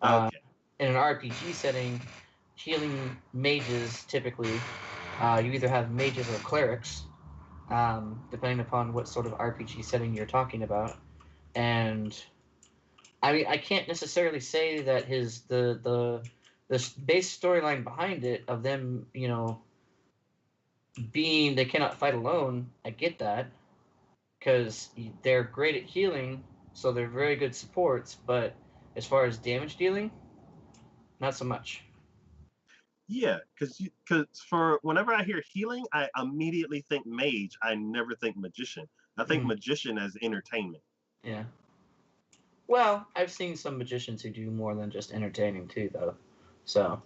Okay. In an RPG setting, healing mages typically, you either have mages or clerics, depending upon what sort of RPG setting you're talking about. And I mean, I can't necessarily say that the base storyline behind it of them, being they cannot fight alone. I get that because they're great at healing, so they're very good supports. But as far as damage dealing, not so much. Yeah, because for whenever I hear healing, I immediately think mage. I never think magician. I think magician as entertainment. Yeah. Well, I've seen some magicians who do more than just entertaining too, though. So.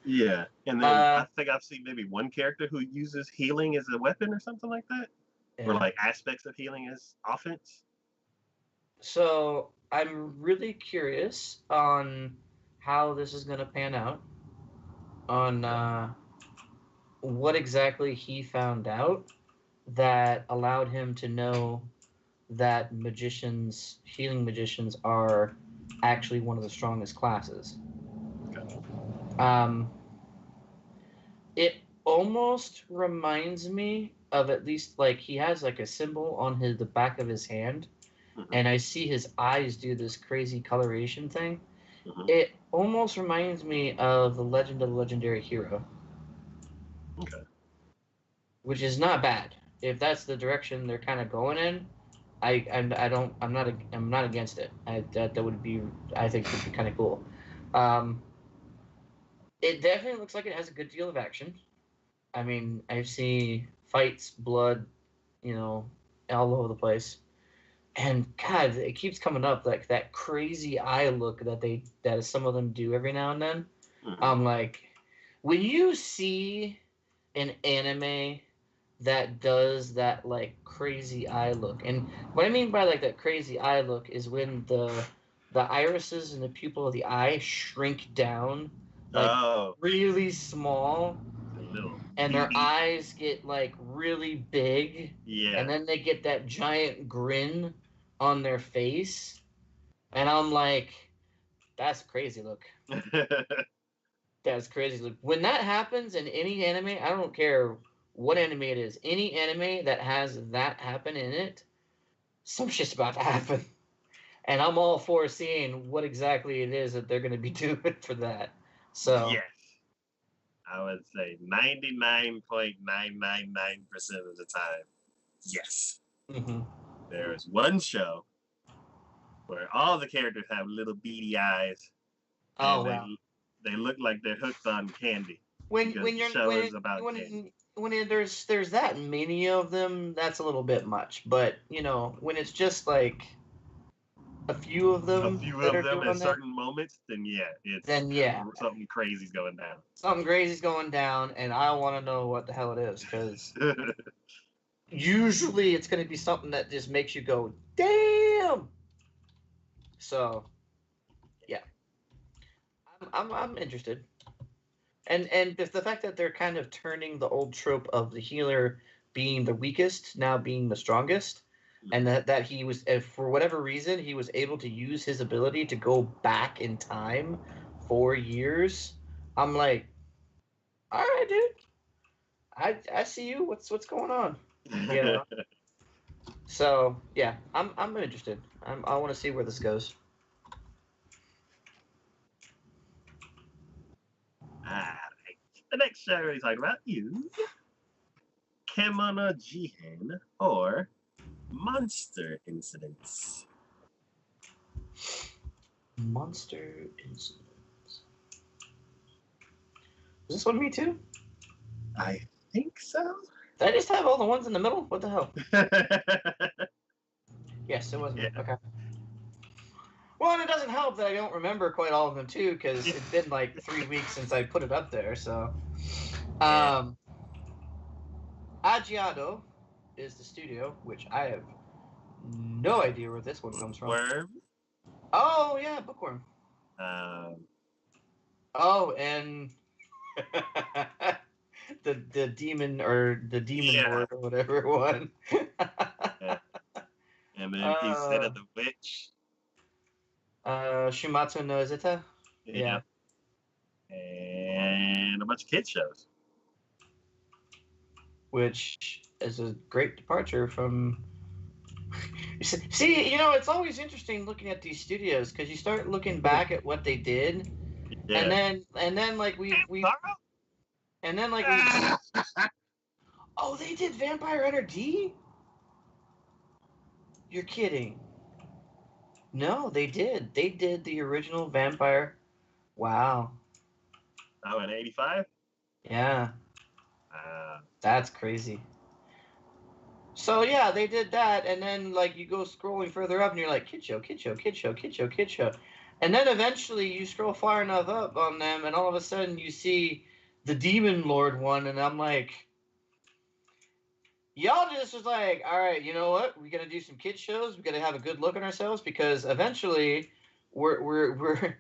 Yeah, and then I think I've seen maybe one character who uses healing as a weapon or something like that, or like aspects of healing as offense. So I'm really curious on how this is going to pan out. On what exactly he found out that allowed him to know that healing magicians, are actually one of the strongest classes. Okay. It almost reminds me of at least like he has like a symbol on the back of his hand, Mm-hmm. and I see his eyes do this crazy coloration thing. Mm-hmm. It almost reminds me of the Legend of the Legendary Hero, Okay. which is not bad. If that's the direction they're kind of going in, I don't I'm not against it. That would be I think would be kind of cool. Um, it definitely looks like it has a good deal of action. I mean, I see fights, blood, you know, all over the place. And God, it keeps coming up like that crazy eye look that some of them do every now and then. Mm-hmm. I'm like, when you see an anime that does that like crazy eye look, and what I mean by like that crazy eye look is when the irises and the pupil of the eye shrink down like Oh, really small, the little and their beady. eyes get like really big, and Yeah. then they get that giant grin on their face, and I'm like, that's crazy look. That's crazy look. When that happens in any anime, I don't care what anime it is, any anime that has that happen in it, some shit's about to happen. And I'm all for seeing what exactly it is that they're going to be doing for that. So, Yes. I would say 99.999% of the time, yes. mhm. There is one show where all the characters have little beady eyes Oh and well. they look like they're hooked on candy When because when the you're show is about candy. there's that many of them, that's a little bit much. But when it's just like a few of A them few that of are them at doing that, certain moments, then yeah, it's then yeah, something crazy's going down. something crazy's going down, and I want to know what the hell it is because usually it's going to be something that just makes you go, damn. So yeah, I'm interested. And the fact that they're kind of turning the old trope of the healer being the weakest now being the strongest, and that he was for whatever reason he was able to use his ability to go back in time 4 years. I'm like, all right, dude, I see you. What's going on? You know. So yeah, I'm interested. I want to see where this goes. Alright. The next show we're talking about is Kemono Jihen or Monster Incidents. Monster Incidents. Is this one me too? I think so. Did I just have all the ones in the middle? What the hell? Yes, it was me. Yeah. Okay. Well, and it doesn't help that I don't remember quite all of them too, because it's been like 3 weeks since I put it up there. So, Yeah. um, Agiado is the studio, which I have no idea where this one comes from. Worm. Oh yeah, Bookworm. Um, Oh, and the demon or the demon yeah. lord or whatever one. Yeah. And then he said uh, of the witch. Shumatsu no Izita. Yeah. Yeah. And a bunch of kid shows. Which is a great departure from. See, it's always interesting looking at these studios because you start looking back at what they did, and Yeah. then like we and then like we. Oh, they did Vampire Hunter D. You're kidding? No, they did. They did the original Vampire. Wow. Oh, in 85? Yeah, Uh, that's crazy. So yeah, they did that, and then like you go scrolling further up, and you're like, kid show, kid show, kid show, kid show, kid show, and then eventually you scroll far enough up on them, and all of a sudden you see the Demon Lord one, and I'm like, y'all just was like, all right, you know what? We're gonna do some kid shows. We gotta have a good look at ourselves because eventually we're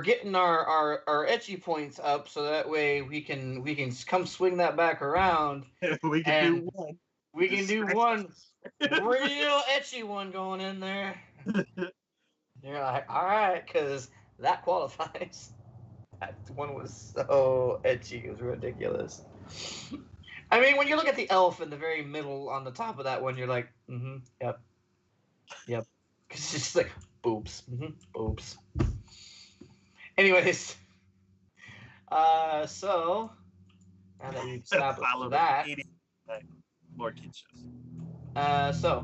getting our etchy points up, so that way we can come swing that back around, we can and do one. we can Just do scratch one real etchy one going in there. You're like, all right, because that qualifies. That one was so etchy, it was ridiculous. I mean, when you look at the elf in the very middle on the top of that one, you're like, yep, yep. Because it's just like, boobs, boobs. Anyways, so now that we've established Followed that, immediately by more kid shows. so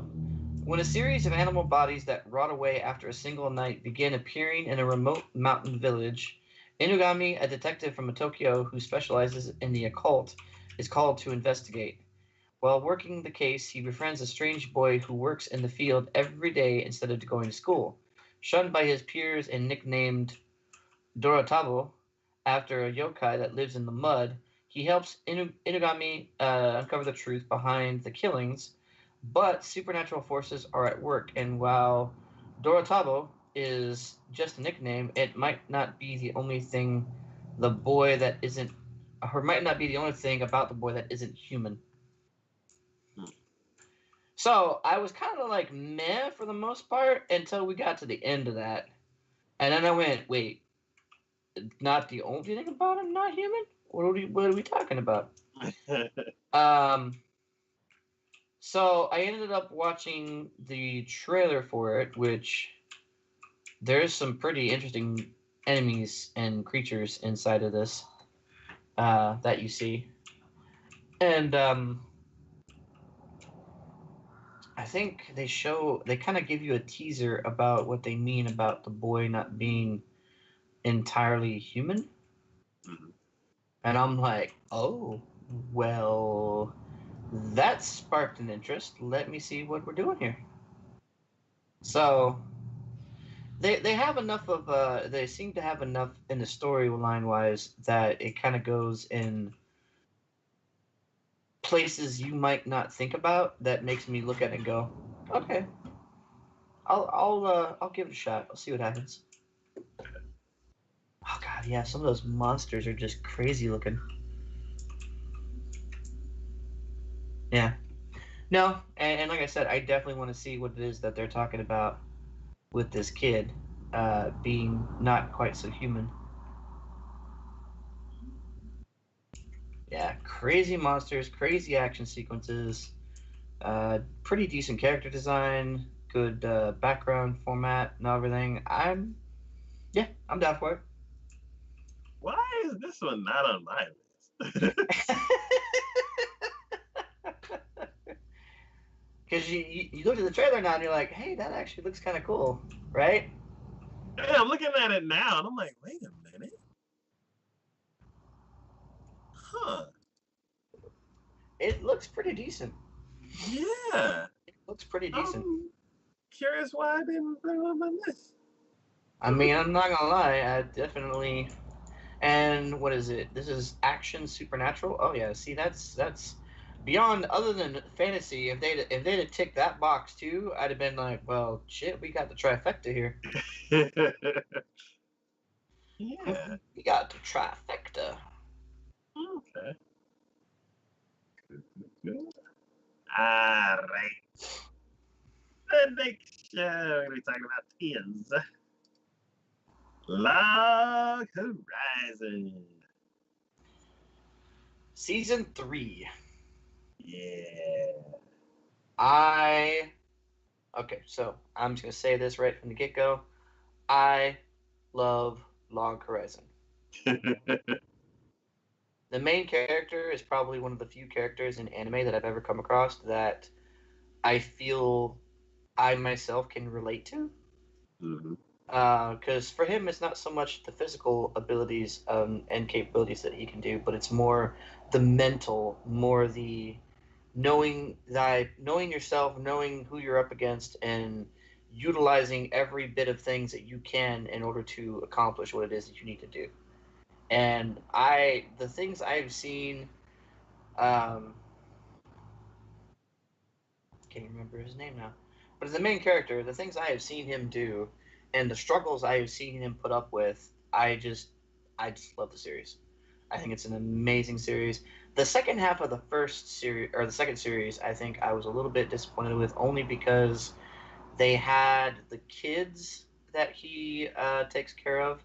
when a series of animal bodies that rot away after a single night begin appearing in a remote mountain village, Inugami, a detective from Tokyo who specializes in the occult, is called to investigate. While working the case, he befriends a strange boy who works in the field every day instead of going to school. Shunned by his peers and nicknamed Dorotabo after a yokai that lives in the mud, he helps Inugami uncover the truth behind the killings, but supernatural forces are at work, and while Dorotabo is just a nickname, it might not be the only thing the boy that isn't or might not be the only thing about the boy that isn't human. Hmm. So I was kind of like meh for the most part until we got to the end of that. And then I went, wait, not the only thing about him not human? What are we talking about? Um, so I ended up watching the trailer for it, which there's some pretty interesting enemies and creatures inside of this that you see. And I think they kind of give you a teaser about what they mean about the boy not being entirely human. Mhm. And I'm like, oh, well, that sparked an interest. Let me see what we're doing here. So they have enough of they seem to have enough in the storyline wise that it kind of goes in places you might not think about that makes me look at it and go, okay, I'll give it a shot. I'll see what happens. Oh god, yeah, some of those monsters are just crazy looking. Yeah. No, and like I said, I definitely want to see what it is that they're talking about with this kid being not quite so human. Yeah, crazy monsters, crazy action sequences, pretty decent character design, good background format and everything. I'm down for Why is this one not on my list? it. Because you look at the trailer now and you're like, hey, that actually looks kind of cool, right? Yeah, I'm looking at it now and I'm like, wait a minute. Huh. It looks pretty decent. Yeah. It looks pretty decent. I'm curious why I didn't put it on my list. I mean, I'm not gonna lie, I definitely. And what is it? This is action supernatural. Oh yeah, see that's beyond other than fantasy. If they'd have ticked that box too, I'd have been like, well, shit, we got the trifecta here. Yeah. We got the trifecta. Okay. Good. All right. The next show we're going to be talking about is Log Horizon. Season 3. Yeah. I okay, so I'm just gonna say this right from the get go. I love Log Horizon. The main character is probably one of the few characters in anime that I've ever come across that I feel I myself can relate to. Mhm. Because for him, it's not so much the physical abilities and capabilities that he can do, but it's more the mental, more the knowing yourself, knowing who you're up against, and utilizing every bit of things that you can in order to accomplish what it is that you need to do. And the things I've seen, um, can't remember his name now, but as the main character, the things I have seen him do, and the struggles I have seen him put up with, I just love the series. I think it's an amazing series. The second half of the first series or the second series, I think I was a little bit disappointed with, only because they had the kids that he takes care of,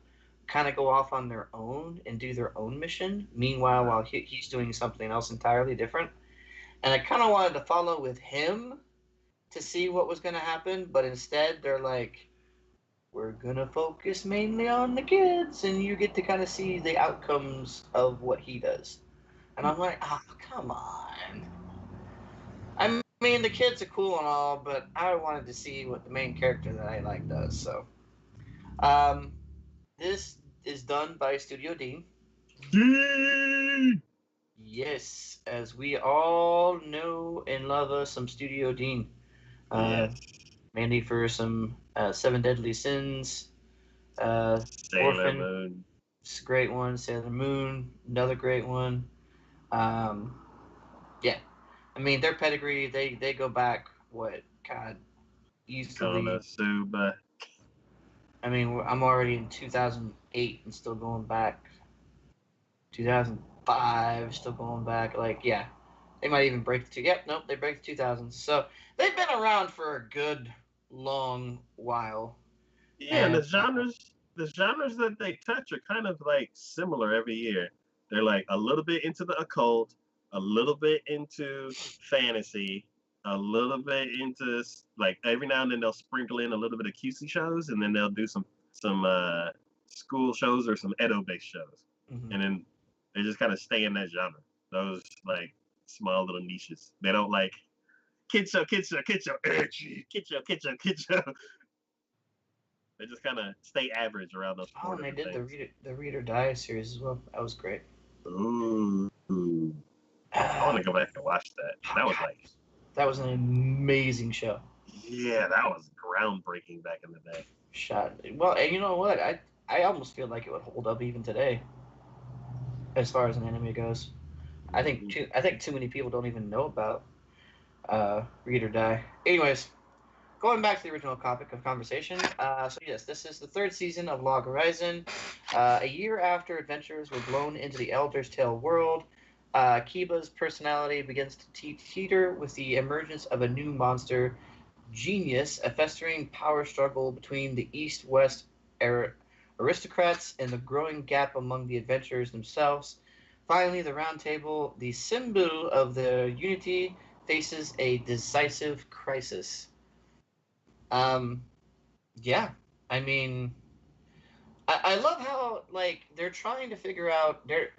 kind of go off on their own and do their own mission. Meanwhile, while he's doing something else entirely different, and I kind of wanted to follow with him to see what was going to happen, but instead they're like, we're gonna focus mainly on the kids, and you get to kind of see the outcomes of what he does. And I'm like, oh, come on. I mean, the kids are cool and all, but I wanted to see what the main character that I like does. So, um, this is done by Studio Dean. Dean! Yes, as we all know and love us some Studio Dean. Uh, Yes. Mainly for some Seven Deadly Sins, Sailor Orphan, Moon. it's a great one. Sailor Moon, another great one. Um, yeah, I mean their pedigree, they go back what God easily. Konosuba. I mean I'm already in 2008 and still going back 2005, still going back. Like yeah, they might even break the two. Yep, nope, they break the 2000s. So they've been around for a good long while. Yeah, and And the genres that they touch are kind of like similar every year. They're like a little bit into the occult, a little bit into fantasy, a little bit into like every now and then they'll sprinkle in a little bit of cutesy shows, and then they'll do some school shows or some Edo based shows, mhm. and then they just kind of stay in that genre. Those like small little niches. They don't like kid show, kid show, kid show, edgy, kid show, kid show, kid show. They just kind of stay average around those Oh, four and they different did things. the Reader Die series as well. That was great. Ooh. I want to go back and watch that. Oh That was God, like, that was an amazing show. yeah, that was groundbreaking back in the day. Shot well, and you know what? I almost feel like it would hold up even today, as far as an anime goes. Mm-hmm. I think too many people don't even know about Read or Die. Anyways, going back to the original topic of conversation. So yes, this is the third season of Log Horizon. A year after adventurers were blown into the Elder's Tale world, Kiba's personality begins to teeter with the emergence of a new monster, Genius, a festering power struggle between the East-West aristocrats and the growing gap among the adventurers themselves. Finally, the Round Table, the symbol of the unity, faces a decisive crisis. Um, yeah, I mean, I love how like they're trying to figure out they're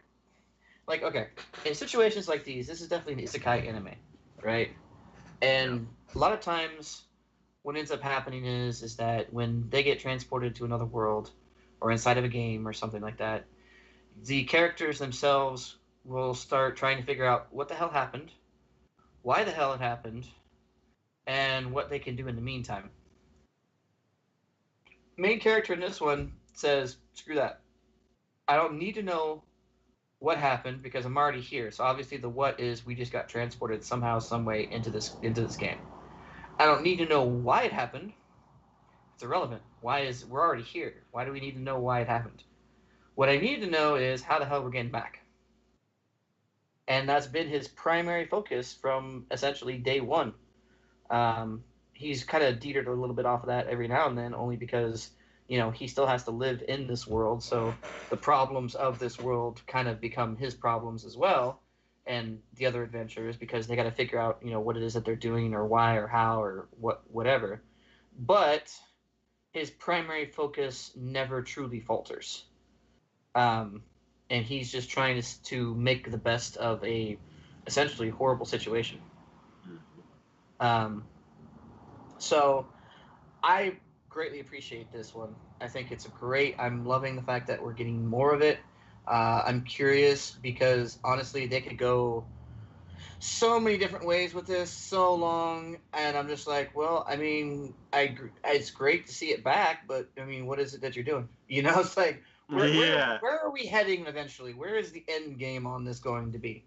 like okay in situations like these. This is definitely an isekai anime, right? Yeah. And a lot of times what ends up happening is that when they get transported to another world or inside of a game or something like that, the characters themselves will start trying to figure out what the hell happened, why the hell it happened, and what they can do in the meantime. Main character in this one says, "Screw that. I don't need to know what happened because I'm already here." So obviously the what is we just got transported somehow, some way into this game. I don't need to know why it happened. It's irrelevant. Why is we're already here? Why do we need to know why it happened? What I need to know is how the hell we're getting back. And that's been his primary focus from essentially day one. He's kind of detered a little bit off of that every now and then, only because he still has to live in this world. So the problems of this world kind of become his problems as well, and the other adventurers because they got to figure out what it is that they're doing or why or how or whatever. But his primary focus never truly falters. Um, and he's just trying to make the best of a essentially horrible situation. Mm-hmm. Um, so I greatly appreciate this one. I think it's a great. I'm loving the fact that we're getting more of it. I'm curious because honestly, they could go so many different ways with this so long, and I'm just like, well, I mean, it's great to see it back, but I mean, what is it that you're doing? It's like Yeah. where are we heading eventually? Where is the end game on this going to be?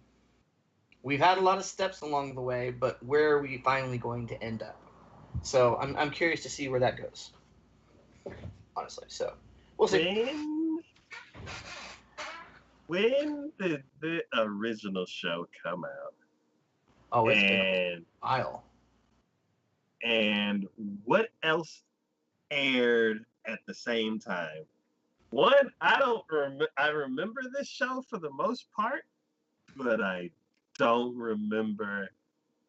We've had a lot of steps along the way, but where are we finally going to end up? So I'm curious to see where that goes, honestly. So we'll see. When when did the original show come out? Oh, it's been a And while. and what else aired at the same time? One, I don't I remember this show for the most part, but I don't remember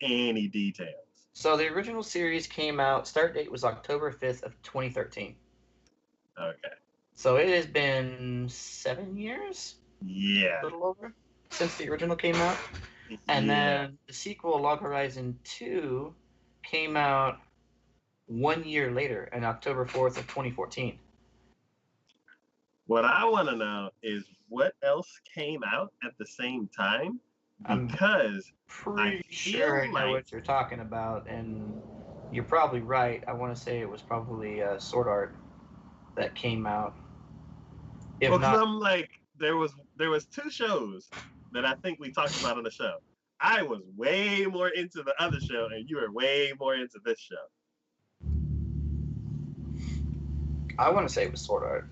any details. So the original series came out. Start date was October 5th of 2013. Okay. So it has been 7 years, Yeah. a little over, since the original came out. And Yeah. then the sequel, Log Horizon 2, came out 1 year later, on October 4th of 2014. What I want to know is what else came out at the same time, I'm because I pretty sure I feel know like, what you're talking about, and you're probably right. I want to say it was probably Sword Art that came out. If well, because not, I'm like, there was two shows that I think we talked about on the show. I was way more into the other show, and you were way more into this show. I want to say it was Sword Art.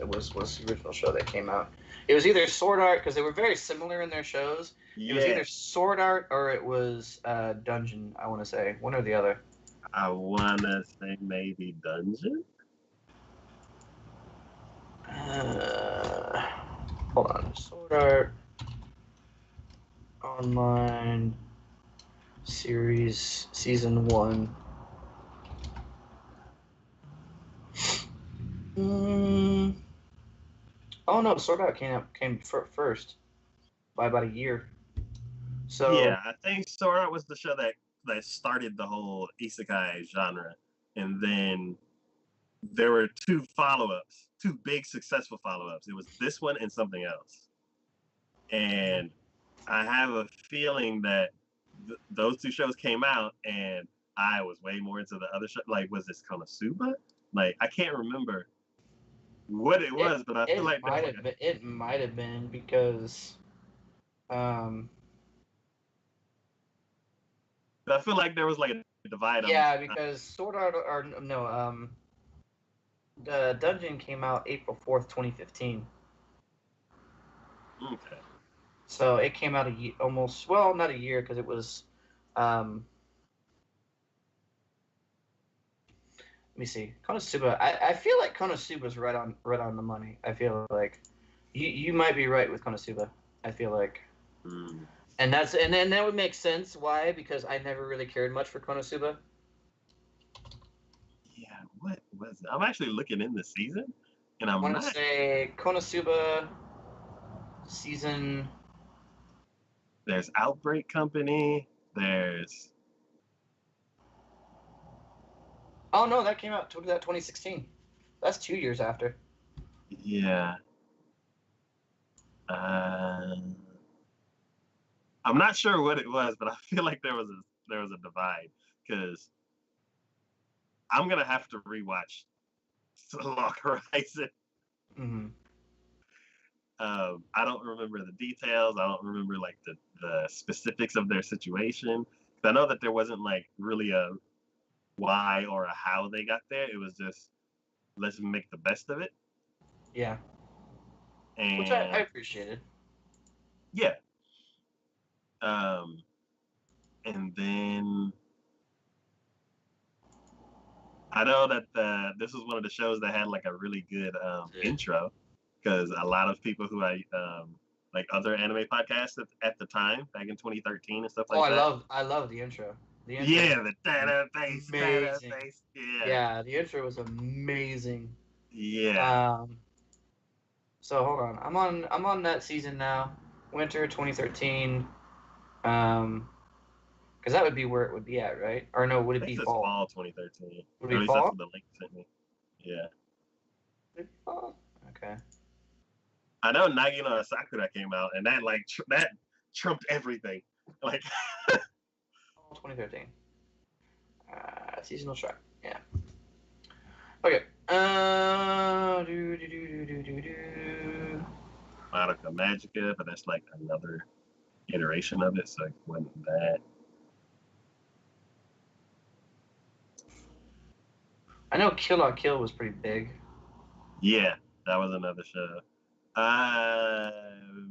It was the original show that came out. It was either Sword Art, because they were very similar in their shows. It was Yeah, either Sword Art or it was Dungeon. I want to say one or the other. I wanna say maybe Dungeon. Uh, Hold on, Sword Art Online Series Season 1. Mm. Oh no, Sword Art came first by about a year. Yeah, So I think Sword Art was the show that started the whole isekai genre, and then there were two follow-ups, two big successful follow-ups. It was this one and something else, and I have a feeling that those two shows came out, and I was way more into the other show. Like, was this Konosuba? Like, I can't remember what it it was, but I feel it like there was might like have been because um I feel like there was like a divide on this. yeah, because Sword Art, or no, the Dungeon came out April 4th, 2015. Okay. So it came out almost, well, not a year, because it was um let me see. Konosuba. I feel like Konosuba's right on the money. I feel like you might be right with Konosuba. I feel like, Mm. and then that would make sense. Why? Because I never really cared much for Konosuba. Yeah, what was it? I'm actually looking in the season, and I I'm want to not. say Konosuba season. There's Outbreak Company. There's Oh no, that came out 2016. That's 2 years after. yeah. Uh, I'm not sure what it was, but I feel like there was a divide because I'm gonna have to rewatch Lock Horizon. Mm-hmm. I don't remember the details. I don't remember like the specifics of their situation. I know that there wasn't like really a why or a how they got there. It was just let's make the best of it. Yeah, which I And appreciated. yeah, um, and then I know that this was one of the shows that had like a really good intro because a lot of people who I like other anime podcasts at the time back in 2013 and stuff Oh, like that. I love the intro. The intro Yeah, was the database, amazing. database. Yeah, Yeah, the intro was amazing. yeah. Um, so hold on, I'm on that season now, winter 2013. Because that would be where it would be at, right? Or no, would I it think be it's fall? fall 2013, Would or it at be least that's fall? what the link sent me. Yeah, Would it be fall? Okay. I know Nagi no Sakura came out, and that like that trumped everything. Like, Fall 2013. Seasonal track. Yeah. Okay. Do. Madoka Magica, but that's like another iteration of it, so it wasn't that. I know Kill la Kill was pretty big. Yeah, that was another show. Uh,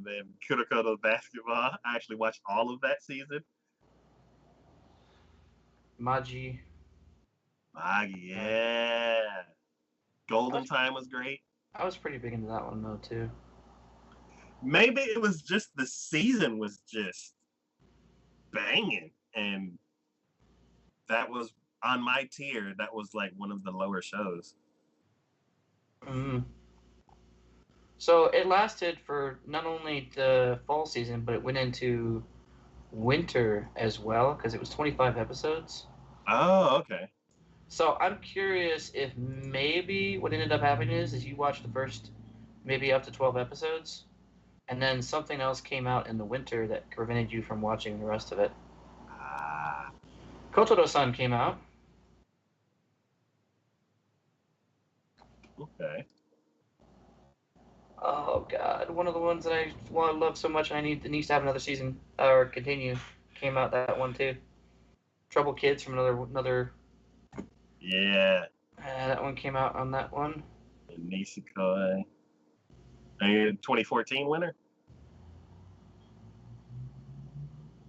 man, Kuroko Basketball. I actually watched all of that season. Maji. Magi, Uh, yeah. Golden Maji. Time was great. I was pretty big into that one though too. Maybe it was just the season was just banging, and that was on my tier. That was like one of the lower shows. Mm. So it lasted for not only the fall season, but it went into winter as well because it was 25 episodes. Oh, okay. So I'm curious if maybe what ended up happening is you watched the first maybe up to 12 episodes, and then something else came out in the winter that prevented you from watching the rest of it. Ah, Kotoro-san came out. okay. Oh God, one of the ones that I want to love so much, and I need it needs to have another season or continue. Came out that one too. Trouble Kids from another. Yeah, That one came out on that one. Nisekoi. And 2014 winner.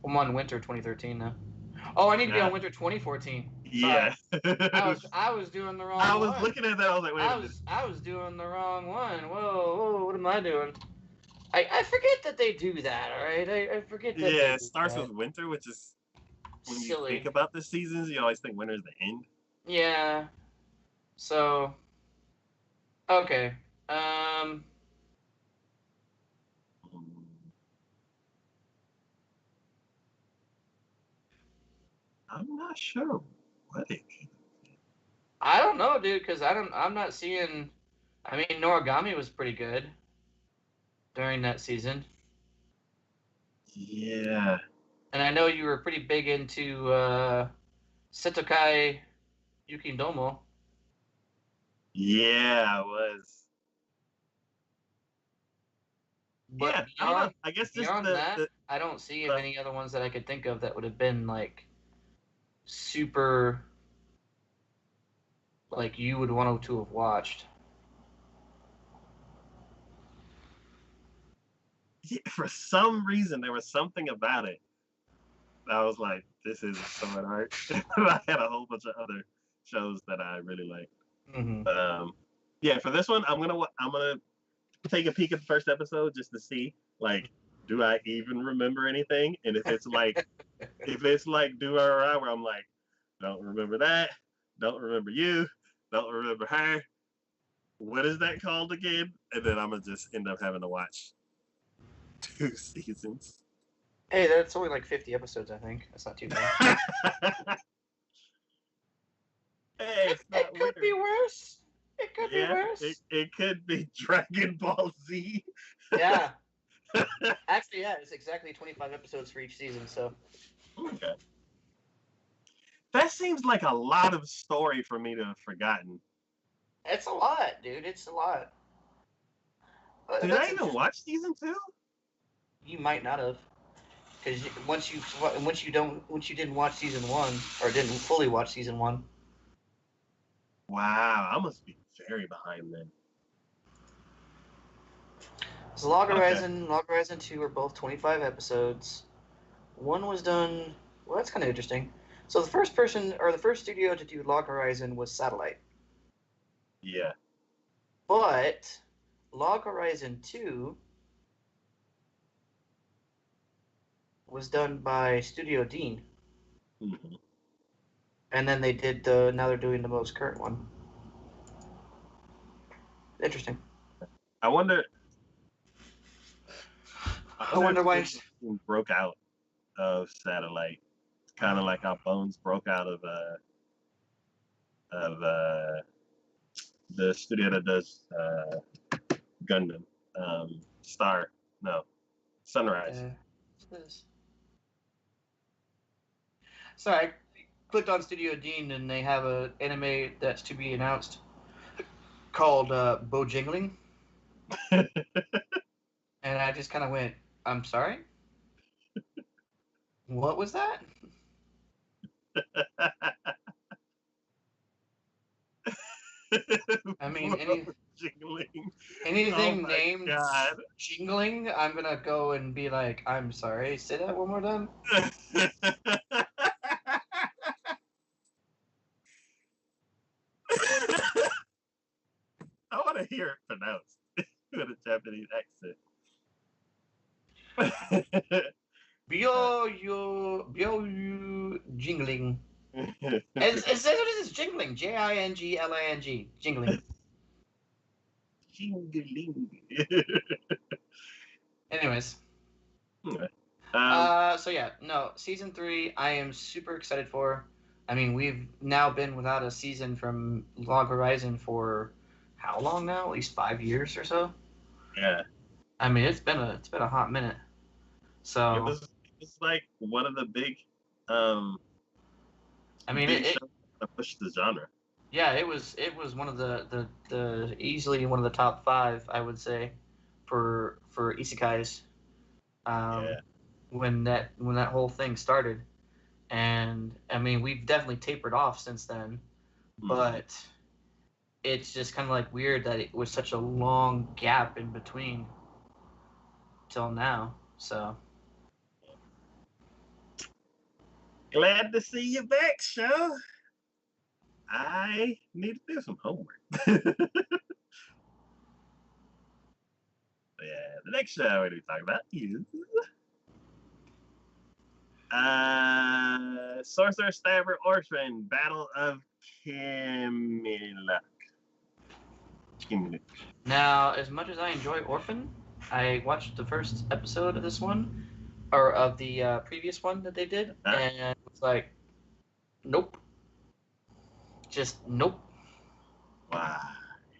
I'm on Winter 2013 now. Oh, I need to be Nah, on Winter 2014. Sorry, yeah. I was doing the I wrong was one. looking at that. I was like, wait a minute. I was doing the wrong one. Whoa, what am I doing? I forget that they do that. All right, I forget that they Yeah, it do starts with that. winter, which is when you think Silly. about the seasons, you always think winter's the end. Yeah. So okay. Um. I'm not sure what it. I don't know, dude, because I'm not seeing. I mean, Noragami was pretty good during that season, Yeah, and I know you were pretty big into Setokai Yukindomo. yeah, I was. Yeah, But I don't know. I guess just beyond that, I don't see of the any other ones that I could think of that would have been like super like you would want to have watched. yeah, for some reason there was something about it. I was like, this isn't Sword Art. I had a whole bunch of other shows that I really liked. Mm-hmm. Yeah, for this one, I'm gonna take a peek at the first episode just to see, like, do I even remember anything? And if it's like do or where I'm like, don't remember that, don't remember you, don't remember her. What is that called again? And then I'm gonna just end up having to watch 2 seasons. Hey, that's only like 50 episodes, I think. That's not too bad. Hey, It, it's it not could be winter. worse. It could be Yeah, it, worse. it could be Dragon Ball Z. Yeah. Actually, yeah, it's exactly 25 episodes for each season, so. Okay. That seems like a lot of story for me to have forgotten. It's a lot, dude. It's a lot. Did I That's even interesting. watch season 2? You might not have, because once you didn't watch season one or didn't fully watch season one. Wow, I must be very behind then. So Log Okay. Horizon, Log Horizon 2 are both 25 episodes. One was done. Well, that's kind of interesting. So the first person or the first studio to do Log Horizon was Satellite, Yeah. but Log Horizon 2 was done by Studio Dean, Hmm. and then they did the. Now they're doing the most current one. Interesting. I wonder. I I wonder if wonder why. Studio broke out of Satellite, kind of like how Bones broke out of the studio that does Gundam, Star, no, Sunrise. What's this? Sorry, I clicked on Studio Dean, and they have a anime that's to be announced called Bojingling, and I just kind of went, "I'm sorry, what was that?" I mean, Jiggling. Oh anything my named god. Jingling, I'm gonna go and be like, "I'm sorry." Say that one more time. I want to hear it pronounced with a Japanese accent. Byo jingling. It says it is jingling. Jingling. Jingling. Jingling. Anyways. um, So yeah, no, season 3 I am super excited for. I mean, we've now been without a season from Log Horizon for how long now? At least 5 years or so. yeah, I mean, it's been a hot minute. it So was it's like one of the um I mean, big shows that pushed the genre. yeah, it was one of the easily one of the top 5 I would say for isekais. Um, Yeah. when that whole thing started, and I mean we've definitely tapered off since then, Mm-hmm. but it's just kind of like weird that it was such a long gap in between till now. So Glad to see you back, show. I need to do some homework. Yeah, the next show we're going to be talking about is Sorcerer Stabber Orphan Battle of Camilla. now, as much as I enjoy Orphan, I watched the first episode of this one or of the previous one that they did, Huh? and it's like, nope, just nope. Wow.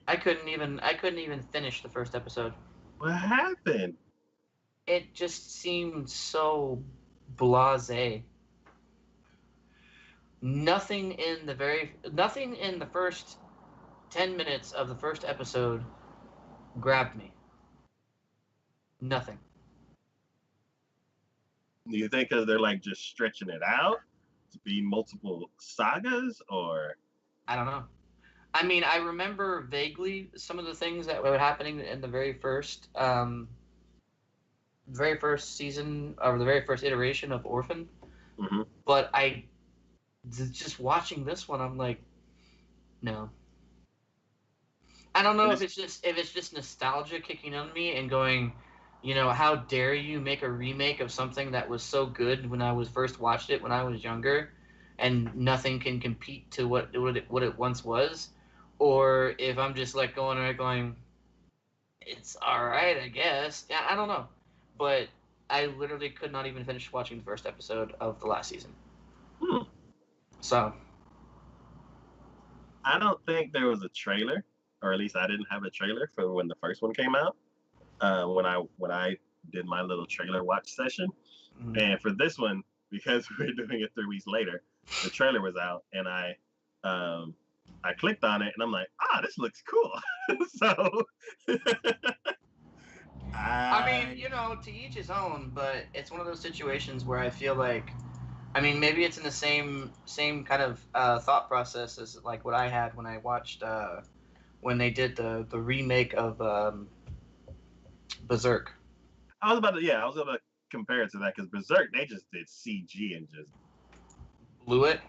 I couldn't even finish the first episode. What happened? It just seemed so blasé. Nothing in the first 10 minutes of the first episode grabbed me. Nothing. Do you think because they're like just stretching it out to be multiple sagas, or I don't know. I mean, I remember vaguely some of the things that were happening in the very first season or the very first iteration of Orphan, mm-hmm. but just watching this one, I'm like, no. I don't know And if it's it's just nostalgia kicking on me and going, how dare you make a remake of something that was so good when I was first watched it when I was younger, and nothing can compete to what it once was, or if I'm just like going, it's all right, I guess. Yeah, I don't know, but I literally could not even finish watching the first episode of the last season. hmm, So I don't think there was a trailer, or at least I didn't have a trailer for when the first one came out. When I did my little trailer watch session, mm, and for this one, because we're doing it 3 weeks later, the trailer was out, and um I clicked on it, and I'm like, this looks cool. So I mean, I to each his own, but it's one of those situations where I feel like, I mean, maybe it's in the same kind of thought process as like what I had when I watched when they did the remake of Berserk. I was about to compare it to that because Berserk they just did CG and just Blew it.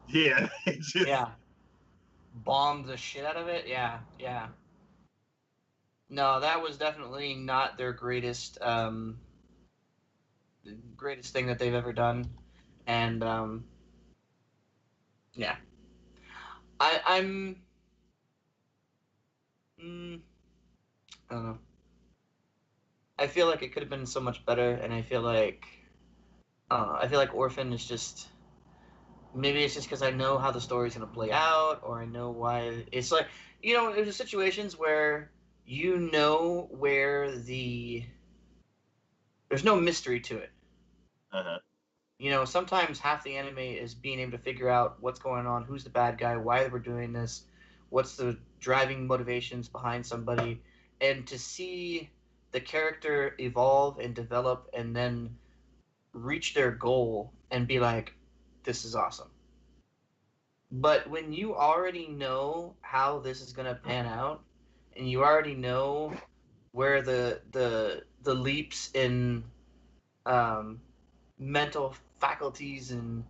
yeah, it just Yeah. Bombed the shit out of it. Yeah, yeah. No, that was definitely not their greatest thing that they've ever done, and yeah, I'm mm, I don't know. I feel like it could have been so much better, and I feel like I don't know. I feel like Orphan is just maybe it's just because I know how the story's gonna play out, or I know why. It's like there's situations where where there's no mystery to it. uh-huh. Sometimes half the anime is being able to figure out what's going on, who's the bad guy, why we're doing this, what's the driving motivations behind somebody, and to see the character evolve and develop and then reach their goal and be like, this is awesome. But when you already know how this is going to pan out, and you already know where the leaps in um, mental faculties and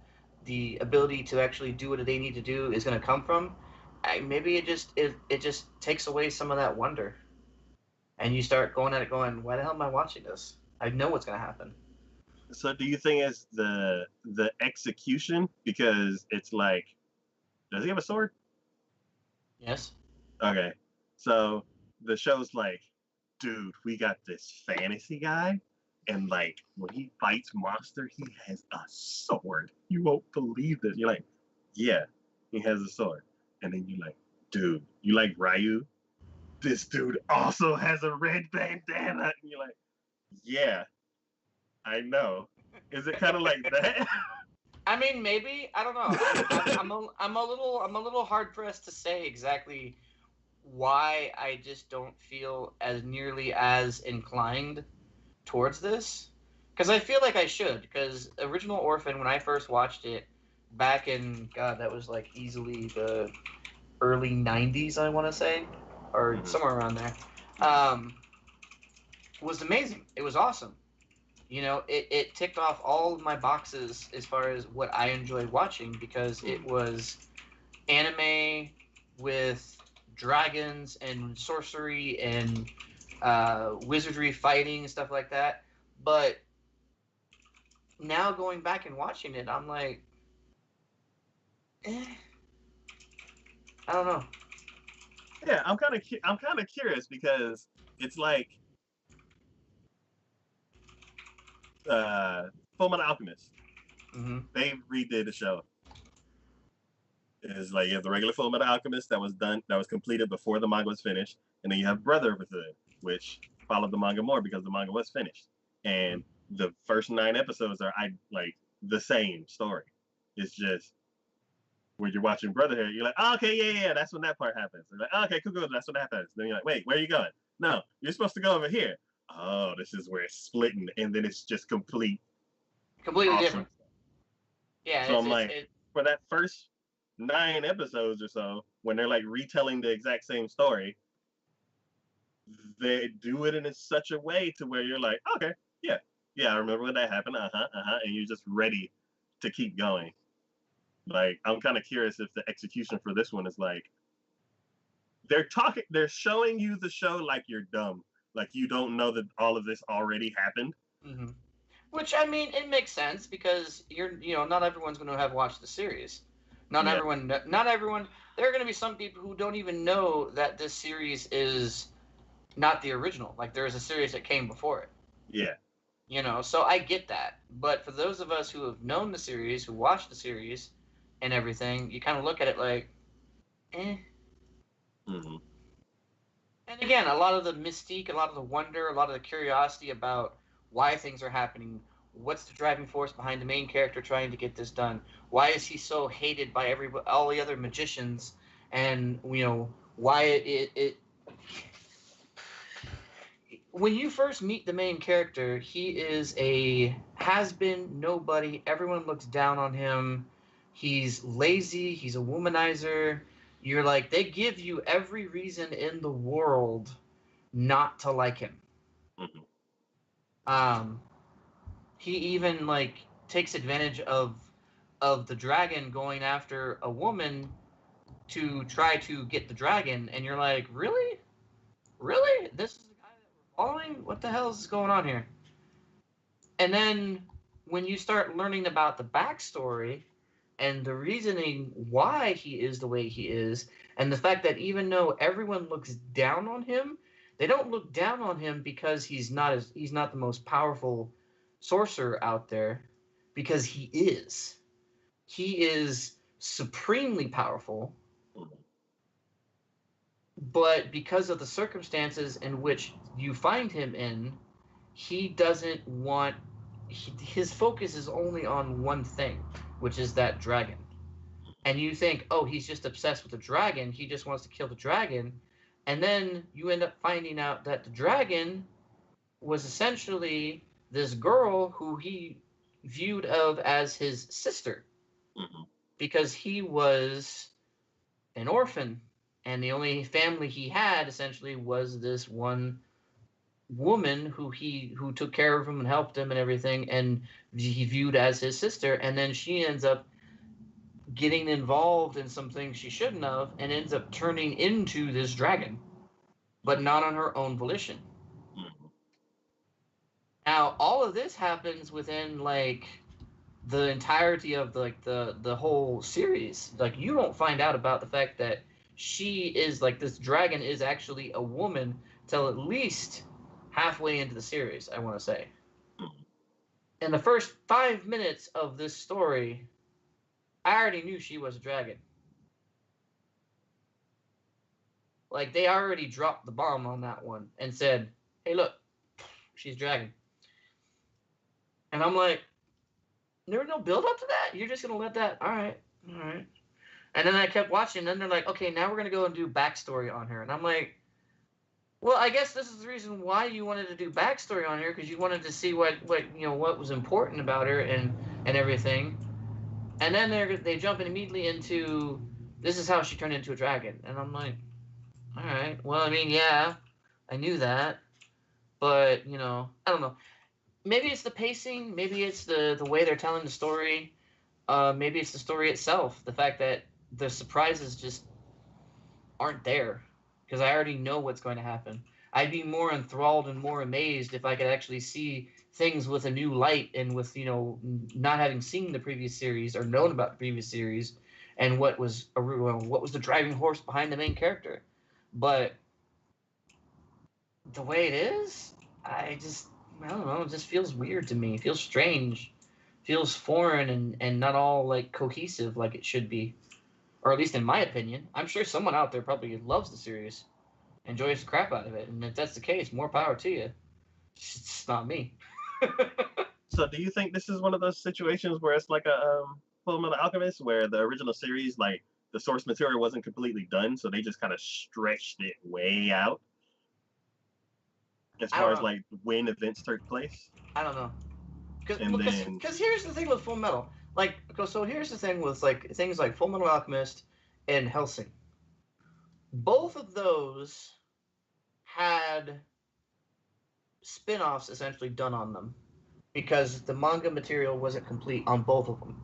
the ability to actually do what they need to do is going to come from, maybe it just takes away some of that wonder, and you start going at it going, why the hell am I watching this? I know what's gonna happen. So do you think it's the execution because it's like, does he have a sword? Yes. Okay, so the show's like, dude, we got this fantasy guy, and like when he fights monster, he has a sword. You won't believe this. You're like, yeah, he has a sword, and then you're like, dude, you like Ryu? This dude also has a red bandana, and you're like, yeah, I know. Is it kind of like that? I mean, maybe I don't know. I'm a little hard pressed to say exactly why I just don't feel as nearly as inclined towards this, because I feel like I should. Because Original Orphan, when I first watched it back in God, that was like easily the early '90s, I want to say, or Mhm. somewhere around there, um, was amazing. It was awesome. You know, it ticked off all of my boxes as far as what I enjoyed watching because it was anime with dragons and sorcery and wizardry fighting and stuff like that. But now going back and watching it, I'm like, eh, I don't know. Yeah, I'm kind of curious because it's like uh Full Metal Alchemist. Mm-hmm. They redid the show. It's like you have the regular Full Metal Alchemist that was completed before the manga was finished, and then you have Brotherhood, which followed the manga more because the manga was finished. And the first 9 episodes are like the same story. It's just when you're watching Brotherhood, you're like, oh, okay, yeah, that's when that part happens. You're like, oh, okay, cool, that's when that happens. Then you're like, wait, where are you going? No, you're supposed to go over here. Oh, this is where it's splitting, and then it's just complete Completely awesome. different. Yeah, So it's I'm it's like, it. for that first 9 episodes or so, when they're like retelling the exact same story, they do it in such a way to where you're like, okay, yeah, yeah, I remember when that happened, and you're just ready to keep going. Like, I'm kind of curious if the execution for this one is like they're showing you the show like you're dumb, like you don't know that all of this already happened. Mm-hmm. Which I mean, it makes sense because not everyone's going to have watched the series. Yeah, Not everyone. There are going to be some people who don't even know that this series is not the original. Like there is a series that came before it. yeah. So I get that. But for those of us who have known the series, who watched the series, and everything, you kind of look at it like, eh. Mm-hmm. And again, a lot of the mystique, a lot of the wonder, a lot of the curiosity about why things are happening. What's the driving force behind the main character trying to get this done? Why is he so hated by all the other magicians? And why it when you first meet the main character, he is a has been nobody. Everyone looks down on him. He's lazy. He's a womanizer. You're like, they give you every reason in the world not to like him. Mm-hmm. Um, he even like takes advantage of the dragon going after a woman to try to get the dragon, and you're like, really, really? This is the guy that we're following? What the hell is going on here? And then when you start learning about the backstory and the reasoning why he is the way he is, and the fact that even though everyone looks down on him, they don't look down on him because he's not the most powerful sorcerer out there, because he is. He is supremely powerful, Mm-hmm. but because of the circumstances in which you find him in, he doesn't want his focus is only on one thing, which is that dragon. And you think, oh, he's just obsessed with the dragon. He just wants to kill the dragon. And then you end up finding out that the dragon was essentially this girl who he viewed of as his sister Mm-hmm. because he was an orphan and the only family he had essentially was this one woman who took care of him and helped him and everything, and he viewed as his sister, and then she ends up getting involved in some things she shouldn't have, and ends up turning into this dragon, but not on her own volition. Mm-hmm. Now, all of this happens within like the entirety of the whole series. Like you don't find out about the fact that she is like this dragon is actually a woman till at least halfway into the series, I want to say. Mm-hmm. In the first 5 minutes of this story, I already knew she was a dragon. Like they already dropped the bomb on that one and said, "Hey, look, she's a dragon." And I'm like, there was no build up to that. You're just gonna let that? All right, all right. And then I kept watching. And then they're like, "Okay, now we're gonna go and do backstory on her." And I'm like, "Well, I guess this is the reason why you wanted to do backstory on her, because you wanted to see what was important about her and everything." And then they jump immediately into this is how she turned into a dragon, and I'm like, all right, well, I mean, yeah, I knew that, but I don't know. Maybe it's the pacing, maybe it's the way they're telling the story, maybe it's the story itself, the fact that the surprises just aren't there, because I already know what's going to happen. I'd be more enthralled and more amazed if I could actually see things with a new light and with not having seen the previous series or known about the previous series and what was the driving horse behind the main character. But the way it is, I don't know, it just feels weird to me. It feels strange. Feels foreign and not all like cohesive like it should be. Or at least in my opinion. I'm sure someone out there probably loves the series, enjoys the crap out of it, and if that's the case, more power to you. It's not me. So, do you think this is one of those situations where it's like a Full Metal Alchemist, where the original series, like the source material, wasn't completely done, so they just kind of stretched it way out as I far don't as know. like when events took place, I don't know. and then Because here's the thing with Full Metal. So here's the thing with like things like Full Metal Alchemist and Helsing. Both of those had spin-offs essentially done on them because the manga material wasn't complete on both of them.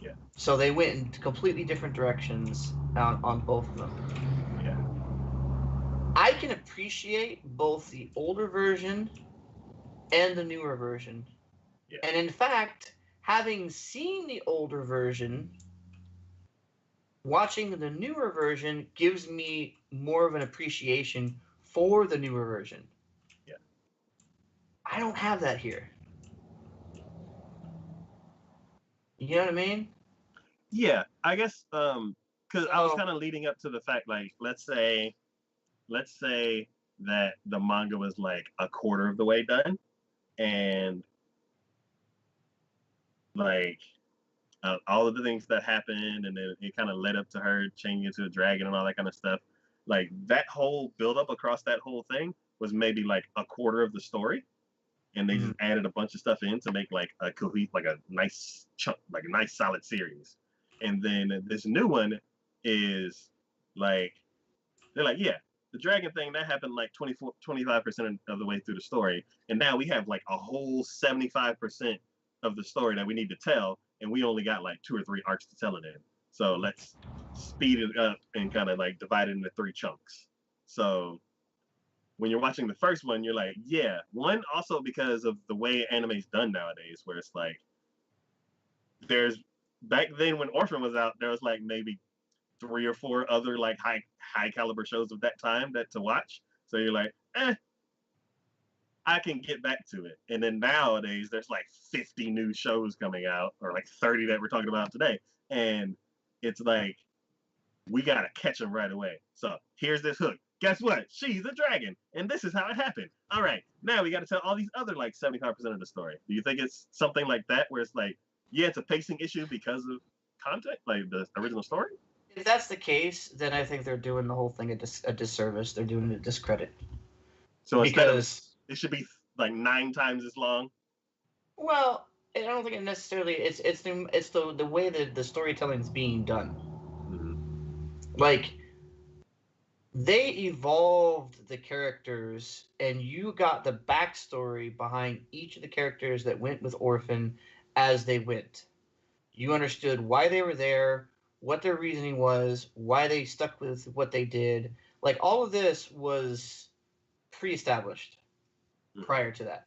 yeah, So they went in completely different directions on both of them. yeah, I can appreciate both the older version and the newer version. yeah, And in fact, having seen the older version, watching the newer version gives me more of an appreciation for the newer version. yeah, I don't have that here. You know what I mean? yeah. I guess because I was So kind of leading up to the fact, like, let's say that the manga was like a quarter of the way done, and like all of the things that happened, and then it kind of led up to her changing into a dragon and all that kind of stuff. Like that whole build up across that whole thing was maybe like a quarter of the story, and they mhm. just added a bunch of stuff in to make like like a nice chunk, like a nice solid series. And then this new one is like they're like, yeah, the dragon thing that happened like 25% of the way through the story, and now we have like a whole 75% of the story that we need to tell, and we only got like 2 or 3 arcs to tell it in. So let's speed it up and kind of like divide it into 3 chunks. So when you're watching the first one, you're like, yeah, one also because of the way anime's done nowadays, where it's like there's back then when Orphan was out, there was like maybe 3 or 4 other like high caliber shows of that time that to watch. So you're like, I can get back to it. And then nowadays there's like 50 new shows coming out, or like 30 that we're talking about today, and it's like we gotta catch them right away. So here's this hook. Guess what? She's a dragon, and this is how it happened. All right, now we got to tell all these other like 75% of the story. Do you think it's something like that, where it's like, yeah, it's a pacing issue because of content, like the original story? If that's the case, then I think they're doing the whole thing a disservice. They're doing it a discredit So instead of because, it should be like 9 times as long. well, I don't think it necessarily. It's the way that the storytelling is being done. Mm-hmm. Like they evolved the characters, and you got the backstory behind each of the characters that went with Orphan as they went. You understood why they were there, what their reasoning was, why they stuck with what they did. Like all of this was pre-established Mhm. prior to that.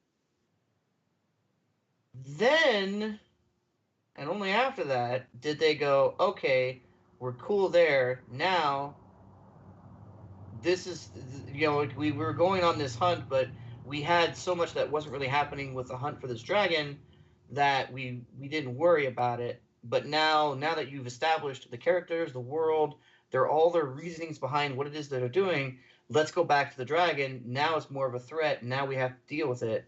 Then, and only after that, did they go, okay, we're cool there. Now, this is, we were going on this hunt, but we had so much that wasn't really happening with the hunt for this dragon that we didn't worry about it. But now that you've established the characters, the world, they're all their reasonings behind what it is that they're doing, let's go back to the dragon. Now it's more of a threat. Now we have to deal with it.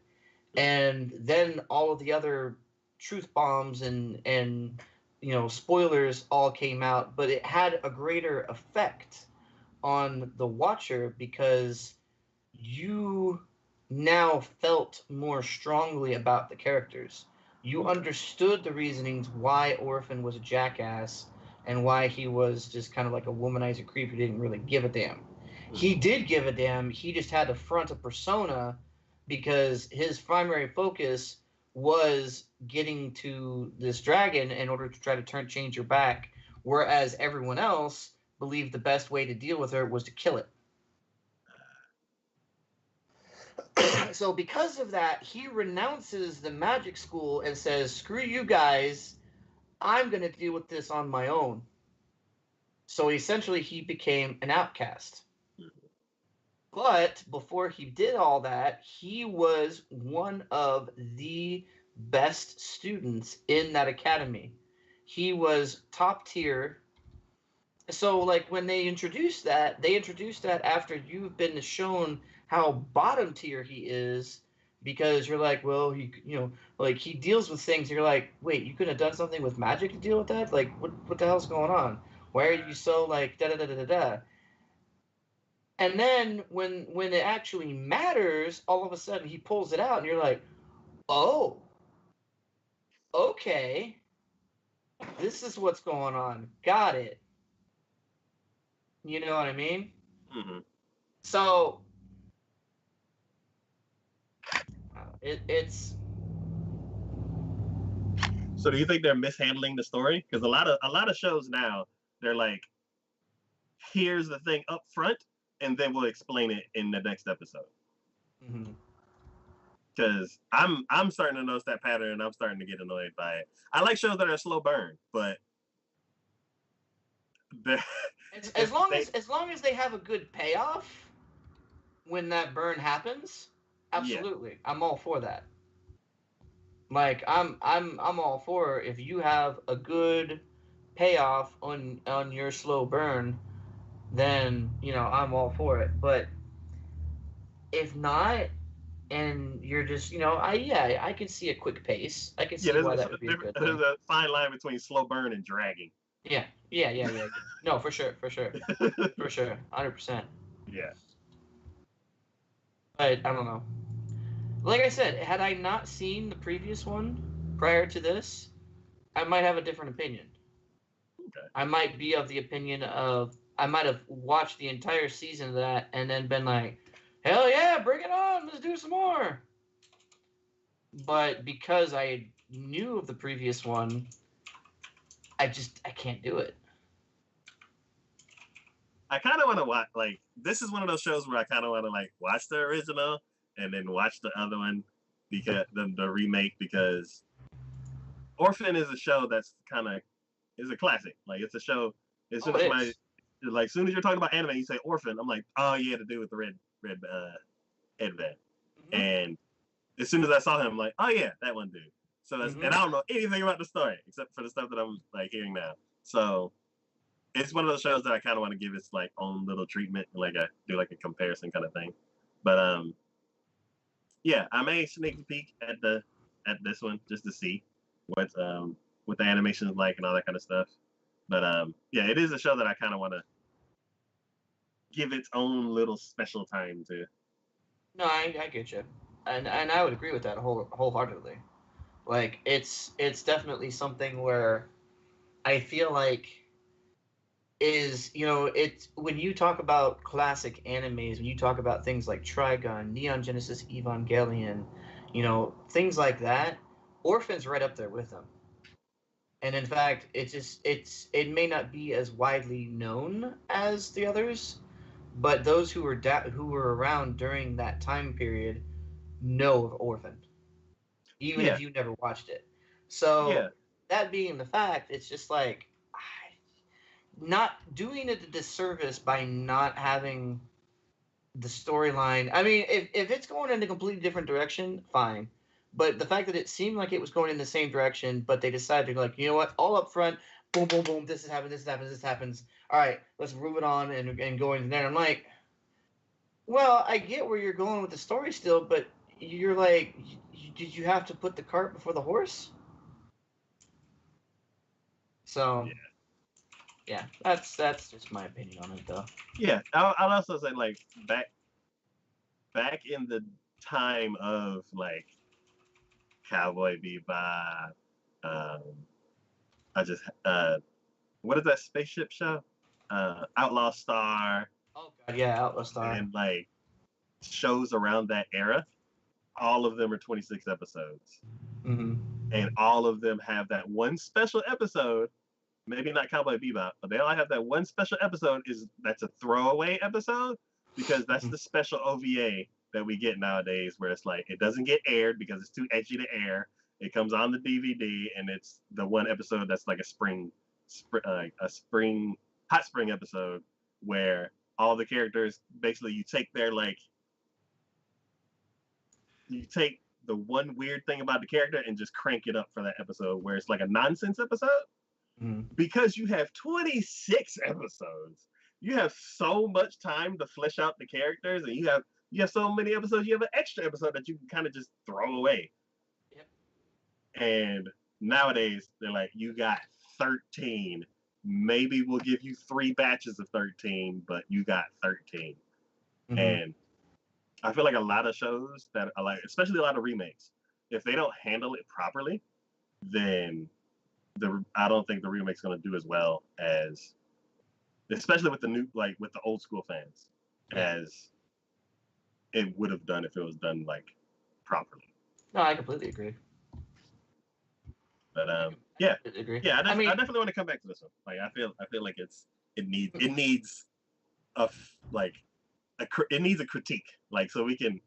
And then all of the other truth bombs and spoilers all came out, but it had a greater effect on the watcher because you now felt more strongly about the characters. You Okay. understood the reasonings why Orphan was a jackass and why he was just kind of like a womanizer creep who didn't really give a damn. He Mhm. did give a damn. He just had to front a persona because his primary focus was getting to this dragon in order to try to change her back, whereas everyone else believed the best way to deal with her was to kill it. So because of that, he renounces the magic school and says, "Screw you guys! I'm going to deal with this on my own." So essentially, he became an outcast. Mhm. But before he did all that, he was one of the best students in that academy. He was top tier. So like when they introduced that after you've been shown how bottom tier he is, because you're like, well, like he deals with things. You're like, wait, you could have done something with magic to deal with that. Like, what the hell's going on? Why are you so like da da da da da da? And then when it actually matters, all of a sudden he pulls it out, and you're like, oh, okay, this is what's going on. Got it. You know what I mean? Mhm. So it's So do you think they're mishandling the story? Because a lot of shows now, they're like, here's the thing up front, and then we'll explain it in the next episode. mhm. Because I'm starting to notice that pattern, and I'm starting to get annoyed by it. I like shows that are slow burn, but As if long they, as they have a good payoff when that burn happens, yeah, absolutely, I'm all for that. Like I'm all for if you have a good payoff on your slow burn, then I'm all for it. But if not, and you're just I can see a quick pace. I can yeah, see why that would be a good there's thing. a fine line between slow burn and dragging. Yeah, yeah, yeah, yeah. No, for sure, for sure, for sure, 100%. Yeah. But I don't know. Like I said, had I not seen the previous one prior to this, I might have a different opinion. Okay. I might be of the opinion of I might have watched the entire season of that and then been like, hell yeah, bring it on, let's do some more. But because I knew of the previous one, I can't do it. I kind of want to watch. Like, this is one of those shows where I kind of want to like watch the original and then watch the other one because the remake, because Orphan is a show that's kind of is a classic. Like, it's a show. As Oh, soon as it somebody is. like, as soon as you're talking about anime, you say Orphan. I'm like, oh yeah, to do with the red headband. Mm-hmm. And as soon as I saw him, I'm like, oh yeah, that one dude. So that's, Mm-hmm. and I don't know anything about the story except for the stuff that I'm like hearing now. So it's one of those shows that I kind of want to give its like own little treatment, like I do like a comparison kind of thing. But yeah, I may sneak a peek at this one just to see what the animation is like and all that kind of stuff. But yeah, it is a show that I kind of want to give its own little special time to. No, I get you, and I would agree with that wholeheartedly. Like it's definitely something where I feel like is it's when you talk about classic animes, when you talk about things like Trigun, Neon Genesis Evangelion, things like that, Orphan's right up there with them. And in fact, it may not be as widely known as the others, but those who were around during that time period know of Orphan, even Yeah, if you never watched it. So yeah, that being the fact, it's just like not doing it a disservice by not having the storyline. I mean, if it's going in a completely different direction, fine. But the fact that it seemed like it was going in the same direction, but they decided to go like, you know what, all up front, boom, boom, boom, this has happened, this happens, this happens. All right, let's move it on and go into there. I'm like, well, I get where you're going with the story still, but you're like, did you have to put the cart before the horse? So yeah, yeah, that's just my opinion on it, though. yeah. I'll also say like back in the time of like Cowboy Bebop, um, I just what is that spaceship show? Outlaw Star, Oh god, yeah, Outlaw Star. and like shows around that era. All of them are 26 episodes, Mm-hmm. and all of them have that one special episode. Maybe not Cowboy Bebop, but they all have that one special episode. That's a throwaway episode because that's Mm-hmm. the special OVA that we get nowadays, where it's like it doesn't get aired because it's too edgy to air. It comes on the DVD, and it's the one episode that's like a spring hot spring episode where all the characters basically you take the one weird thing about the character and just crank it up for that episode where it's like a nonsense episode Mm-hmm. because you have 26 episodes. You have so much time to flesh out the characters, and you have so many episodes. You have an extra episode that you can kind of just throw away. Yep. And nowadays, they're like, you got 13. Maybe we'll give you 3 batches of 13, but you got 13. Mm-hmm. And I feel like a lot of shows that are like, especially a lot of remakes, if they don't handle it properly, then I don't think the remake's going to do as well as, especially with the new, like with the old school fans, Yeah. as it would have done if it was done like properly. No, I completely agree. But I yeah, completely agree. yeah, I I mean, definitely want to come back to this one. Like I feel like it needs a like it needs a critique. Like so we can,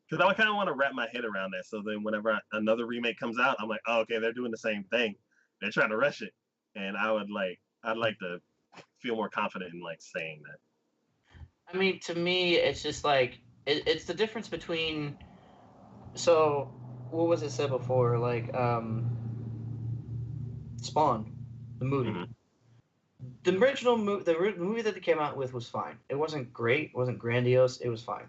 because I kind of want to wrap my head around that. So then whenever another remake comes out, I'm like, oh, okay, they're doing the same thing. They're trying to rush it, and I'd like to feel more confident in like saying that. I mean, to me, it's just like it's the difference between. So, what was it said before? Like, Spawn, the movie. Mm-hmm. The original movie, the movie that they came out with was fine. It wasn't great, it wasn't grandiose, it was fine.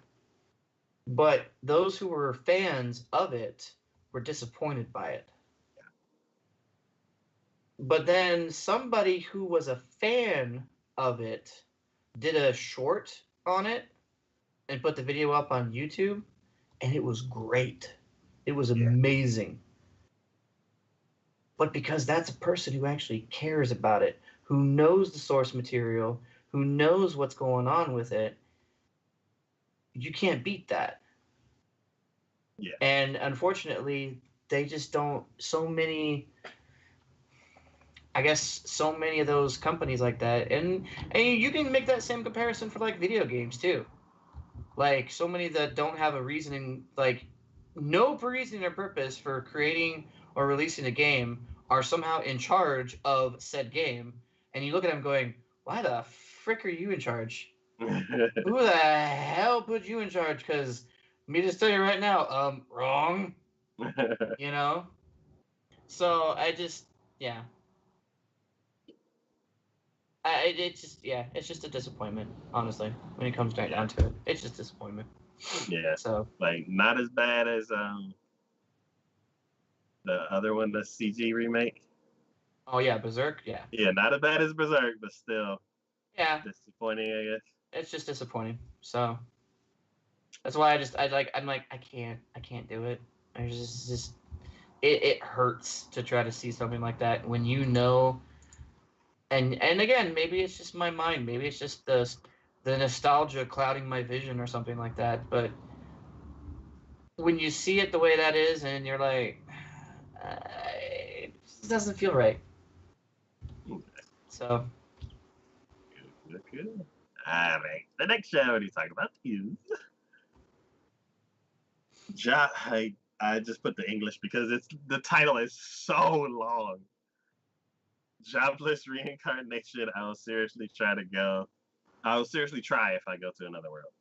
But those who were fans of it were disappointed by it. But then somebody who was a fan of it did a short on it and put the video up on YouTube, and it was great. It was Yeah, amazing. But because that's a person who actually cares about it, who knows the source material, who knows what's going on with it, you can't beat that. yeah, And unfortunately, they just don't. So many, I guess, so many of those companies like that, and you can make that same comparison for like video games too. Like so many that don't have a reasoning, like no reason or purpose for creating or releasing a game are somehow in charge of said game, and you look at them going, "Why the frick are you in charge? Who the hell put you in charge?" Because me just tell you right now, wrong. You know. So I just, yeah, it's just, yeah, it's just a disappointment, honestly. When it comes right yeah, down to it, it's just disappointment. yeah. So, Like not as bad as the other one, the CG remake. oh yeah, Berserk, yeah, Yeah, not as bad as Berserk, but still yeah, disappointing, I guess. it's just disappointing. So that's why I'm like, I can't do it. I just it hurts to try to see something like that when you know. And again, maybe it's just my mind. Maybe it's just the nostalgia clouding my vision or something like that. But when you see it the way that is, and you're like, it doesn't feel right. So Good. All right. The next show we're talking about is I just put the English because the title is so long. Jobless reincarnation. I will seriously try if I go to another world.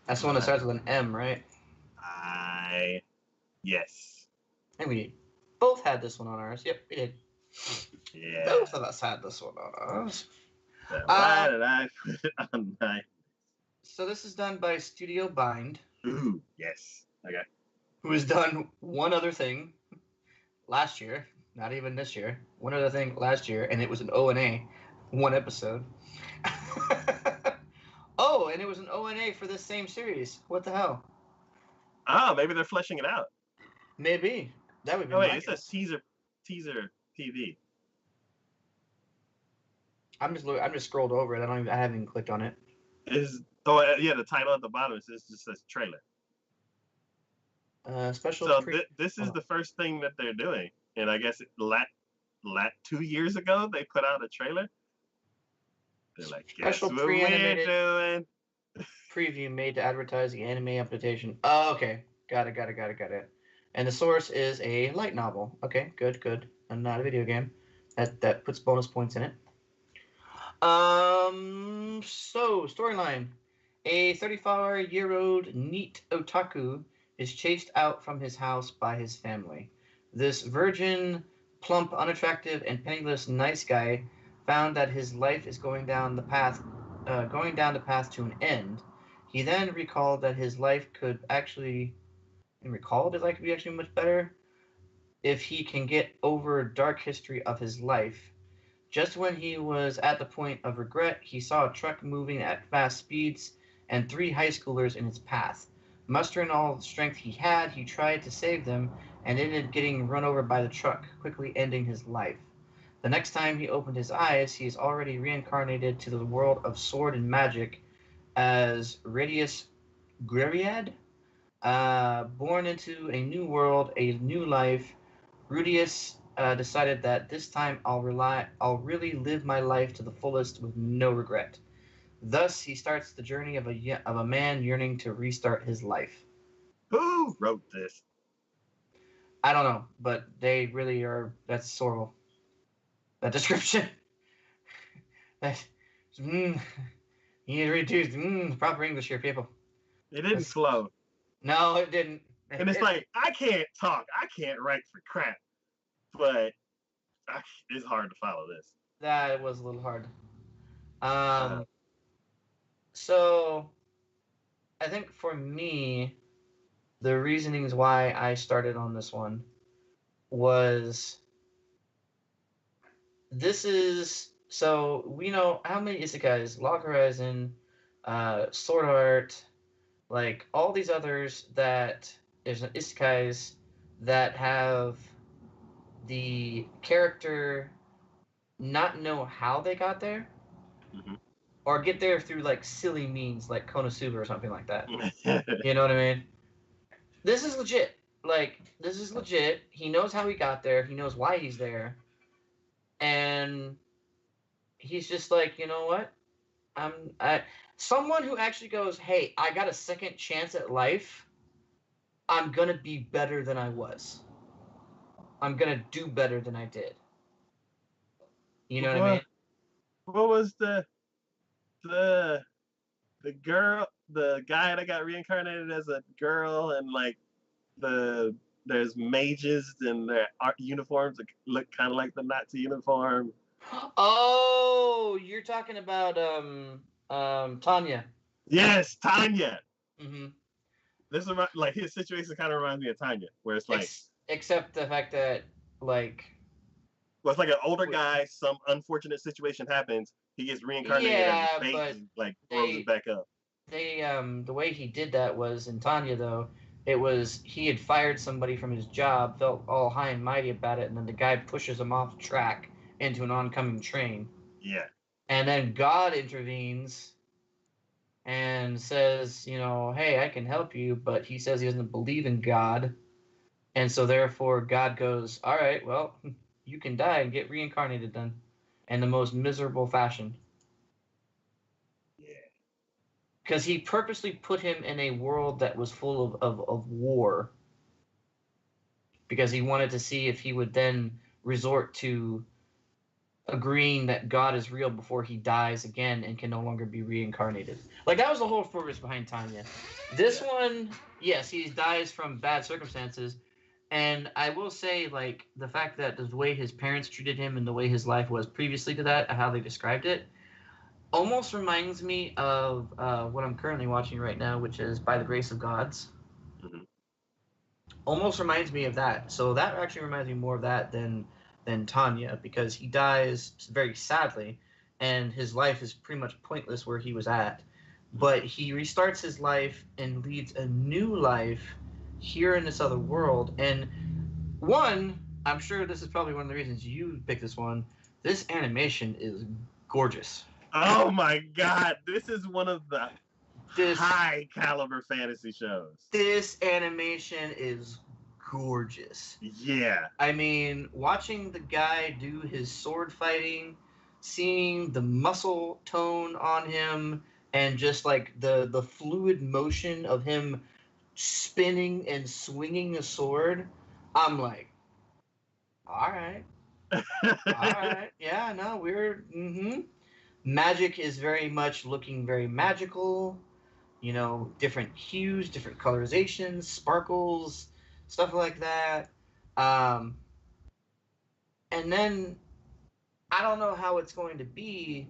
that's the one that starts with an M, right? Yes. And we both had this one on ours. Yep, we did. Yeah. Both of us had this one on ours. So why did I put it on my? So this is done by Studio Bind. Ooh, yes. Okay. Who has done one other thing last year, not even this year. One other thing last year, and it was an O&A, one episode. Oh, and it was an O&A for this same series. What the hell? Oh, maybe they're fleshing it out. Maybe that would be. Oh wait, it says teaser TV. I'm just scrolled over it. I haven't even clicked on it. The title at the bottom just says trailer. Special. So this is the first thing that they're doing, and I guess 2 years ago they put out a trailer. They're like, guess what we're doing? Preview made to advertise the anime adaptation. Oh, okay, got it. And the source is a light novel. Okay, good, and not a video game. That puts bonus points in it. So storyline: a 34-year-old neat otaku is chased out from his house by his family. This virgin, plump, unattractive, and penniless nice guy found that his life is going down the path to an end. He then recalled that his life could actually be actually much better if he can get over dark history of his life. Just when he was at the point of regret, he saw a truck moving at fast speeds and three high schoolers in its path. Mustering all the strength he had, he tried to save them and ended getting run over by the truck, quickly ending his life. The next time he opened his eyes, he is already reincarnated to the world of sword and magic as Radius Greriad. Born into a new world, a new life, Rudius decided that this time I'll really live my life to the fullest with no regret. Thus, he starts the journey of a man yearning to restart his life. Who wrote this? I don't know, but they really are. That's horrible. That description. You need to read too. Proper English here, people. It didn't flow. No, it didn't. And it's like, I can't talk. I can't write for crap. But it's hard to follow this. That was a little hard. So, I think for me, the reasonings why I started on this one was so we know how many isekais, Log Horizon, Sword Art, like all these others that there's isekais that have the character not know how they got there, or get there through like silly means like Konosuba or something like that. You know what I mean? This is legit. This is legit. He knows how he got there. He knows why he's there. And he's just like, you know what? Someone who actually goes, hey, I got a second chance at life. I'm going to be better than I was. I'm going to do better than I did. You know what I mean? What was the girl, the guy that got reincarnated as a girl, and like there's mages and their art uniforms that look kind of like the Nazi uniform. Oh, you're talking about Tanya. Yes, Tanya. Mm-hmm. This is like his situation kind of reminds me of Tanya, where it's like except the fact that like well, it's like an older guy, some unfortunate situation happens, he gets reincarnated as a face and like throws it back up. The way he did that was in Tanya though, it was he had fired somebody from his job, felt all high and mighty about it, and then the guy pushes him off track into an oncoming train. Yeah. And then God intervenes and says, you know, hey, I can help you, but he says he doesn't believe in God. And so therefore God goes, all right, well, you can die and get reincarnated then. in the most miserable fashion. Yeah. Because he purposely put him in a world that was full of war. Because he wanted to see if he would then resort to agreeing that God is real before he dies again and can no longer be reincarnated. Like, that was the whole purpose behind Tanya. This one, yes, he dies from bad circumstances. And I will say, like, the fact that the way his parents treated him and the way his life was previously to that, how they described it, almost reminds me of what I'm currently watching right now, which is By the Grace of Gods. Mm-hmm. Almost reminds me of that. So that actually reminds me more of that than Tanya, because he dies very sadly, and his life is pretty much pointless where he was at. But he restarts his life and leads a new life here in this other world. And one, I'm sure this is probably one of the reasons you picked this one. This animation is gorgeous. Oh my God, this is one of the This high caliber fantasy shows. this animation is gorgeous. Yeah. I mean, watching the guy do his sword fighting, seeing the muscle tone on him, and just like the fluid motion of him spinning and swinging a sword, I'm like, all right, all right, yeah, no, we're Magic is very much looking very magical. You know, different hues, different colorizations, sparkles, stuff like that. Um, and then I don't know how it's going to be,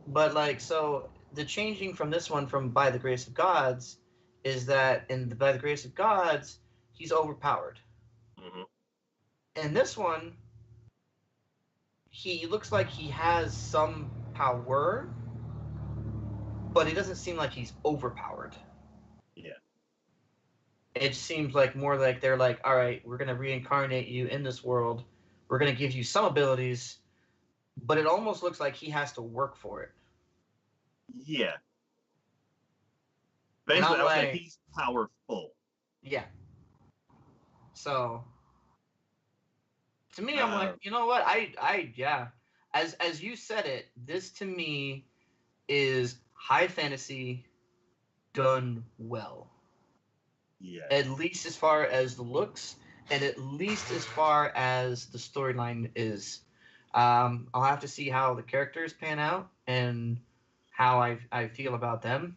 but like, so the changing from this one from By the Grace of Gods is that By the Grace of Gods, he's overpowered. Mm-hmm. In this one, he looks like he has some power, but it doesn't seem like he's overpowered. Yeah. It seems like more like they're like, all right, we're going to reincarnate you in this world. We're going to give you some abilities, but it almost looks like he has to work for it. Yeah. And Basically, I'm I would say like, he's powerful. yeah. So to me, I'm like, Um, you know what? Yeah. As you said it, this to me is high fantasy done well. yes. At least as far as the looks, and at least as far as the storyline is. I'll have to see how the characters pan out and how I feel about them.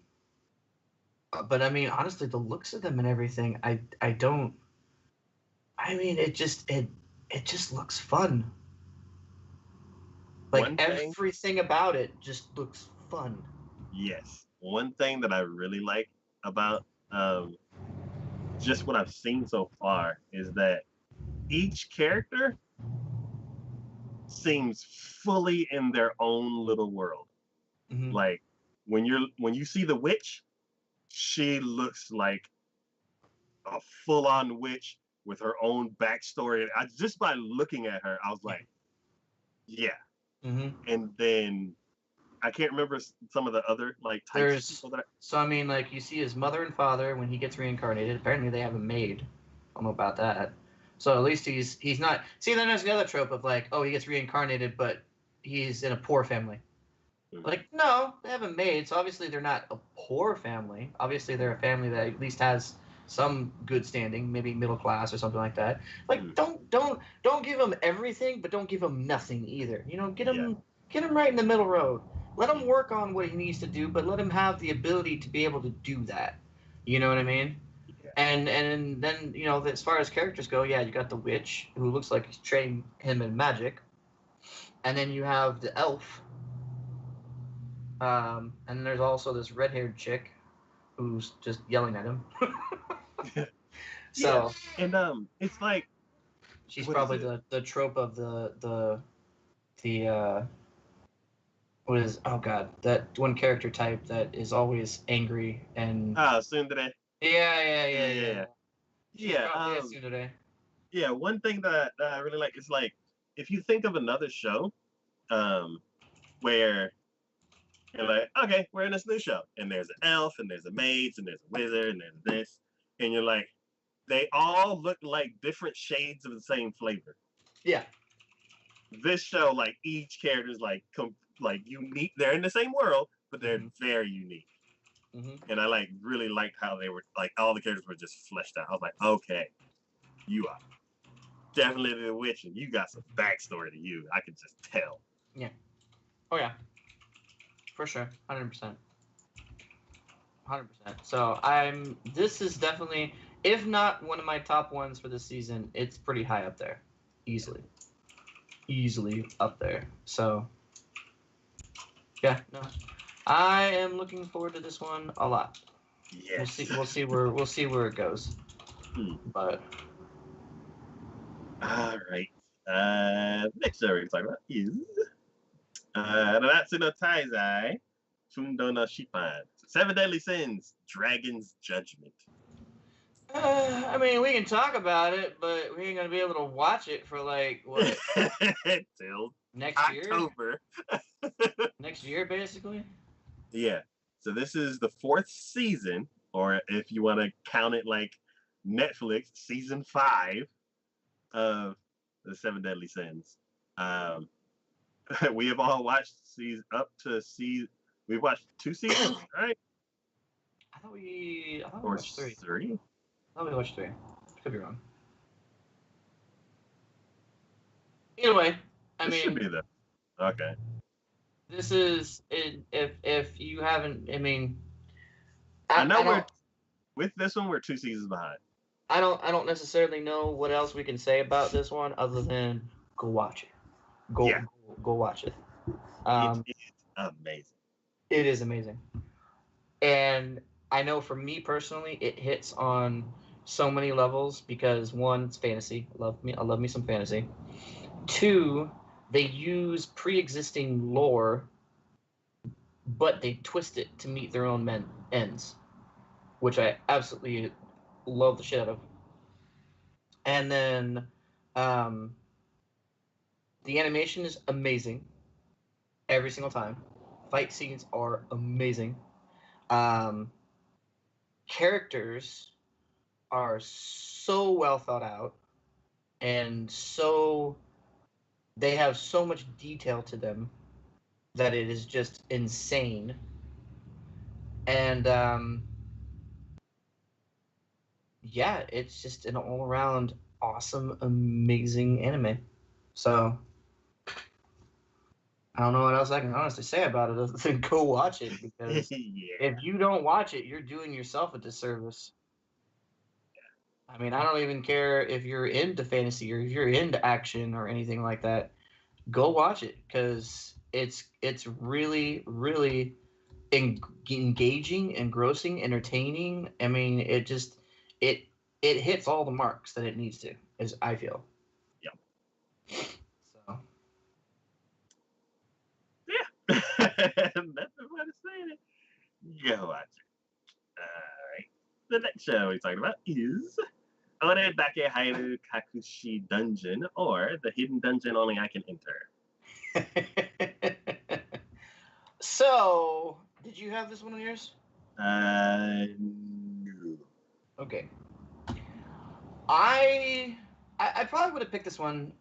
But I mean, honestly, the looks of them and everything, I don't. I mean, it just looks fun. Like One thing, everything about it just looks fun. yes. One thing that I really like about just what I've seen so far is that each character seems fully in their own little world. Mm-hmm. Like when you see the witch, she looks like a full-on witch with her own backstory. I just by looking at her, I was like, yeah. Mm-hmm. And then I can't remember some of the other like types of There's people that. so I mean, like you see his mother and father when he gets reincarnated. Apparently, they have a maid. I don't know about that. So at least he's not. See, then there's the other trope of like, oh, he gets reincarnated, but he's in a poor family. Like, no, they have a maid, so obviously they're not a poor family. Obviously, they're a family that at least has some good standing, maybe middle class or something like that. Like, don't give him everything, but don't give him nothing either. You know, Yeah, get him right in the middle road. Let him work on what he needs to do, but let him have the ability to be able to do that. You know what I mean? yeah, And then you know, as far as characters go, yeah, you got the witch who looks like he's training him in magic, and then you have the elf. And then there's also this red-haired chick who's just yelling at him. yeah. So And it's like, she's what is probably it? the trope of the what is, oh god, that one character type that is always angry and Ah, Sundere. yeah. Yeah, She's yeah. probably a tsundere. Yeah. One thing that I really like is like if you think of another show, um, where you're like, okay, we're in this new show, and there's an elf, and there's a maid, and there's a wizard, and there's this, and you're like, they all look like different shades of the same flavor. Yeah. This show, like each character is like unique. They're in the same world, but they're very unique. And I really liked how they were like all the characters were just fleshed out. I was like, okay, you are definitely the witch, and you got some backstory to you. I could just tell. Yeah. Oh yeah. For sure. 100%. 100%. So this is definitely, if not one of my top ones for this season, it's pretty high up there. Easily up there. So yeah, no. I am looking forward to this one a lot. Yes. We'll see where it goes. But all right. Next show we're talking about is Nanatsu no Taizai Fundo no Shippan. 7 Deadly Sins, Dragon's Judgment. I mean, we can talk about it, but we ain't gonna be able to watch it for like what? Till next October. Year? Next year, basically. Yeah. So this is the 4th season, or if you want to count it like Netflix, season 5 of the 7 Deadly Sins. We have all watched we've watched 2 seasons, right? I thought we watched 3. 3? I thought we watched 3. Could be wrong. Either way, I mean, should be the okay. This is if you haven't. I mean, I know we're with this one. We're 2 seasons behind. I don't necessarily know what else we can say about this one other than go watch it. Go watch it. It is amazing. It is amazing, and I know for me personally, it hits on so many levels because 1, it's fantasy. I love me some fantasy. 2, they use pre-existing lore, but they twist it to meet their own ends, which I absolutely love the shit out of. And then the animation is amazing every single time. Fight scenes are amazing. Characters are so well thought out, and they have so much detail to them that it is just insane. And yeah, it's just an all-around awesome, amazing anime. So I don't know what else I can honestly say about it other than go watch it, because if you don't watch it, you're doing yourself a disservice. I mean, I don't even care if you're into fantasy or if you're into action or anything like that. Go watch it, because it's really, really engaging, engrossing, entertaining. I mean, it hits all the marks that it needs to, as I feel. Yeah. So. Yeah. That's the way to say it. Go watch it. Alright. The next show we're talking about is Ore Dake Hairu Kakushi Dungeon, or The Hidden Dungeon Only I Can Enter. So, did you have this one on yours? No. Okay. I probably would have picked this one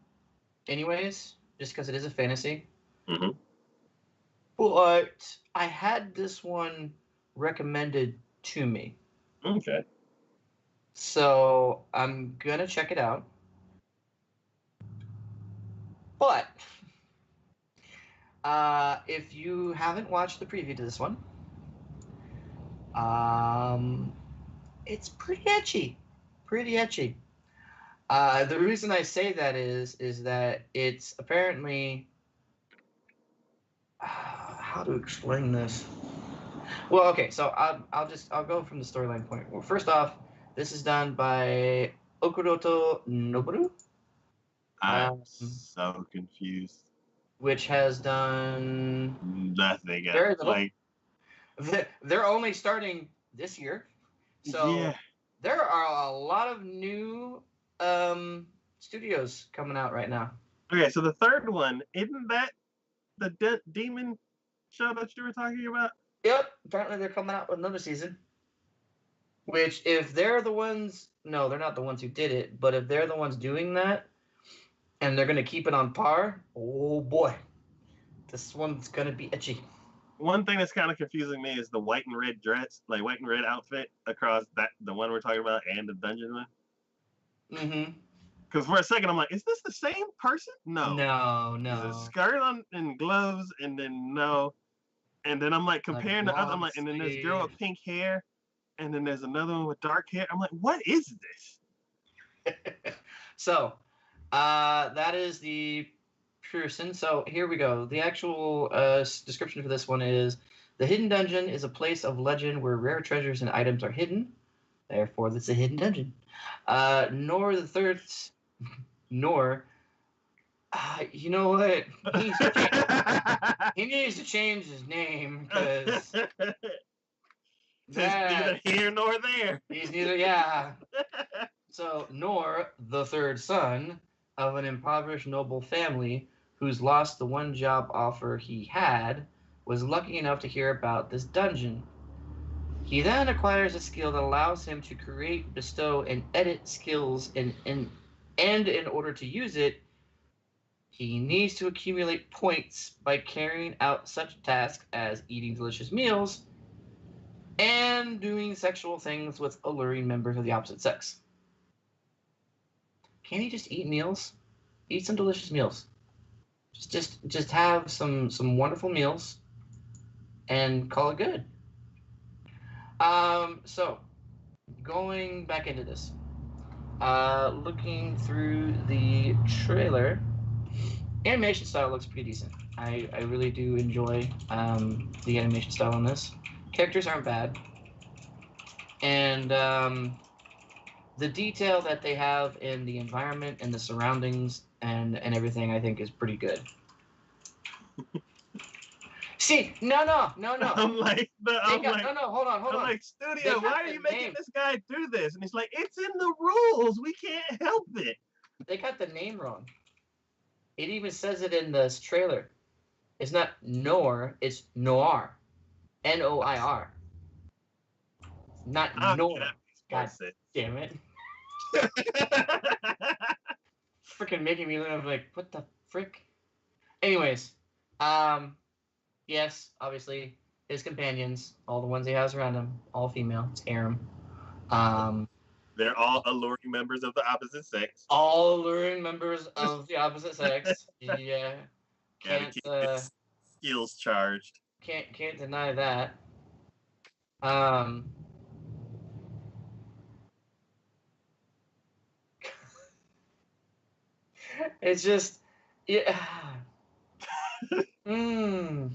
anyways, just because it is a fantasy. Mm-hmm. But I had this one recommended to me. Okay. So I'm gonna check it out. But if you haven't watched the preview to this one, it's pretty ecchi. Pretty ecchi. The reason I say that is that it's apparently how to explain this. Well, okay, so I'll go from the storyline point. Well, first off, this is done by Okuroto Noboru. I'm so confused. Which has done nothing. Like they're only starting this year, so yeah. There are a lot of new studios coming out right now. Okay, so the third one, isn't that the demon show that you were talking about? Yep. Apparently they're coming out with another season. Which, if they're the ones, no, they're not the ones who did it, but if they're the ones doing that, and they're gonna keep it on par. Oh boy, this one's gonna be etchy. One thing that's kind of confusing me is the white and red dress, like white and red outfit across that the one we're talking about and the dungeon one. Mm-hmm. Because for a second I'm like, is this the same person? No. No, There's a no. skirt on and gloves, and then no. And then I'm like Like comparing the other. I'm long like, and then there's a girl sleeve. with pink hair, and then there's another one with dark hair. I'm like, what is this? So, that is the person. So here we go. The actual description for this one is: the hidden dungeon is a place of legend where rare treasures and items are hidden. Therefore, it's a hidden dungeon. Nor the third, nor. You know what? He needs to change his name because It's neither here nor there. He's neither. Yeah. So, nor the third son of an impoverished noble family who's lost the one job offer he had was lucky enough to hear about this dungeon. He then acquires a skill that allows him to create, bestow, and edit skills, and in order to use it, he needs to accumulate points by carrying out such tasks as eating delicious meals and doing sexual things with alluring members of the opposite sex. Can't he just eat meals? Eat some delicious meals. Just have some wonderful meals and call it good. So going back into this, looking through the trailer, animation style looks pretty decent. I really do enjoy the animation style in this. Characters aren't bad, and the detail that they have in the environment and the surroundings and everything, I think, is pretty good. See, no. I'm like, hold on. I'm like, studio, why are you making this guy do this? And he's like, it's in the rules. We can't help it. They got the name wrong. It even says it in this trailer. It's not Noir, it's Noir. Noir. Not Noir. God damn it. Freaking making me live like, what the frick? Anyways, yes, obviously, his companions, all the ones he has around him, all female. It's Aram. They're all alluring members of the opposite sex. All alluring members of the opposite sex. Yeah. Can't keep his skills charged. Can't deny that. It's just, yeah. Mmm.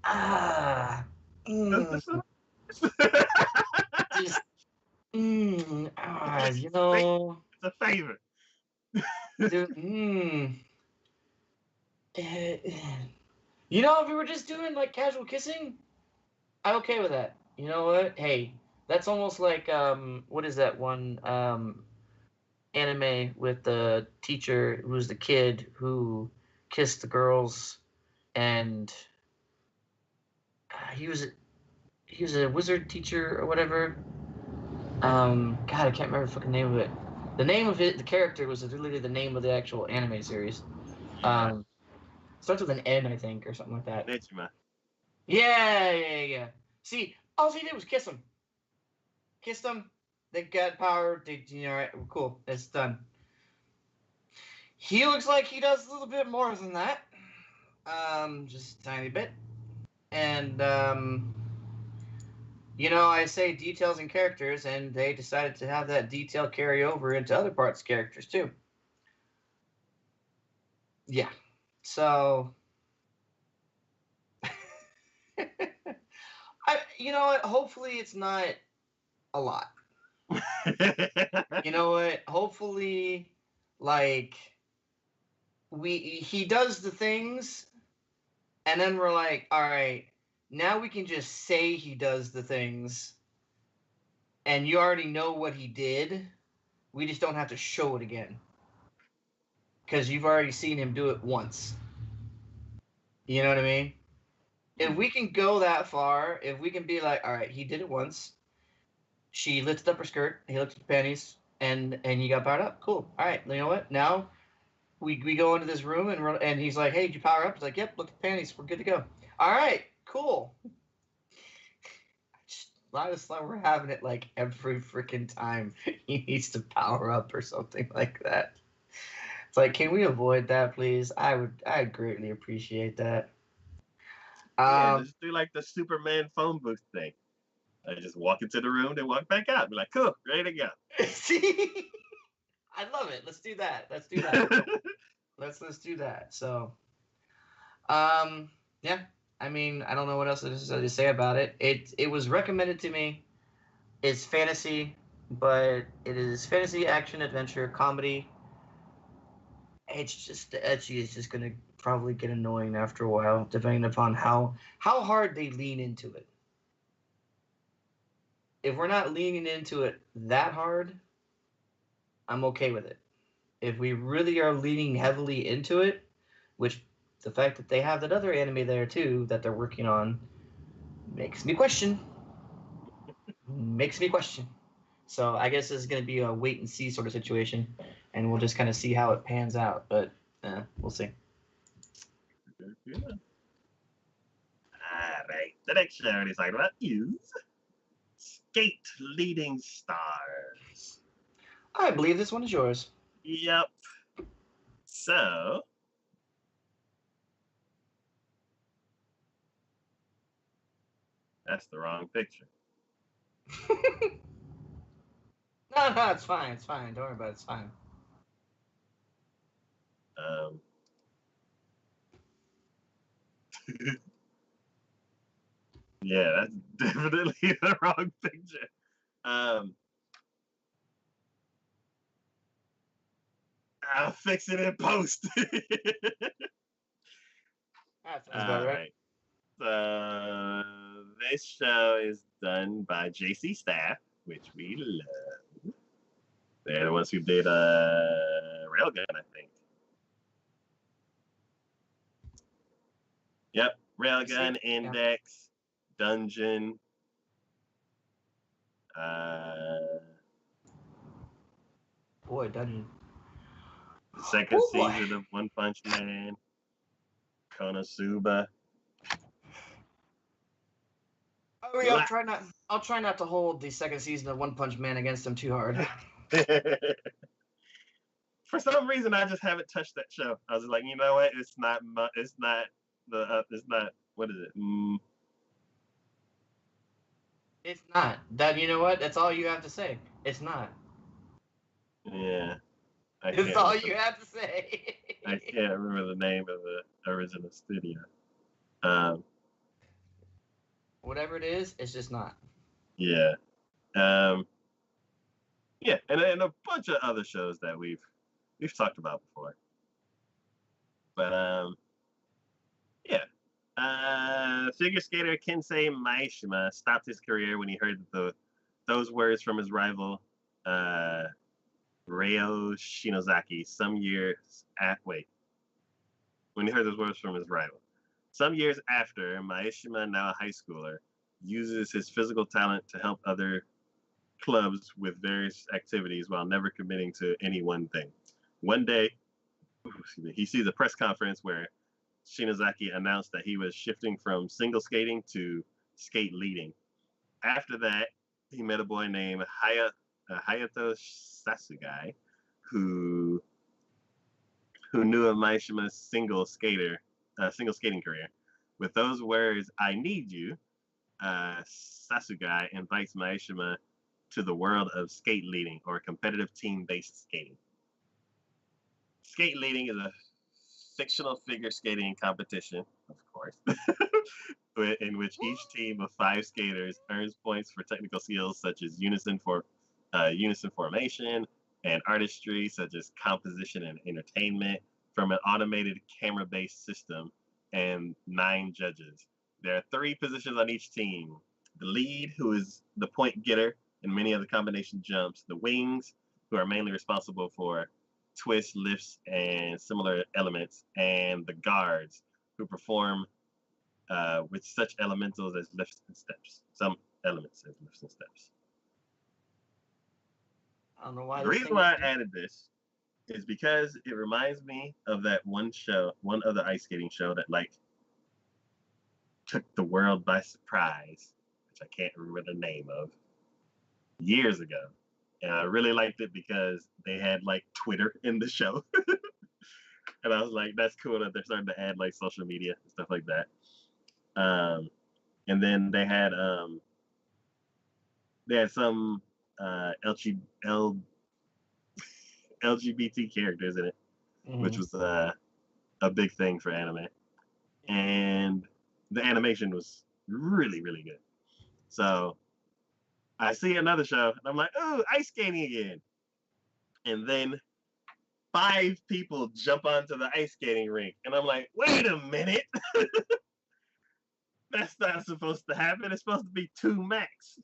Ah. Mmm. Just, you know. It's a favorite. Dude, You know, if we were just doing like casual kissing, I'm okay with that. You know what? Hey, that's almost like what is that one anime with the teacher who's the kid who kissed the girls, and he was a wizard teacher or whatever. God, I can't remember the fucking name of it. The name of it, the character was literally the name of the actual anime series. Starts with an N, I think, or something like that. Nichima. Yeah. See, all he did was kiss him. Kissed him. They got power. All right, cool. It's done. He looks like he does a little bit more than that. Just a tiny bit. And, you know, I say details and characters, and they decided to have that detail carry over into other parts of characters, too. Yeah. So, you know what? Hopefully it's not a lot. You know what? Hopefully, like, he does the things, and then we're like, all right, now we can just say he does the things, and you already know what he did. We just don't have to show it again. Because you've already seen him do it once. You know what I mean? If we can go that far, if we can be like, all right, he did it once. She lifted up her skirt, he lifted the panties, and you got powered up. Cool. All right, you know what? Now we go into this room and he's like, "Hey, did you power up?" He's like, "Yep, look at the panties. We're good to go." All right, cool. Ladislav, we're having it like every freaking time he needs to power up or something like that. It's like, can we avoid that, please? I'd greatly appreciate that. Yeah, just do like the Superman phone booth thing. I just walk into the room, then walk back out. Be like, cool, ready to go. See, I love it. Let's do that. Let's do that. let's do that. So, yeah. I mean, I don't know what else to say about it. It was recommended to me. It's fantasy, but it is fantasy, action, adventure, comedy. It's just the edgy is just gonna probably get annoying after a while, depending upon how hard they lean into it. If we're not leaning into it that hard, I'm okay with it. If we really are leaning heavily into it, which the fact that they have that other anime there too that they're working on makes me question. Makes me question. So I guess this is going to be a wait and see sort of situation, and we'll just kind of see how it pans out. But we'll see. Yeah. All right. The next show we're talking about is Skate Leading Stars. I believe this one is yours. Yep. So, that's the wrong picture. No, it's fine. It's fine. Don't worry about it. It's fine. Yeah, that's definitely the wrong picture. I'll fix it in post. That sounds about right. So this show is done by JC Staff, which we love. They're the ones who did Railgun, I think. Yep, Railgun, Index, Dungeon. Boy, Dungeon. The second season of One Punch Man. Konosuba. Oh yeah, I'll try not to hold the second season of One Punch Man against him too hard. For some reason, I just haven't touched that show. I was like, you know what? It's not what is it? It's not. That you know what? That's all you have to say. It's not. Yeah. It's all you have to say. I can't remember the name of the original studio. Whatever it is, it's just not. Yeah. Yeah, and a bunch of other shows that we've talked about before. But yeah. Figure skater Kensei Maeshima stopped his career when he heard those words from his rival Ryo Shinozaki when he heard those words from his rival. Some years after, Maeshima, now a high schooler, uses his physical talent to help other clubs with various activities while never committing to any one thing. One day, he sees a press conference where Shinozaki announced that he was shifting from single skating to skate leading. After that, he met a boy named Hayato Sasugai, who knew of Maeshima's single skating career. With those words, "I need you," Sasugai invites Maeshima to the world of skate leading, or competitive team-based skating. Skate leading is a fictional figure skating competition, of course, in which each team of 5 skaters earns points for technical skills such as unison formation and artistry, such as composition and entertainment, from an automated camera-based system and 9 judges. There are 3 positions on each team: the lead, who is the point getter in many of the combination jumps; the wings, who are mainly responsible for twists, lifts, and similar elements; and the guards, who perform with such elementals as lifts and steps. Some elements as lifts and steps. I don't know why. The reason why I added this is because it reminds me of that one show, one other ice skating show that like took the world by surprise, which I can't remember the name of, years ago. And I really liked it because they had like Twitter in the show. And I was like, that's cool that they're starting to add like social media and stuff like that. And then they had some LGBT characters in it, which was a big thing for anime. And the animation was really, really good. So I see another show and I'm like, oh, ice skating again. And then 5 people jump onto the ice skating rink. And I'm like, wait a minute. That's not supposed to happen. It's supposed to be 2 max.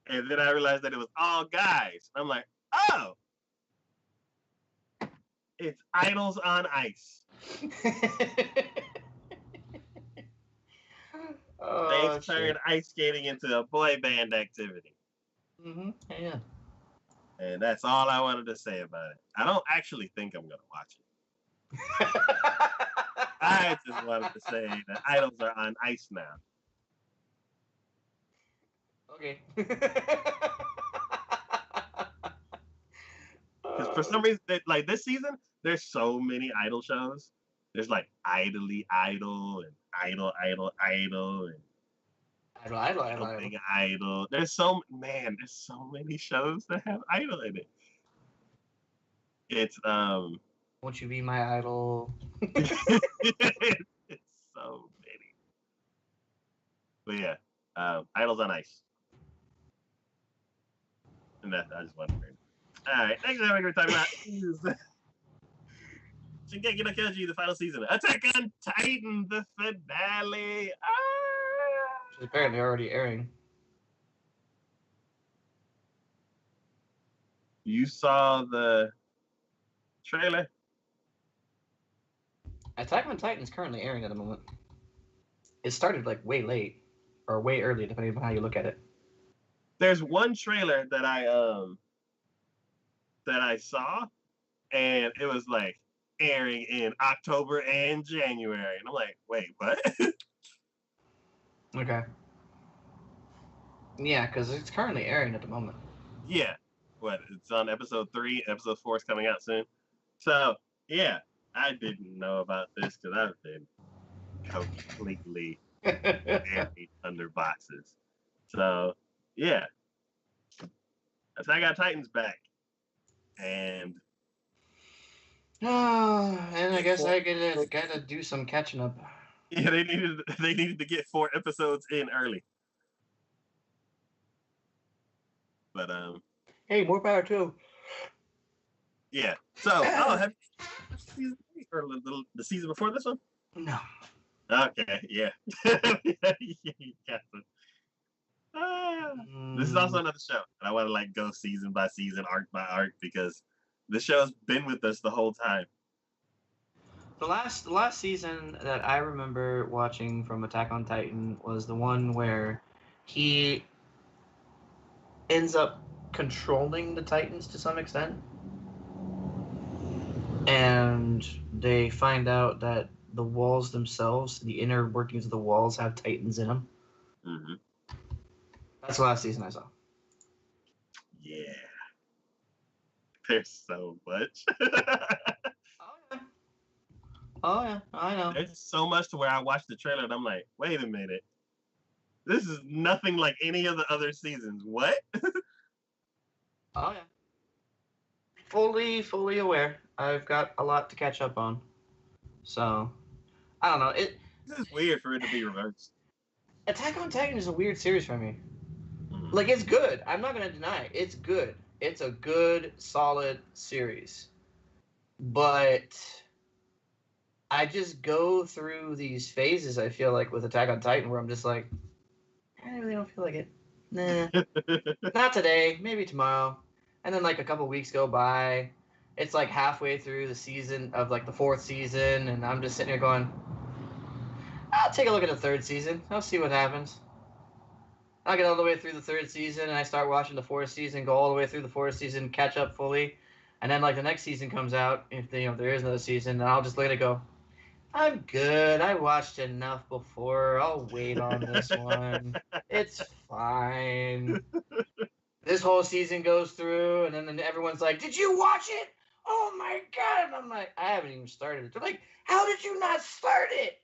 And then I realized that it was all guys. I'm like, oh, it's Idols on Ice. They've turned ice skating into a boy band activity. Yeah. And that's all I wanted to say about it. I don't actually think I'm going to watch it. I just wanted to say that Idols are on ice now. Okay. Because for some reason, like this season, there's so many Idol shows. There's like Idly Idol and Idol and Big Idol. There's so many shows that have Idol in it. It's Won't you be my idol? It's so many. But yeah, Idols on Ice. And that I just wanted to bring. All right, next time we're going to talk about is Shingeki no Kyojin, the final season. Attack on Titan, the finale. Which is apparently already airing. You saw the trailer? Attack on Titan is currently airing at the moment. It started like way late or way early, depending on how you look at it. There's one trailer that I saw, and it was like airing in October and January, and I'm like, wait, what? Okay. Yeah, because it's currently airing at the moment. Yeah. What? It's on episode 3. Episode 4 is coming out soon. So yeah, I didn't know about this because I've been completely buried under boxes. So yeah, Attack on Titan's back, and I guess I gotta do some catching up. Yeah, they needed to get 4 episodes in early. But hey, more power too. Yeah. So have you or the season before this one? No. Okay. Yeah. This is also another show, and I want to like go season by season, arc by arc, because the show's been with us the whole time. The last season that I remember watching from Attack on Titan was the one where he ends up controlling the Titans to some extent. And they find out that the walls themselves, the inner workings of the walls, have Titans in them. Mm-hmm. That's the last season I saw. Yeah. There's so much. Oh yeah, I know. There's so much to where I watched the trailer and I'm like, wait a minute. This is nothing like any of the other seasons. What? Oh yeah. Fully aware. I've got a lot to catch up on. So, I don't know. This is weird for it to be reversed. Attack on Titan is a weird series for me. Mm-hmm. Like, it's good. I'm not going to deny it. It's good. It's a good, solid series. But I just go through these phases, I feel like, with Attack on Titan, where I'm just like, I really don't feel like it. Nah. Not today. Maybe tomorrow. And then, like, a couple weeks go by. It's, like, halfway through the season of, like, the 4th season. And I'm just sitting here going, I'll take a look at the 3rd season. I'll see what happens. I'll get all the way through the 3rd season. And I start watching the 4th season, go all the way through the 4th season, catch up fully. And then like the next season comes out, if if there is another season, then I'll just let it go. I'm good. I watched enough before. I'll wait on this one. It's fine. This whole season goes through, and then everyone's like, "Did you watch it? Oh my god!" And I'm like, "I haven't even started it." They're like, "How did you not start it?"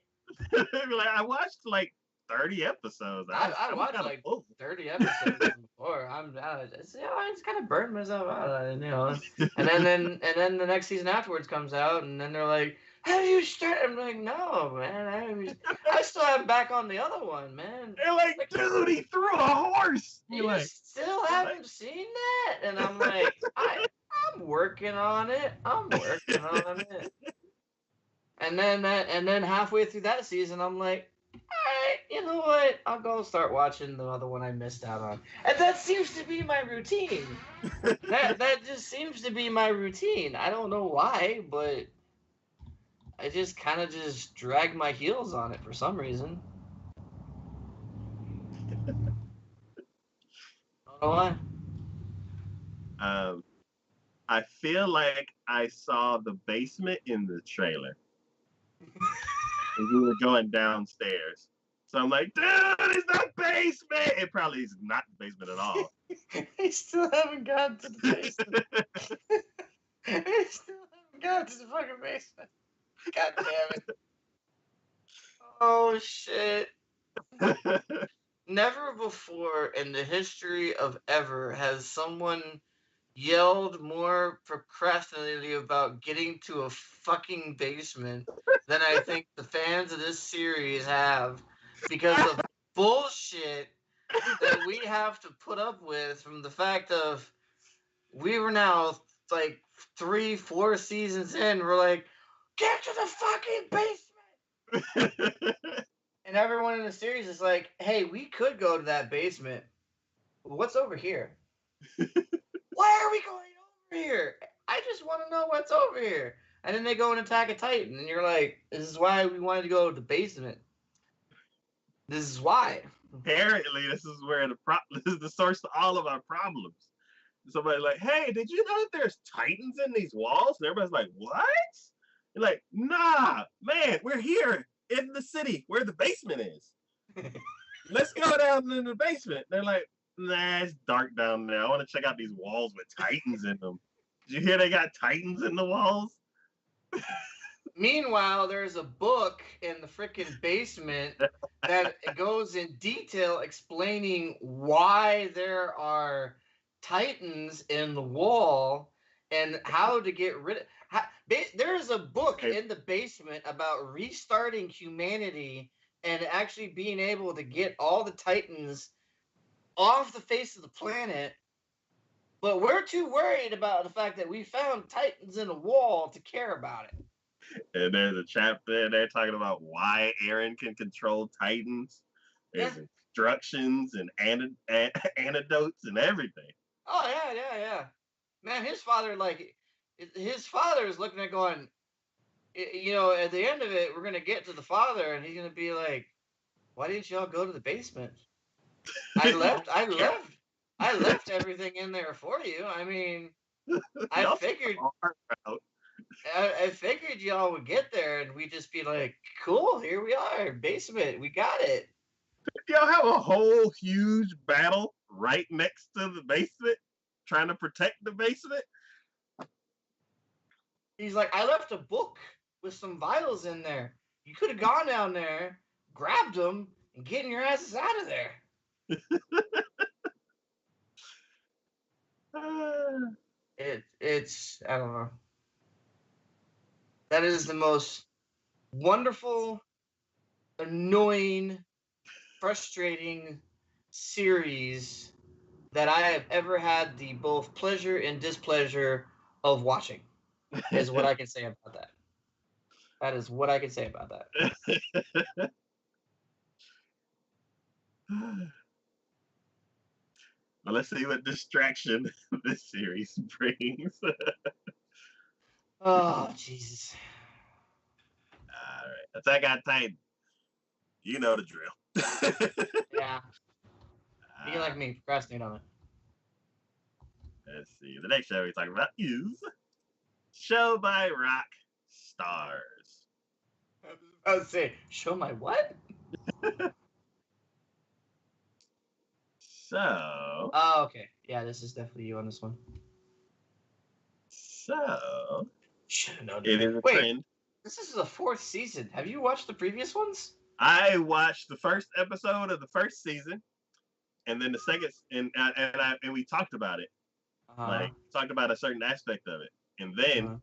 Like I watched like 30 episodes. I I'm watched kind of like full. 30 episodes before. I just kind of burned myself out, and then the next season afterwards comes out, and then they're like, "Have you started?" I'm like, "No, man, I still haven't back on the other one, man." They're like, Like, dude, he threw a horse. You're you like, still what? haven't seen that? And I'm like, I'm working on it. I'm working on it. And then halfway through that season, I'm like, all right, you know what? I'll go start watching the other one I missed out on. And that seems to be my routine. That just seems to be my routine. I don't know why, but I just kind of just drag my heels on it for some reason. I don't know why. um, I feel like I saw the basement in the trailer. We were going downstairs. So I'm like, dude, it's the basement. It probably is not the basement at all. I still haven't gotten to the basement. I still haven't gotten to the fucking basement. God damn it. Oh shit. Never before in the history of ever has someone yelled more procrastinately about getting to a fucking basement than I think the fans of this series have because of bullshit that we have to put up with from the fact of we were now like 3, 4 seasons in. We're like, get to the fucking basement. And everyone in the series is like, hey, we could go to that basement. What's over here? Why are we going over here? I just want to know what's over here. And then they go and attack a Titan, and you're like, this is why we wanted to go to the basement. This is why. Apparently, this is where this is the source to all of our problems. Somebody like, hey, did you know that there's titans in these walls? And everybody's like, what? You're like, nah, man, we're here in the city where the basement is. Let's go down in the basement. They're like, nah, it's dark down there. I want to check out these walls with titans in them. Did you hear they got titans in the walls? Meanwhile, there's a book in the freaking basement that goes in detail explaining why there are titans in the wall and how to get rid of. There's a book in the basement about restarting humanity and actually being able to get all the titans off the face of the planet. But we're too worried about the fact that we found titans in a wall to care about it. And there's a chapter there talking about why Aaron can control titans. There's instructions and antidotes and everything. Oh yeah. Man, his father is looking at going, at the end of it, we're gonna get to the father, and he's gonna be like, "Why didn't y'all go to the basement? I left everything in there for you. I mean, I figured, I figured y'all would get there, and we'd just be like, cool, here we are, basement, we got it." Y'all have a whole huge battle right next to the basement, trying to protect the basement. He's like, I left a book with some vials in there. You could have gone down there, grabbed them, and getting your asses out of there. It's I don't know. That is the most wonderful, annoying, frustrating series that I have ever had the both pleasure and displeasure of watching. Is what I can say about that. That is what I can say about that. Well, let's see what distraction this series brings. Oh Jesus! All right, Attack on Titan. You know the drill. Yeah, you can like me procrastinate on it. Let's see. The next show we're talking about is Show by rock stars. I was say, show my what? So. Oh, okay. Yeah, this is definitely you on this one. So. Should have known It it. is a Wait, trend. this is the 4th season. Have you watched the previous ones? I watched the first episode of the first season, and then the second, and we talked about it. Like talked about a certain aspect of it, and then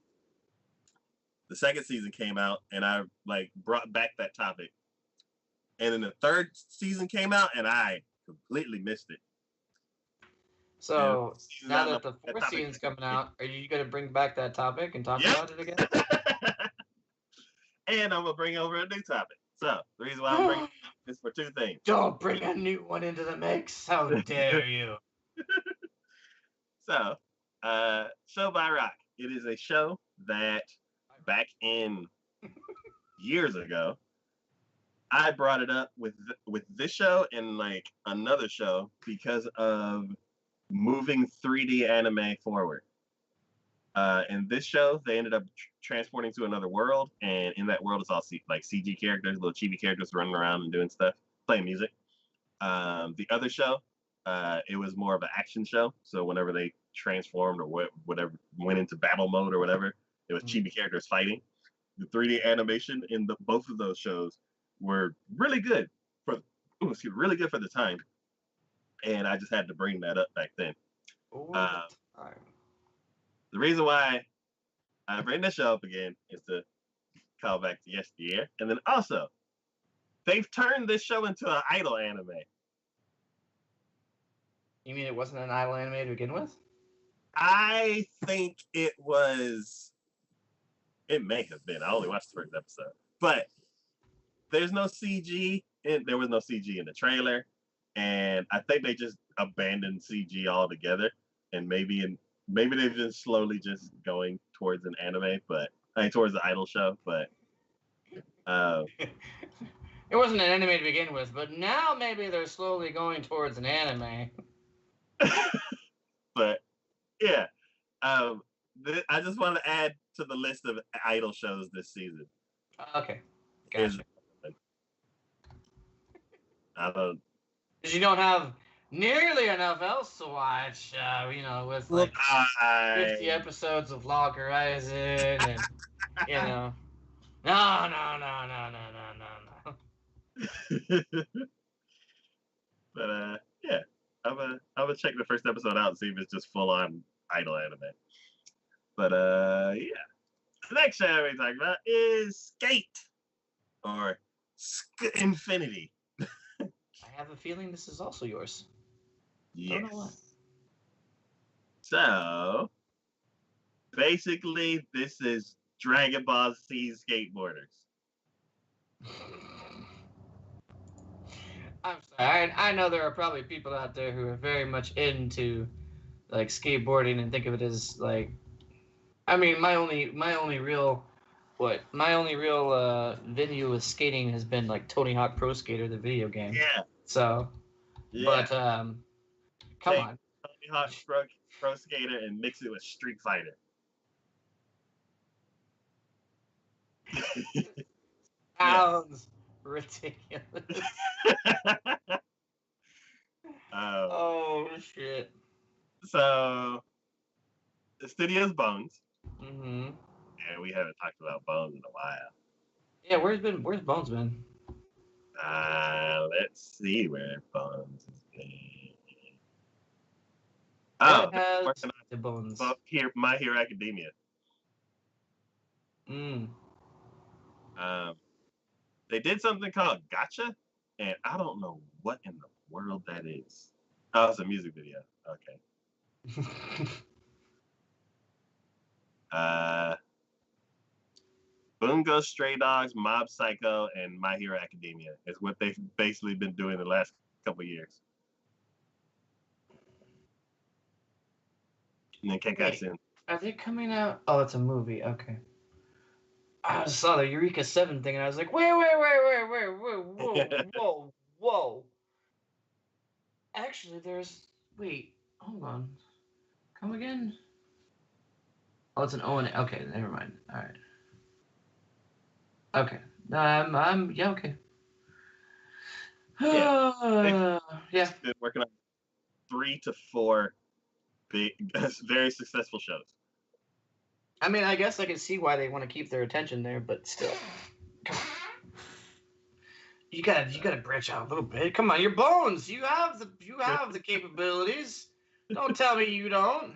the second season came out, and I like brought back that topic, and then the third season came out, and I completely missed it. So now that the 4th season's coming out, are you going to bring back that topic and talk about it again? And I'm gonna bring over a new topic. So the reason why I'm bringing this for 2 things. Don't bring a new one into the mix. How dare you? So, Show by Rock. It is a show that back in years ago, I brought it up with this show and like another show because of moving 3D anime forward. In this show, they ended up transporting to another world, and in that world, it's all like CG characters, little chibi characters running around and doing stuff, playing music. The other show, it was more of an action show. So whenever they transformed or whatever went into battle mode or whatever, it was chibi characters fighting. The 3D animation in both of those shows were really good really good for the time, and I just had to bring that up back then. The reason why I bring this show up again is to call back to yesteryear, and then also they've turned this show into an idol anime. You mean it wasn't an idol anime to begin with? I think it was. It may have been. I only watched the first episode, but there's no CG. There was no CG in the trailer, and I think they just abandoned CG altogether. And maybe they've been slowly just going towards an anime, towards the idol show. But it wasn't an anime to begin with, but now maybe they're slowly going towards an anime. But yeah, I just want to add to the list of idol shows this season. Okay, gotcha. I don't. Because you don't have nearly enough else to watch, with like 50 episodes of Log Horizon, and no. But yeah, I'm gonna check the first episode out and see if it's just full on idol anime. But yeah, the next show we're talking about is Skate or Infinity. I have a feeling this is also yours. Yes. Don't know why. So basically, this is Dragon Ball Z skateboarders. I'm sorry. I know there are probably people out there who are very much into like skateboarding and think of it as like. I mean, my only real venue with skating has been like Tony Hawk Pro Skater, the video game. Yeah. So, yeah. But come on. Tony Hawk Pro Skater and mix it with Street Fighter. Sounds ridiculous. Oh shit. So the studio's Bones. Mm-hmm. Yeah, we haven't talked about Bones in a while. Yeah, where's Bones been? Let's see where Bones has been. Working on the Bones. My Hero Academia. They did something called Gotcha, and I don't know what in the world that is. Oh, it's a music video. Okay. Bungo, Stray Dogs, Mob Psycho, and My Hero Academia is what they've basically been doing the last couple of years. And then Kekatsu. Are they coming out? Oh, it's a movie. Okay. I saw the Eureka 7 thing, and I was like, wait, whoa. Actually, hold on. Come again? Oh, it's an O and A. Okay, never mind. All right. Okay. Yeah, okay. Yeah, they've Yeah. been working on 3 to 4 big, very successful shows. I mean, I guess I can see why they want to keep their attention there, but still. Come on. You gotta branch out a little bit. Come on, your bones. You have the capabilities. Don't tell me you don't.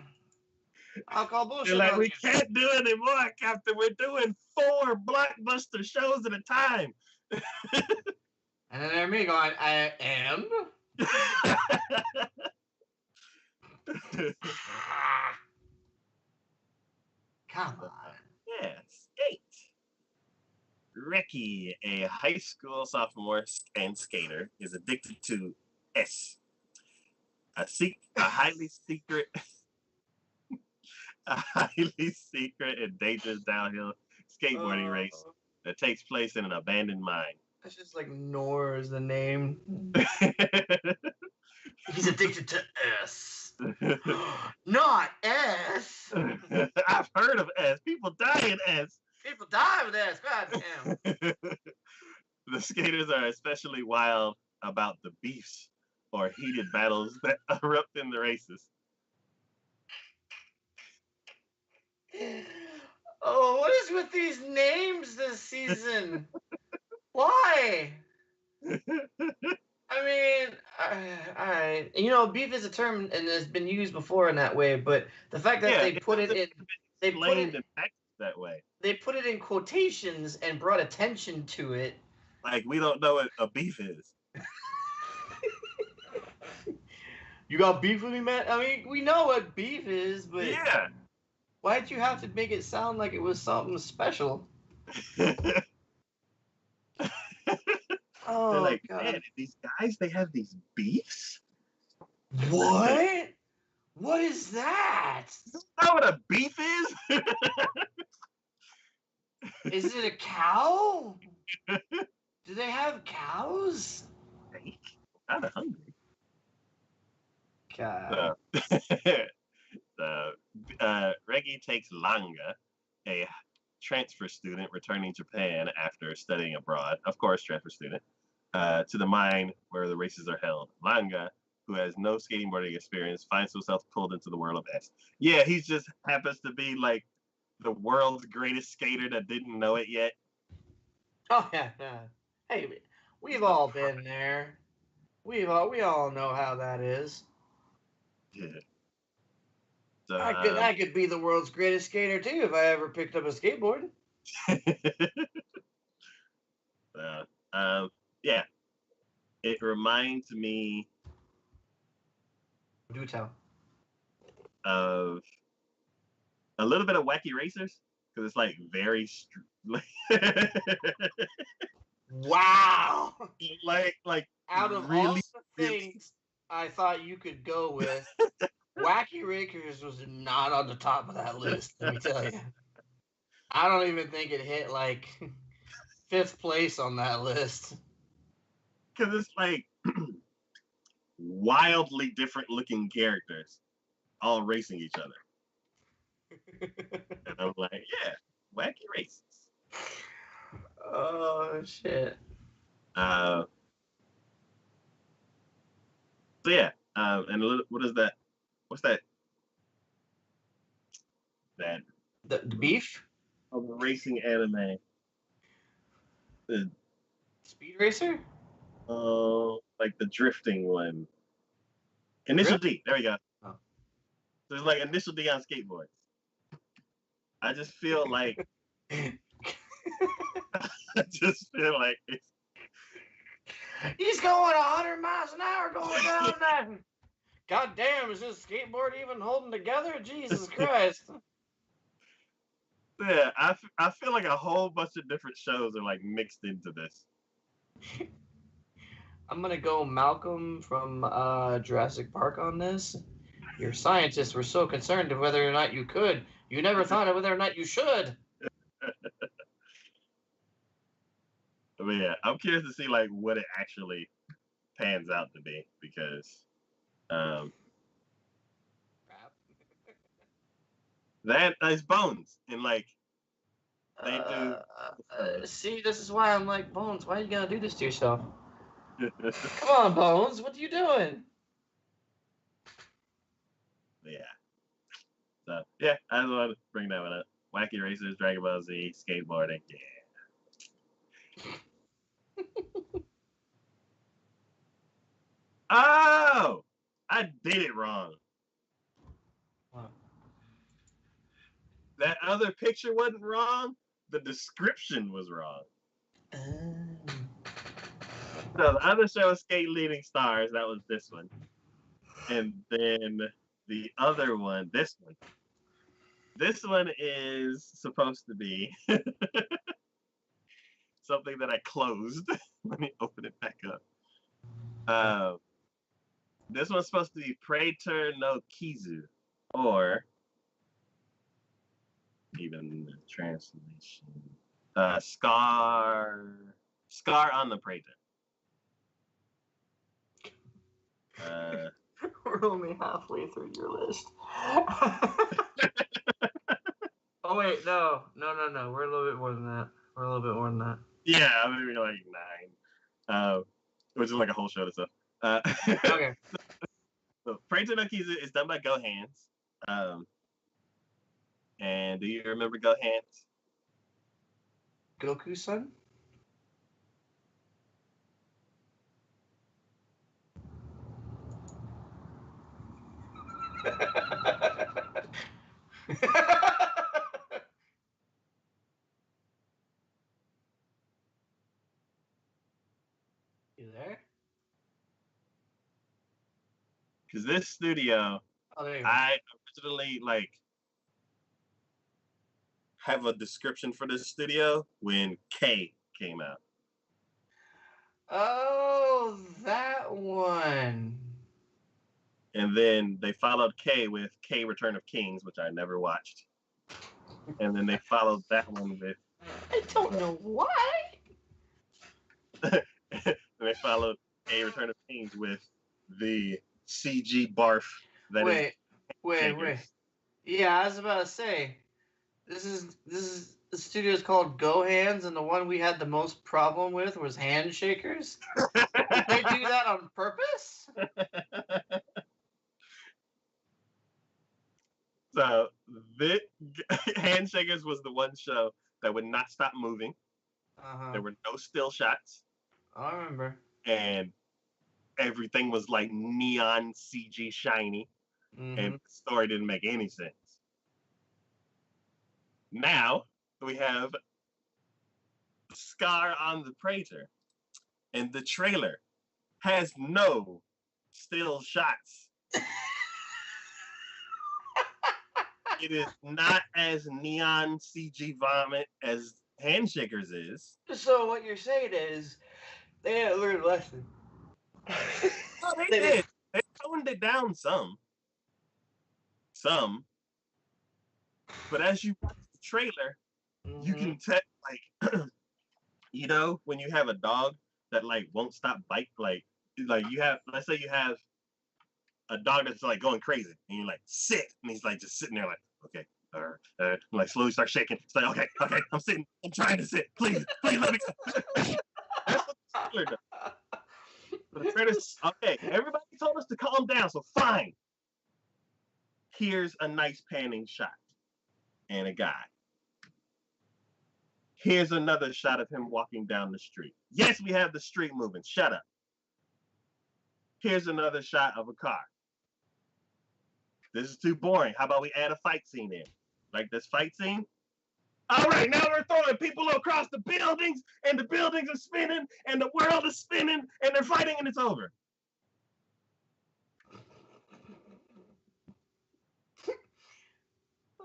I'll call They're bullshit like, on we you. can't do anymore, Captain. We're doing 4 blockbuster shows at a time. And then there's me going, I am. Come on. Yeah, skate. Ricky, a high school sophomore and skater, is addicted to S, a highly secret, a highly secret and dangerous downhill skateboarding race Uh, that takes place in an abandoned mine. it's just like Nor is the name. He's addicted to S. Not S. I've heard of S. People die in S. People die with S. God damn. The skaters are especially wild about the beefs or heated battles that erupt in the races. Oh, what is with these names this season? Why? I mean, beef is a term and has been used before in that way, but the fact that Yeah, they it put it hasn't in, been they put explained it, and packaged that way. they put it in quotations and brought attention to it. Like we don't know what a beef is. You got beef with me, man? I mean, we know what beef is, but Yeah. why'd you have to make it sound like it was something special? They're Oh like, man, God. these guys, they have these beefs? What? What is that? You know what a beef is? Is it a cow? Do they have cows? Kind of hungry. God. Reggie takes Langa, a transfer student returning to Japan after studying abroad, of course, transfer student, to the mine where the races are held. Langa, who has no skateboarding experience, finds himself pulled into the world of S. Yeah, he just happens to be like the world's greatest skater that didn't know it yet. Oh yeah, yeah. Hey, we've all been there. We all know how that is. Yeah. I could be the world's greatest skater too if I ever picked up a skateboard. uh, um, yeah, it reminds me Do tell. of a little bit of Wacky Racers because it's like very Wow. like Out of all really, the really. things I thought you could go with, Wacky Rakers was not on the top of that list. Let me tell you. I don't even think it hit like fifth place on that list. Because it's like wildly different looking characters all racing each other. And I'm like, yeah, Wacky Races. Oh shit. Uh, so yeah, and a little, what is that? What's that? That The beef? of a racing anime. The Speed Racer? like the drifting one. Initial Drift? D. There we go. Oh. So it's like Initial D on skateboards. I just feel like it's He's going 100 miles an hour going down that. God damn, is this skateboard even holding together? Jesus Christ. yeah. I feel like a whole bunch of different shows are like mixed into this. I'm going to go Malcolm from Jurassic Park on this. Your scientists were so concerned of whether or not you could. You never thought of whether or not you should. But yeah, I'm curious to see like what it actually pans out to be because um That is Bones, and like they do. See, this is why I'm like, Bones, why are you gonna do this to yourself? Come on, Bones, what are you doing? Yeah. So yeah, I just wanted to bring that one up. Wacky Racers, Dragon Ball Z, skateboarding. Yeah. Oh, I did it wrong. What? That other picture wasn't wrong. The description was wrong. So the other show is Skate Leading Stars. That was this one. And then the other one, this one. This one is supposed to be something that I closed. Let me open it back up. This one's supposed to be Praetor no Kizu, or even the translation, Scar on the Praetor. We're only halfway through your list. Oh wait, no. We're a little bit more than that. Yeah, I'm maybe like 9, which is like a whole show to stuff. Okay. So Praetor no Kizu is done by Go Hands. And do you remember Go Hands? Goku-san? You there? Because this studio, Oh, there you go. I originally like have a description for this studio when K came out. Oh, that one. And then they followed K with K Return of Kings, which I never watched. And then they followed that one with I don't know why. and they followed K Return of Kings with the CG barf that is Wait. Yeah, I was about to say, this is the studio's called Go Hands, and the one we had the most problem with was Handshakers. Did they do that on purpose? So this Handshakers was the one show that would not stop moving. Uh-huh. There were no still shots. I remember. And everything was like neon CG shiny. Mm-hmm. And the story didn't make any sense. Now we have Scar on the Praetor, and the trailer has no still shots. It is not as neon CG vomit as Handshakers is. So what you're saying is they had to learn a lesson. Oh, they did. They toned it down some. But as you watch the trailer, you can tell, like, you know, when you have a dog that like won't stop bite, like you have, let's say you have a dog that's like going crazy, and you're like sit, and he's like just sitting there like, okay, like slowly start shaking. It's like, okay, I'm sitting, I'm trying to sit, please let me. That's what the trailer does. The trailer's okay. Everybody told us to calm down, so fine. Here's a nice panning shot and a guy. Here's another shot of him walking down the street. Yes, we have the street moving. Shut up. Here's another shot of a car. This is too boring. How about we add a fight scene in? Like this fight scene? All right, now we're throwing people across the buildings, and the buildings are spinning, and the world is spinning, and they're fighting, and it's over.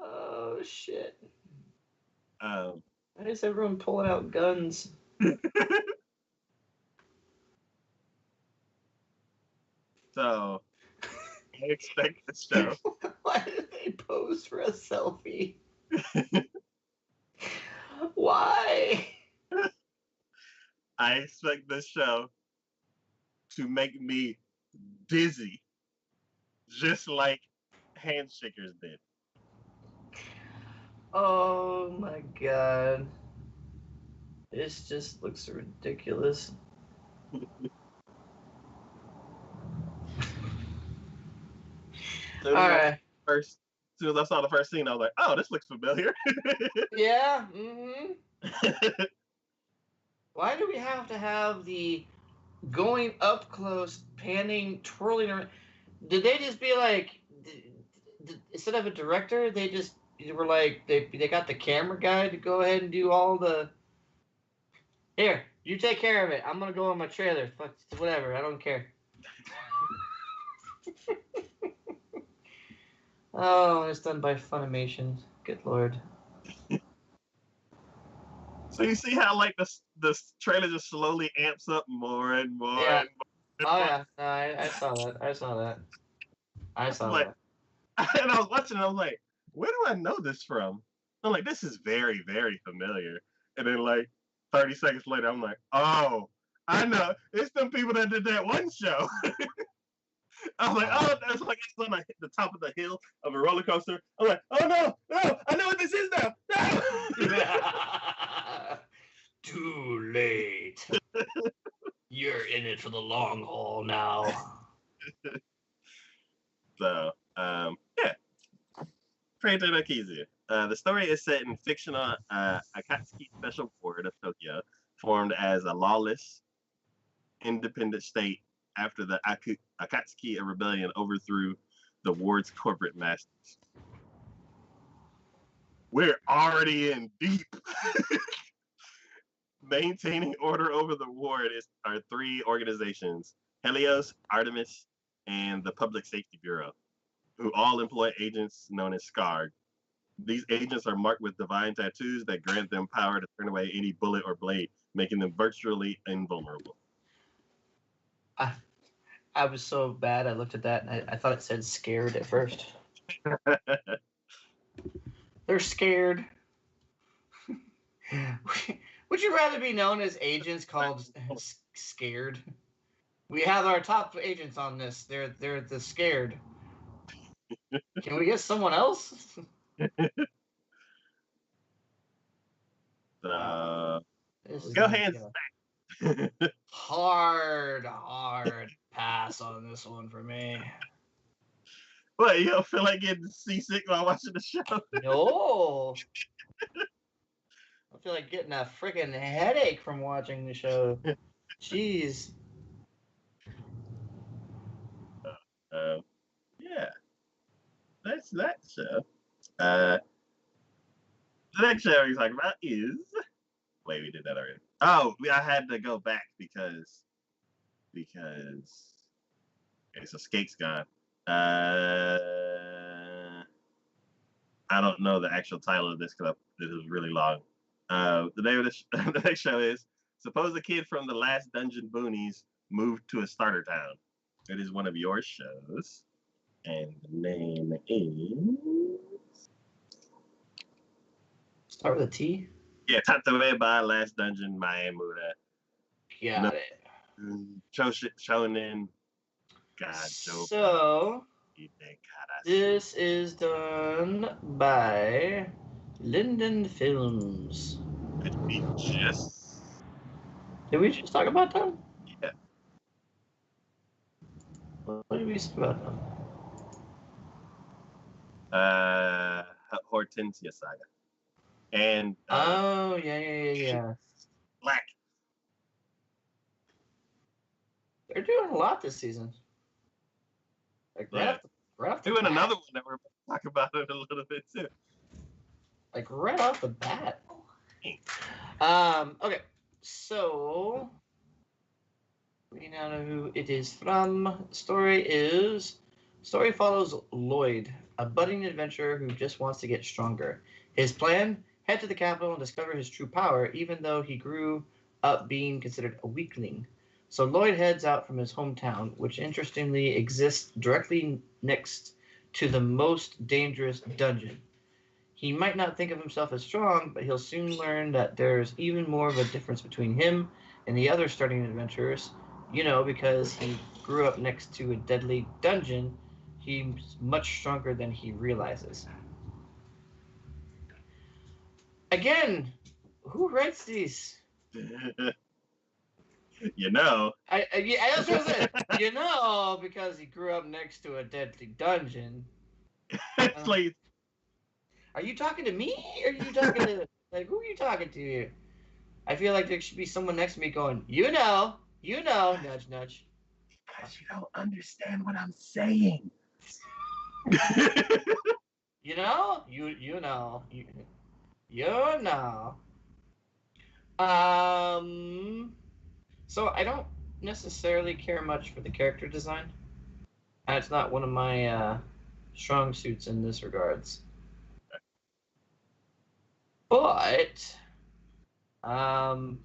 Oh shit. Why is everyone pulling out guns? So I expect the show. Why did they pose for a selfie? Why? I expect this show to make me dizzy, just like Handshakers did. Oh my god. This just looks ridiculous. Soon as I Alright. first, as soon as I saw the first scene, I was like, "Oh, this looks familiar." Yeah, mm-hmm. Why do we have to have the going up close, panning, twirling around? Did they just be like, instead of a director, they just were like, they got the camera guy to go ahead and do all the. Here, you take care of it. I'm gonna go on my trailer. Fuck, whatever. I don't care. Oh, it's done by Funimation. Good lord. So you see how like the trailer just slowly amps up more and more Yeah. and more and Oh more. yeah. No, I saw that. I saw that. I I was saw like, that. and I was watching, and I was like, where do I know this from? I'm like, this is very, very familiar. And then like 30 seconds later, I'm like, oh, I know. It's them people that did that one show. I was like, oh, that's like it's on the top of the hill of a roller coaster. I'm like, oh no, no, I know what this is now. No. Too late. You're in it for the long haul now. So, yeah, Trade like easier. The story is set in fictional Akatsuki Special Ward of Tokyo, formed as a lawless, independent state after the Akatsuki rebellion overthrew the ward's corporate masters. We're already in deep. Maintaining order over the ward are three organizations: Helios, Artemis, and the Public Safety Bureau, who all employ agents known as SCARD. These agents are marked with divine tattoos that grant them power to turn away any bullet or blade, making them virtually invulnerable. I, I was so bad. I looked at that and I thought it said scared at first. They're scared. Would you rather be known as agents called scared? We have our top agents on this. They're the scared. Can we get someone else? This is Go gonna be hands a back. hard pass on this one for me. What, you don't feel like getting seasick while watching the show? No. I feel like getting a freaking headache from watching the show. Jeez. Yeah, that's that show. Uh, the next show we're talking about is. Wait, we did that already. Oh, I had to go back because okay, so Skate's gone. I don't know the actual title of this because it was really long. The name of the next show is Suppose a Kid from the Last Dungeon Boonies Moved to a Starter Town. It is one of your shows. And the name is. Start with a T. Yeah, Tatoueba, Last Dungeon, Maemura. Got it. Shonen. God, So this is done by Linden Films. Did we just? Did we just talk about them? Yeah. What did we say about them? Hortensia Saga. And oh yeah. Black. They're doing a lot this season. Like right off the doing bat. another one that we're going to talk about in a little bit too. Like right off the bat. Okay, so we now know who it is from. Story follows Lloyd, a budding adventurer who just wants to get stronger. His plan: head to the capital and discover his true power, even though he grew up being considered a weakling. So Lloyd heads out from his hometown, which interestingly exists directly next to the most dangerous dungeon. He might not think of himself as strong, but he'll soon learn that there's even more of a difference between him and the other starting adventurers. Because he grew up next to a deadly dungeon, he's much stronger than he realizes. Again, who writes these? You know. I was gonna say, because he grew up next to a deadly dungeon. It's Uh, like, are you talking to me? Or are you talking to like who are you talking to here? I feel like there should be someone next to me going, nudge, nudge. because you don't understand what I'm saying. You know. Um. So I don't necessarily care much for the character design. And it's not one of my strong suits in this regards. But um,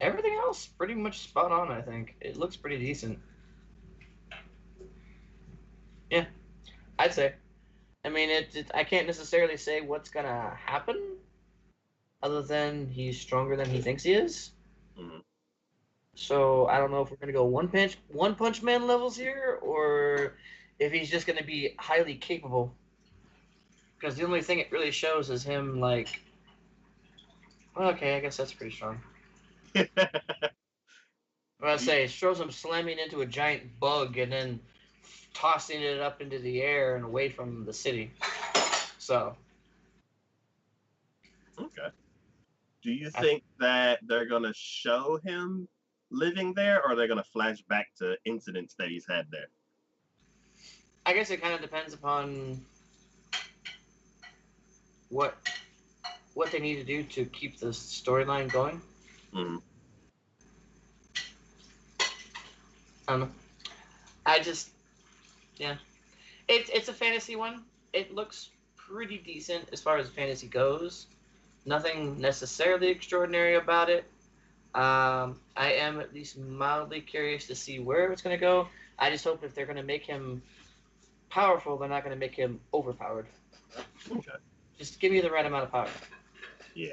everything else pretty much spot on. I think it looks pretty decent. Yeah, I'd say. I mean, I can't necessarily say what's gonna happen, other than he's stronger than he thinks he is. Mhm. So I don't know if we're gonna go one punch man levels here, or if he's just gonna be highly capable. Because the only thing it really shows is him like, well, okay, I guess that's pretty strong. I say it shows him slamming into a giant bug and then tossing it up into the air and away from the city. So Okay. Do you I, think that they're gonna show him living there, or they're gonna flash back to incidents that he's had there? I guess it kind of depends upon what what they need to do to keep the storyline going. Mhm. I don't know. I just yeah, it's a fantasy one. It looks pretty decent as far as fantasy goes. Nothing necessarily extraordinary about it. I am at least mildly curious to see where it's going to go. I just hope if they're going to make him powerful, they're not going to make him overpowered. Okay. Just give me the right amount of power. Yeah.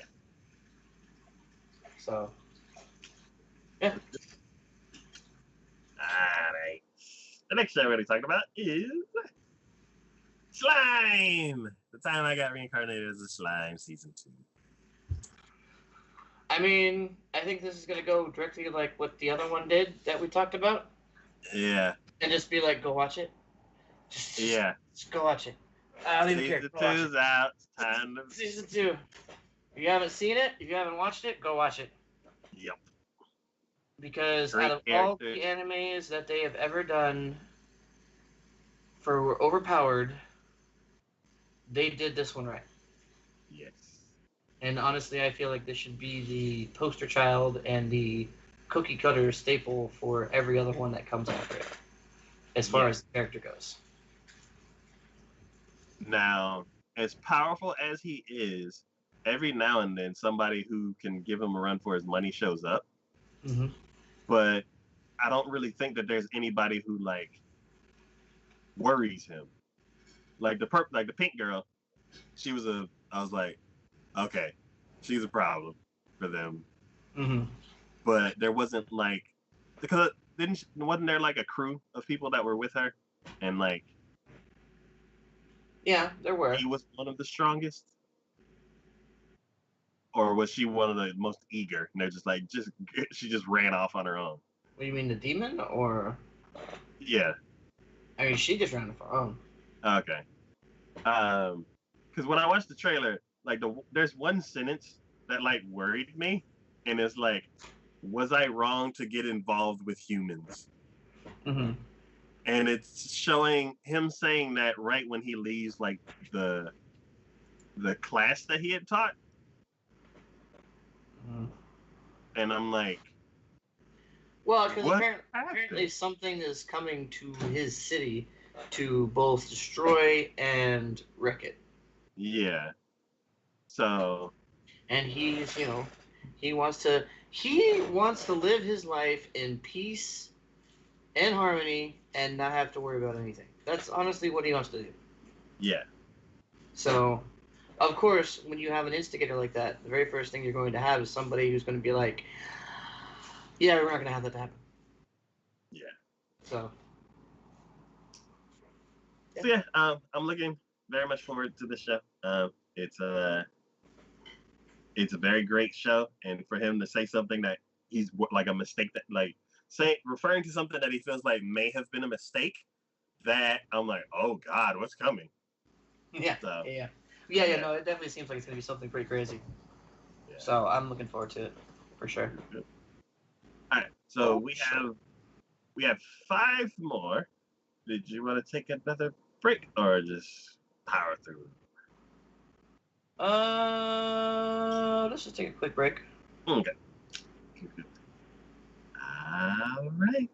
So, yeah. Alright. The next show we're going to talk about is Slime. The time I got reincarnated as a slime, season 2. I mean, I think this is going to go directly like what the other one did that we talked about, Yeah. and just be like, go watch it. Yeah. Just go watch it. I don't even care. Season Go watch it. 2's out. It's time to. Season 2. If you haven't seen it, if you haven't watched it, go watch it. Yep. Because out Great of all characters. the animes that they have ever done for Overpowered, they did this one right. Yes. And honestly, I feel like this should be the poster child and the cookie cutter staple for every other one that comes after it, as far as the character goes. Now, as powerful as he is, every now and then somebody who can give him a run for his money shows up. Mm-hmm. But I don't really think that there's anybody who like worries him. Like the pink girl, I was like, okay, she's a problem for them. Mm-hmm. But there wasn't like, because wasn't there like a crew of people that were with her, and like Yeah, there were. he was one of the strongest, or was she one of the most eager? And they're just like, she just ran off on her own. What do you mean, the demon, or? Yeah. I mean, she just ran off her own. Okay. Because when I watched the trailer, like there's one sentence that like worried me, and it's like, was I wrong to get involved with humans? Mm-hmm. And it's showing him saying that right when he leaves like the class that he had taught, Mm-hmm. and I'm like, Well, because what apparently happened? something is coming to his city to both destroy and wreck it. Yeah. So And he wants to live his life in peace and harmony and not have to worry about anything. That's honestly what he wants to do. yeah, So, of course, when you have an instigator like that, the very first thing you're going to have is somebody who's going to be like, "Yeah, we're not going to have that to happen." yeah. So, yeah. So yeah, I'm looking very much forward to the show. It's it's a very great show, and for him to say something that he's like a mistake that like referring to something that he feels like may have been a mistake, that I'm like, oh God, what's coming? Yeah, So yeah. No, it definitely seems like it's gonna be something pretty crazy. yeah. So I'm looking forward to it for sure. All right, so we have 5 more. Did you want to take another break or just power through? Let's just take a quick break. Okay. All right.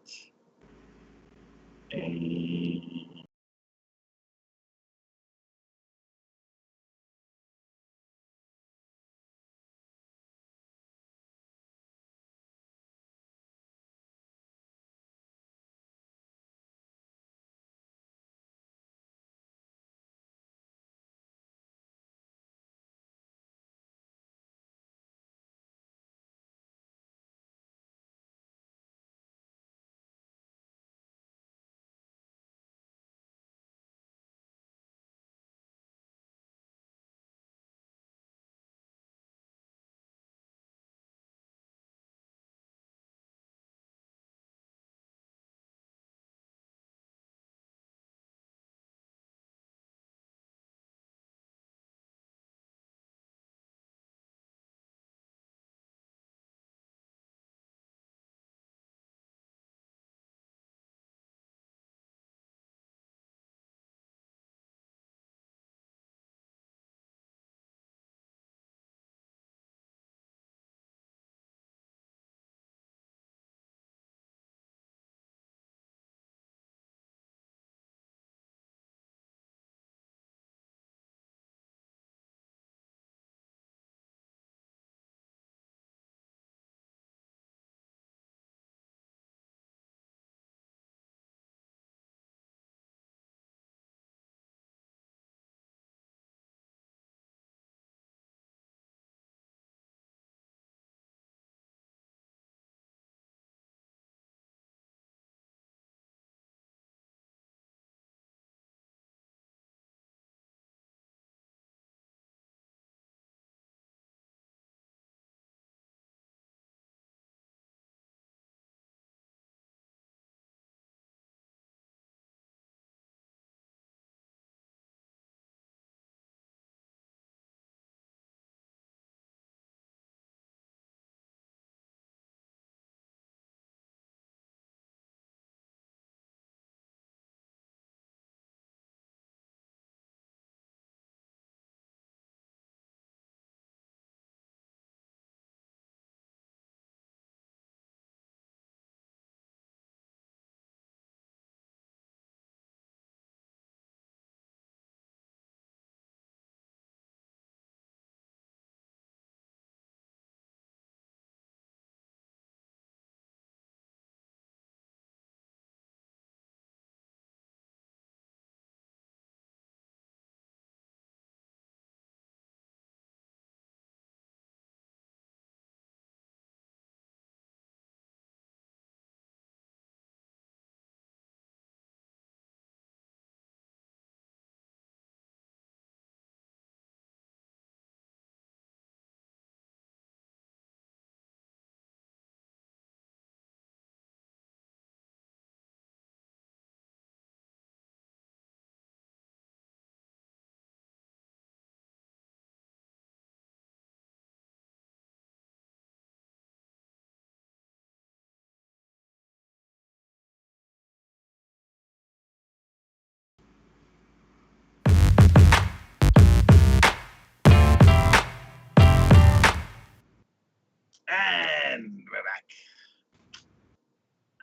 And we're back.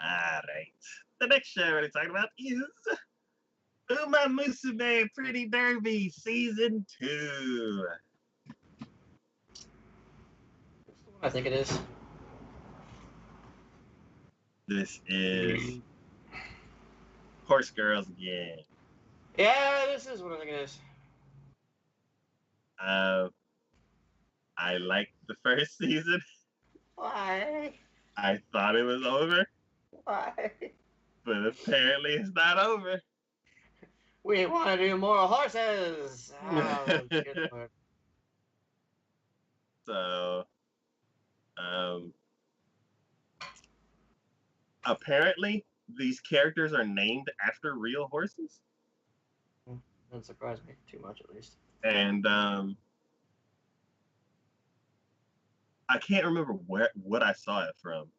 All right. The next show we're talking about is Uma Musume Pretty Derby Season 2. I think it is. This is Horse Girls again. Yeah, this is what I think it is. I liked the first season. Why? I thought it was over, Why? but apparently it's not over. We want to do more horses. Oh, So good Lord. So, um, apparently, these characters are named after real horses, Doesn't surprise me too much, at least. and I can't remember what I saw it from,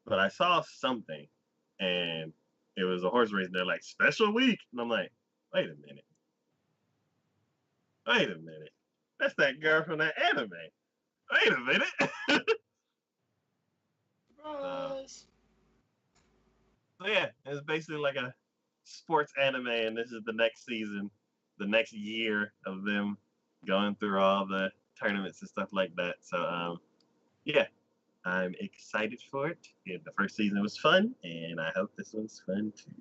but I saw something, and it was a horse race. And they're like special week, and I'm like, wait a minute, that's that girl from that anime. Wait a minute. Surprise! So yeah, it's basically like a sports anime, and this is the next season, the next year of them going through all the tournaments and stuff like that. So yeah, I'm excited for it. Yeah, the first season was fun, and I hope this one's fun too.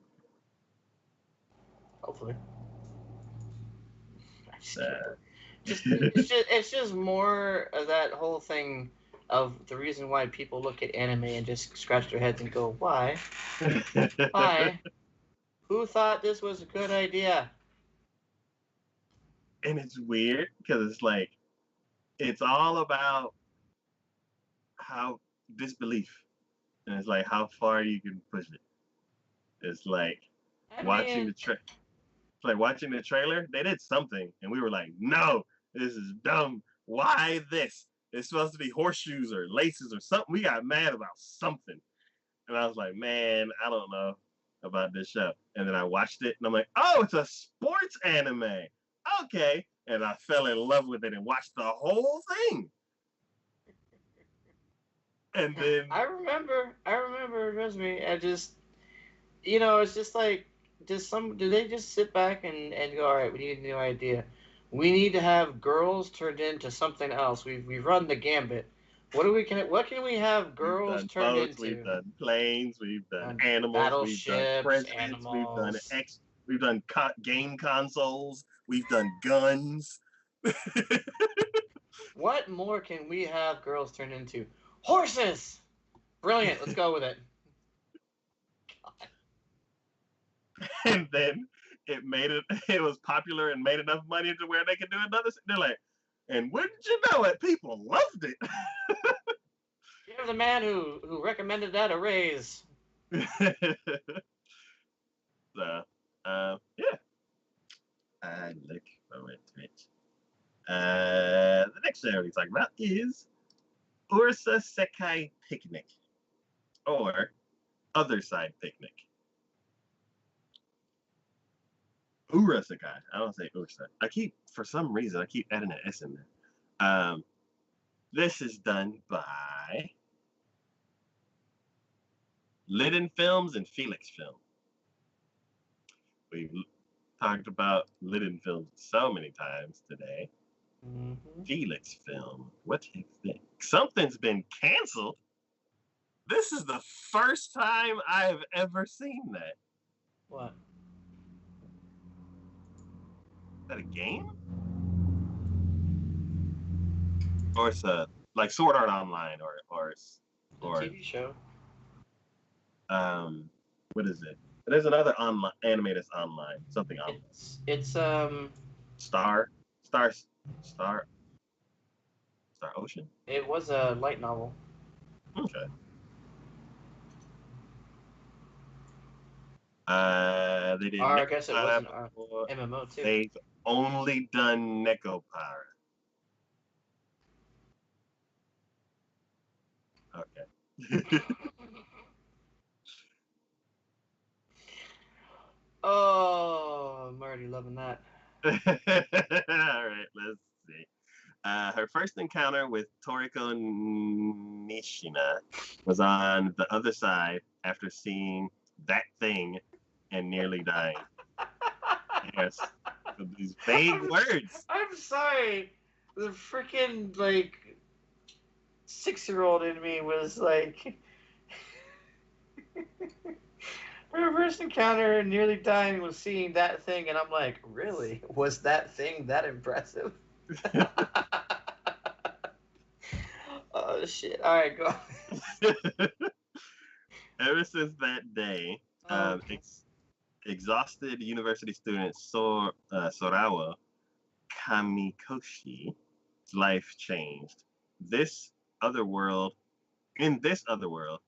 Hopefully. Uh, It's just more of that whole thing of the reason why people look at anime and just scratch their heads and go, why? Why? Who thought this was a good idea? And it's weird because it's like it's all about how disbelief, and it's like how far you can push it. It's like I watching mean, the like watching the trailer. They did something, and we were like, "No, this is dumb. Why this? It's supposed to be horseshoes or laces or something." We got mad about something, and I was like, "Man, I don't know about this show." And then I watched it, and I'm like, "Oh, it's a sports anime. Okay." And I fell in love with it and watched the whole thing. And then I remember, trust me, I just, it's just like, do they just sit back and go, all right, we need a new idea. We need to have girls turned into something else. We've run the gambit. What can we have we've girls done turned boats, we've into? done planes, we've done And animals, we've done battleships, presidents, animals. we've done game consoles, we've done guns. What more can we have girls turned into? Horses! Brilliant, let's go with it. And then it was popular and made enough money to where they could do another. They're like, and wouldn't you know it, people loved it. Give the man who recommended that a raise. So, yeah, I look forward to it. The next show we're talking about is Ursa Sekai Picnic, or Other Side Picnic. Urasekai. I don't say Ursa. For some reason, I keep adding an S in there. This is done by Liden Films and Felix Film. We've talked about Liden Films so many times today. Mm-hmm. Felix Film. What is it? Something's been canceled. This is the first time I have ever seen that. What? Is that a game? Or it's a like Sword Art Online or TV show. What is it? There's another online anime that's online. Something online. It's Star Star Ocean. It was a light novel. Okay. They did. Or I guess it was an MMO too. They've only done Nekopara. Okay. Oh, I'm already loving that. All right, let's see. Her first encounter with Toriko Nishina was on the other side after seeing that thing and nearly dying. Yes, these vague words. I'm sorry. The freaking 6-year-old in me was like, her first encounter and nearly dying was seeing that thing, and I'm like, really? Was that thing that impressive? Oh shit! All right, go. Ever since that day, exhausted university student Sorawa Kamikoshi's life changed this other world, in this other world,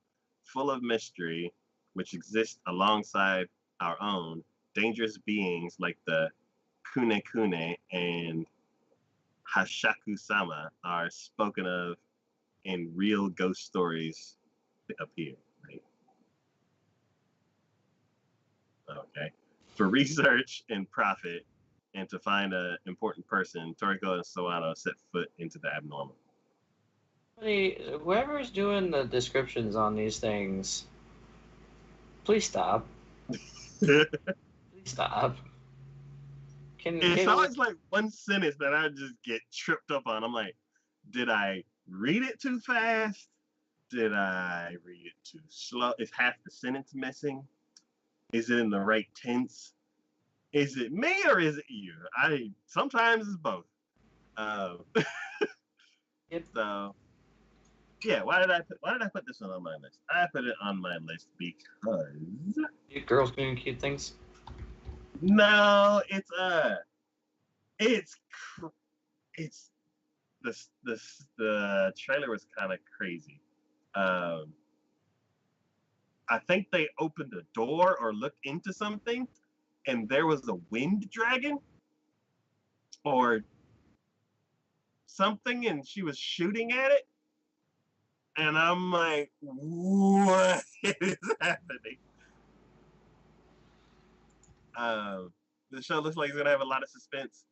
full of mystery, which exists alongside our own, dangerous beings like the Kune Kune and Hashaku Sama are spoken of in real ghost stories appear, right? Okay. For research and profit, and to find an important person, Toriko and Sawano set foot into the abnormal. Whoever's doing the descriptions on these things, please stop. Please stop. It's always like one sentence that I just get tripped up on. I'm like, did I read it too fast? Did I read it too slow? Is half the sentence missing? Is it in the right tense? Is it me or is it you? Sometimes it's both. Yep. So yeah, why did I put this one on my list? I put it on my list because You girls doing cute things. no, it's the trailer was kind of crazy. I think they opened a door or looked into something, and there was a wind dragon or something, and she was shooting at it. And I'm like, what is happening? The show looks like it's gonna have a lot of suspense,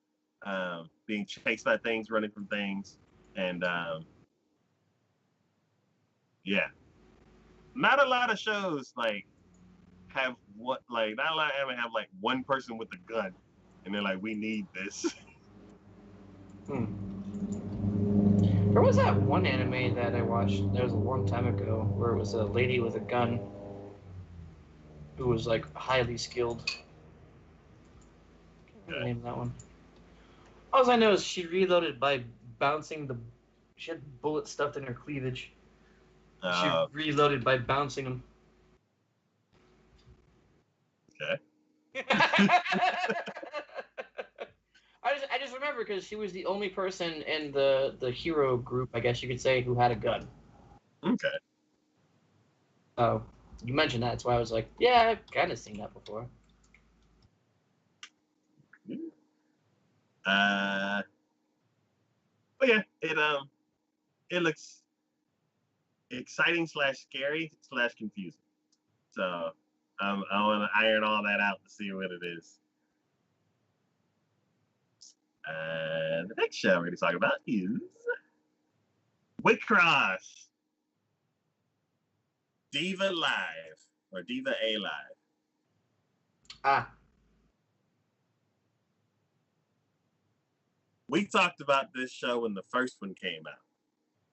being chased by things, running from things, and yeah, not a lot of shows like have what like not a lot of have like one person with a gun, and they're like, we need this. There was that one anime that I watched. That was a long time ago, where it was a lady with a gun who was like highly skilled. I can't remember the name of that one. All I know is she reloaded by bouncing the. She had bullets stuffed in her cleavage. She reloaded by bouncing them. Okay. I just remember because she was the only person in the hero group, I guess you could say, who had a gun. Okay. Oh, you mentioned that, so I was like, yeah, I've kind of seen that before. But yeah, it looks exciting / scary / confusing. So I want to iron all that out to see what it is. The next show we're going to talk about is Witchcross Diva Live or Diva A Live. Ah. We talked about this show when the first one came out.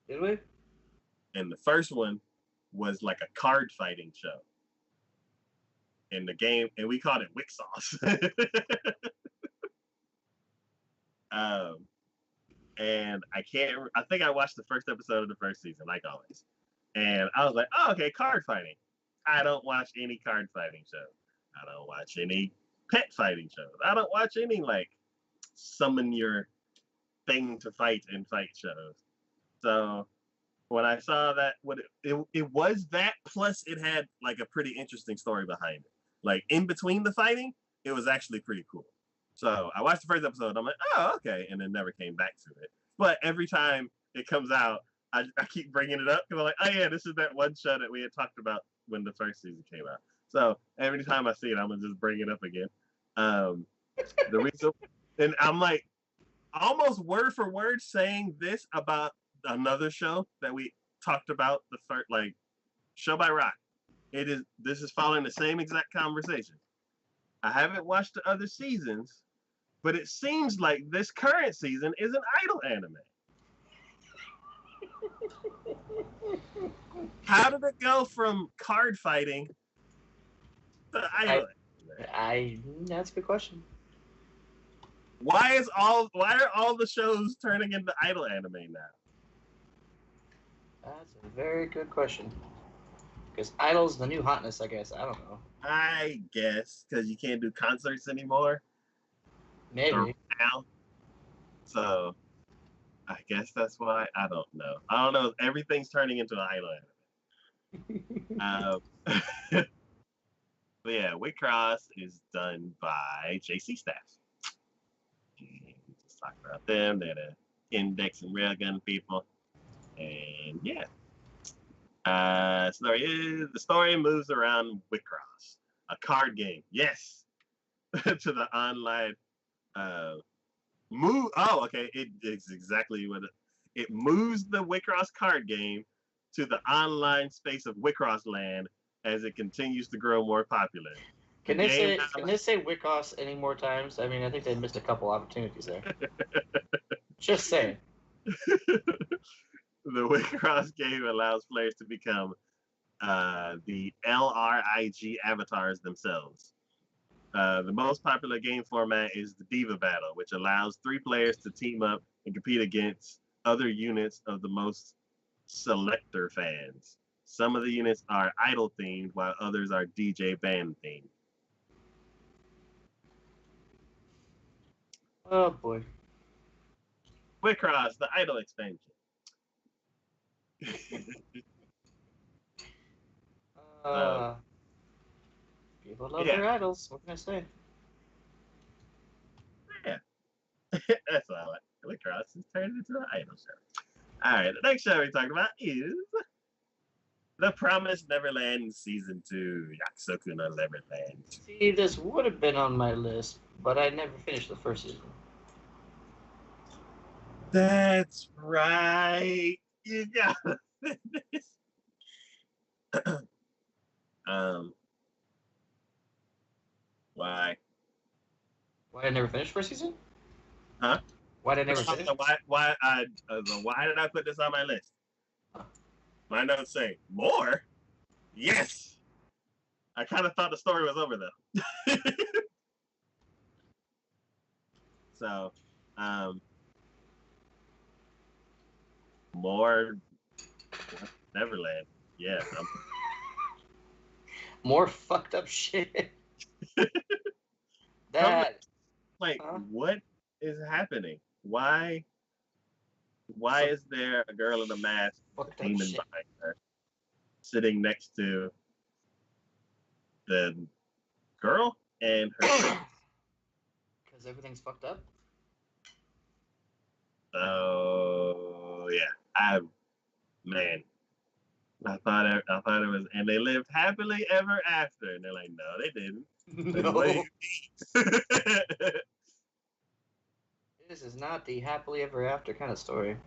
Did we? And the first one was like a card fighting show. In the game, and we called it Wick Sauce. And I think I watched the first episode of the first season, like always. And I was like, oh, okay, card fighting. I don't watch any card fighting shows. I don't watch any pet fighting shows. I don't watch any like summon your thing to fight and fight shows. So when I saw that, it was that, plus it had like a pretty interesting story behind it. Like in between the fighting, it was actually pretty cool. So I watched the first episode. I'm like, oh, okay, and then never came back to it. But every time it comes out, I keep bringing it up because I'm like, oh yeah, this is that one show that we had talked about when the first season came out. So every time I see it, I'm gonna just bring it up again. The reason, and I'm like, almost word for word saying this about another show that we talked about the first, like Show by Rock. This is following the same exact conversation. I haven't watched the other seasons, but it seems like this current season is an idol anime. How did it go from card fighting to idol anime? That's a good question. Why are all the shows turning into idol anime now? That's a very good question. Because idol's the new hotness, I guess. I don't know. I guess because you can't do concerts anymore. Maybe. Now. So I guess that's why. I don't know. I don't know. Everything's turning into an idol anime. But yeah, Wicross is done by JC Staff. Just talk about them. They're the Index and Railgun people. And yeah. The story moves around Wicross, a card game. Yes. To the online move. Oh, okay. It's exactly what it moves the Wicross card game to the online space of Wicross land as it continues to grow more popular. The game Can they say Wickoss any more times? I mean, I think they missed a couple opportunities there. Just saying. the Wicross game allows players to become the LRIG avatars themselves. The most popular game format is the Diva Battle, which allows 3 players to team up and compete against other units of the most selector fans. Some of the units are idol themed, while others are DJ band themed. Oh boy. Wicross, the idol expansion. So, People love yeah, their idols. What can I say? yeah, that's all I like. Wicross is turned into an idol show. All right, the next show we're talking about is The Promised Neverland Season 2, Yakusoku no Neverland. See, this would have been on my list, but I never finished the first season. That's right. You gotta finish. Why? Why I never finished first season? Huh? Why did I never finish? Why did I put this on my list? My notes say more. Yes. I kind of thought the story was over though. So, more Neverland. Yeah. More fucked up shit. That. Like, Huh? what is happening? Why is there a girl in a mask, a demon behind her, sitting next to the girl and her friend? Because everything's fucked up. Oh yeah, man, I thought it was, and they lived happily ever after, and they're like, no, they didn't. No. What do you mean? This is not the happily ever after kind of story.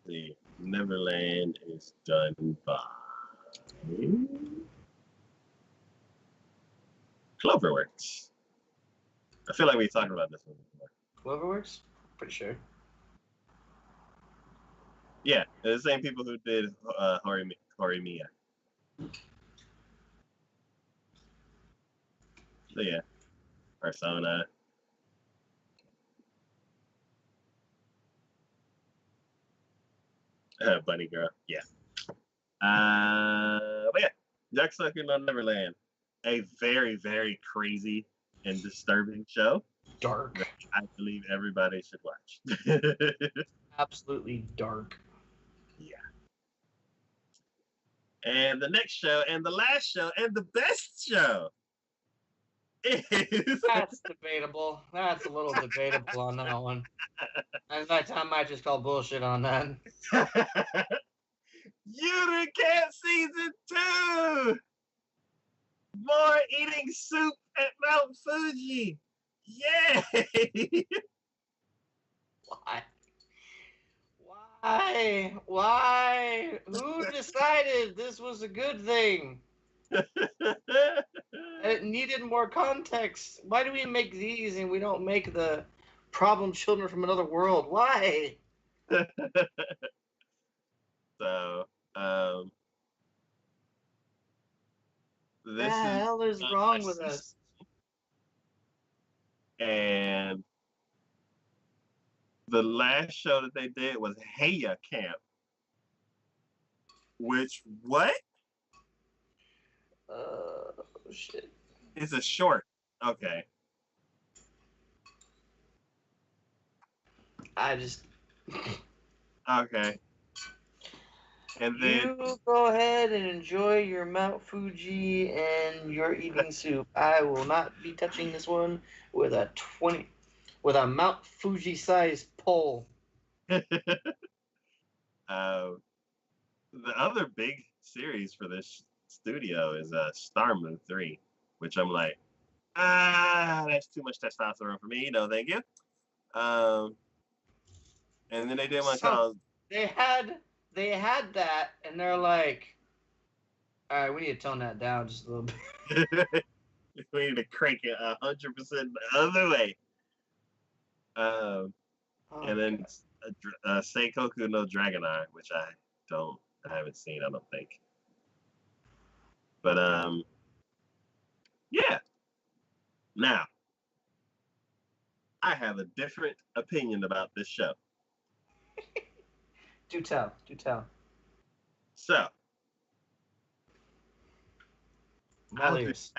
The Neverland is done by Cloverworks. I feel like we talked about this one before. Cloverworks? Pretty sure. Yeah, they're the same people who did Horimiya. So yeah, Persona. Bunny Girl. Yeah. But yeah, Yakusoku no Neverland. A very, very crazy and disturbing show. Dark. That I believe everybody should watch. Absolutely dark. Yeah. And the next show, and the last show, and the best show is. That's debatable. That's a little debatable on that one. In fact, I might just call bullshit on that. Yuri Camp Season 2! More eating soup at Mount Fuji! Yay! Why? Why? Why? Who decided this was a good thing? It needed more context. Why do we make these and we don't make the problem children from another world? Why? So, What this the hell is wrong with us? And the last show that they did was Heya Camp. Which, what? Shit. It's a short. Okay. I just. Okay. And then You go ahead and enjoy your Mount Fuji and your eating soup. I will not be touching this one with a Mount Fuji sized pole. uh, the other big series for this studio is Star Move 3, which I'm like, that's too much testosterone for me. No, thank you. Um, and then they did one So called. they had that, and they're like, all right, we need to tone that down just a little bit. We need to crank it 100% the other way. Um, Oh and then god. Seikoku no Dragonite, which I haven't seen, I don't think. But yeah. Now I have a different opinion about this show. Do tell. Do tell. So I'm all I've been ears.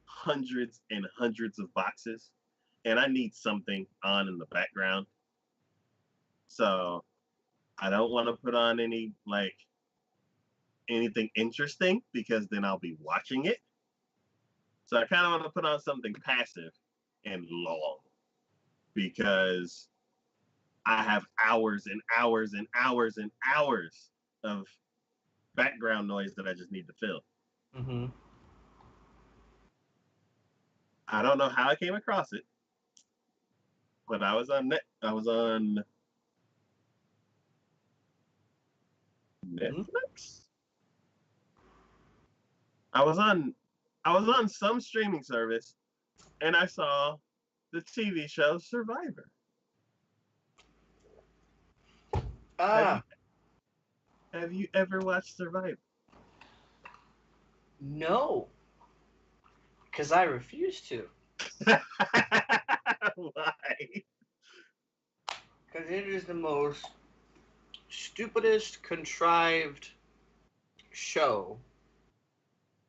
hundreds and hundreds of boxes, and I need something on in the background. So I don't want to put on anything interesting because then I'll be watching it. So I kind of want to put on something passive and long because I have hours and hours and hours and hours of background noise that I just need to fill. Mm-hmm. I don't know how I came across it, but I was on Mm-hmm. Netflix. I was on I was on some streaming service and I saw the TV show Survivor. Have you Ah, have you ever watched Survivor? no, because I refuse to. Why? Because it is the most stupidest, contrived show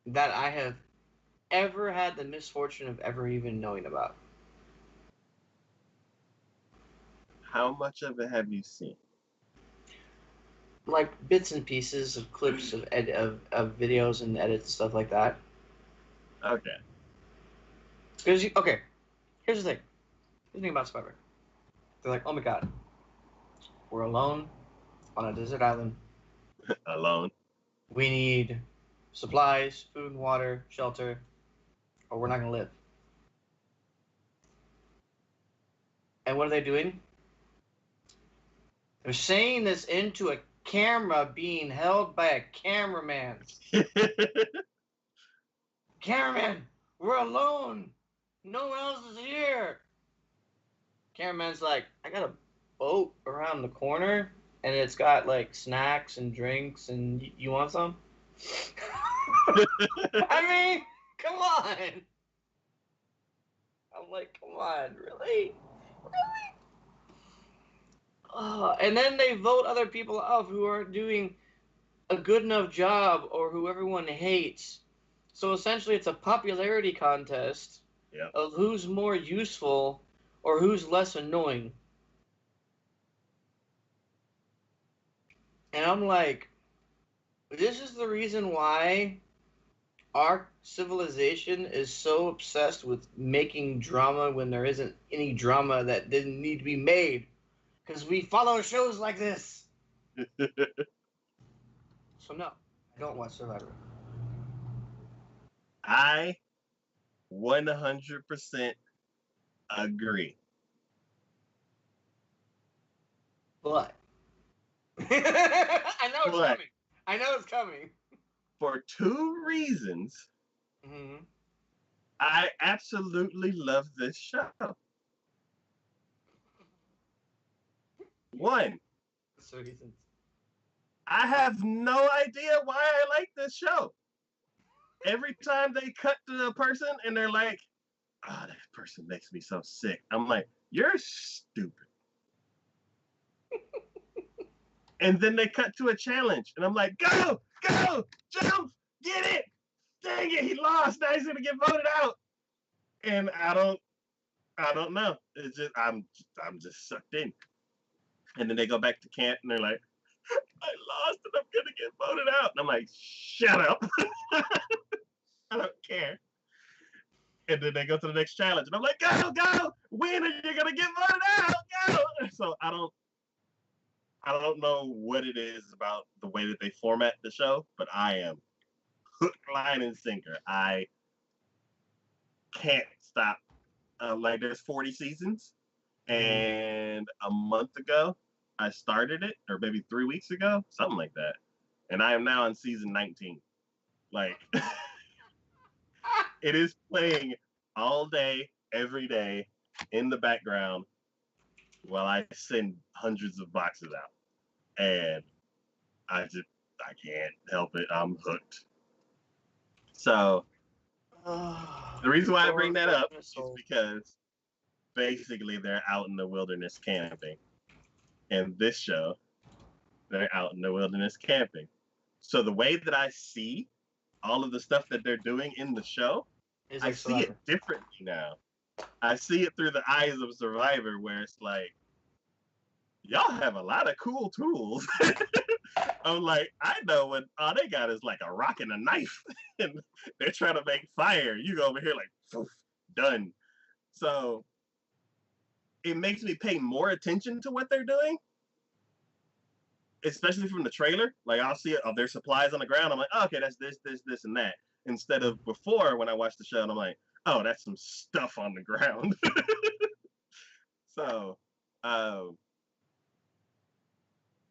that I have ever had the misfortune of ever even knowing about. How much of it have you seen? Like bits and pieces of clips of videos and edits and stuff like that. Okay. Because okay, here's the thing. Here's the thing about Survivor. They're like, oh my god, we're alone on a desert island. Alone. We need supplies, food and water, shelter, or we're not gonna live. And what are they doing? They're saying this into a camera being held by a cameraman. Cameraman, we're alone. No one else is here. Cameraman's like, I got a boat around the corner, and it's got like snacks and drinks, and you want some? I mean, come on. I'm like, come on, really? And then they vote other people off who aren't doing a good enough job or who everyone hates. So essentially, it's a popularity contest Yep. of who's more useful or who's less annoying. And I'm like, this is the reason why our civilization is so obsessed with making drama when there isn't any drama that didn't need to be made. Because we follow shows like this. So, no, I don't watch Survivor. I 100% agree. But I know it's But coming. I know it's coming. for two reasons, Mm-hmm. I absolutely love this show. One, So reasons. I have no idea why I like this show. Every time they cut to a person and they're like, oh, that person makes me so sick. I'm like, you're stupid. And then they cut to a challenge and I'm like, go, jump, get it. Dang it, he lost. Now he's gonna get voted out. And I don't know. It's just I'm just sucked in. And then they go back to camp and they're like, I lost and I'm gonna get voted out. And I'm like, shut up. I don't care. And then they go to the next challenge and I'm like, go, win and you're gonna get voted out. Go. So I don't know what it is about the way that they format the show, but I am hook, line, and sinker. I can't stop. Like there's 40 seasons, and a month ago I started it, or maybe 3 weeks ago, something like that, and I am now on season 19. Like it is playing all day, every day, in the background while I send hundreds of boxes out, and I can't help it. I'm hooked. So the reason why I bring that up is because basically they're out in the wilderness camping. In this show, they're out in the wilderness camping. So the way that I see all of the stuff that they're doing in the show, I see it differently now. I see it through the eyes of Survivor, where it's like, y'all have a lot of cool tools. I'm like, I know when all they got is like a rock and a knife, and they're trying to make fire. You go over here like, poof, done. So it makes me pay more attention to what they're doing, especially from the trailer. Like I'll see it, there's supplies on the ground. I'm like, oh, okay, that's this, and that. Instead of before when I watched the show, and I'm like, oh, that's some stuff on the ground. So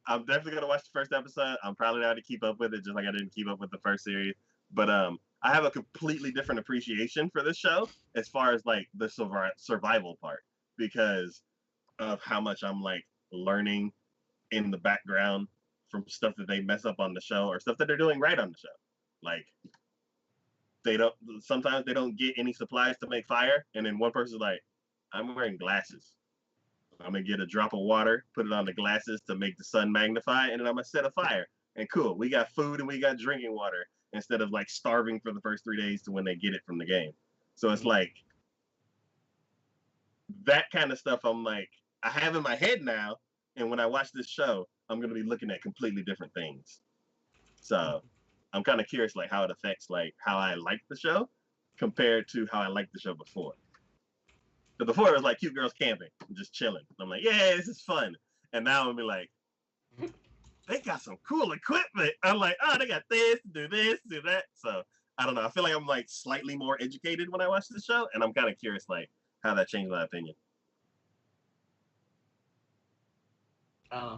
I'm definitely gonna watch the first episode. I'm probably not gonna keep up with it, just like I didn't keep up with the first series. But I have a completely different appreciation for this show as far as like the survival part, because of how much I'm like learning in the background from stuff that they mess up on the show or stuff that they're doing right on the show. Like sometimes they don't get any supplies to make fire, and then one person's like, I'm wearing glasses. I'm gonna get a drop of water, put it on the glasses to make the sun magnify, and then I'm gonna set a fire. And cool, we got food and we got drinking water instead of like starving for the first 3 days to when they get it from the game. So it's like that kind of stuff I'm like, I have in my head now, and when I watch this show, I'm gonna be looking at completely different things. So I'm kind of curious like how it affects like how I like the show compared to how I liked the show before. But before it was like cute girls camping, just chilling. I'm like, yeah, this is fun. And now I'm be like, they got some cool equipment. I'm like, oh, they got this, do that. So I don't know. I feel like I'm like slightly more educated when I watch the show, and I'm kind of curious like how that changed my opinion. I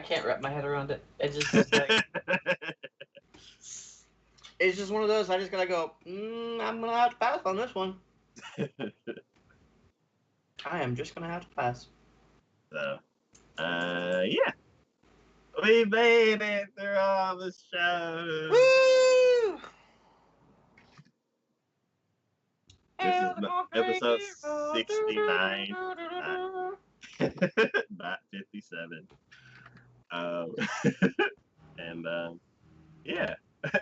can't wrap my head around it. It's like, it's just one of those. I just gotta go. I'm gonna have to pass on this one. I am just gonna have to pass. So, yeah. We made it through all the shows. Woo! This is episode 69, not 57. And yeah,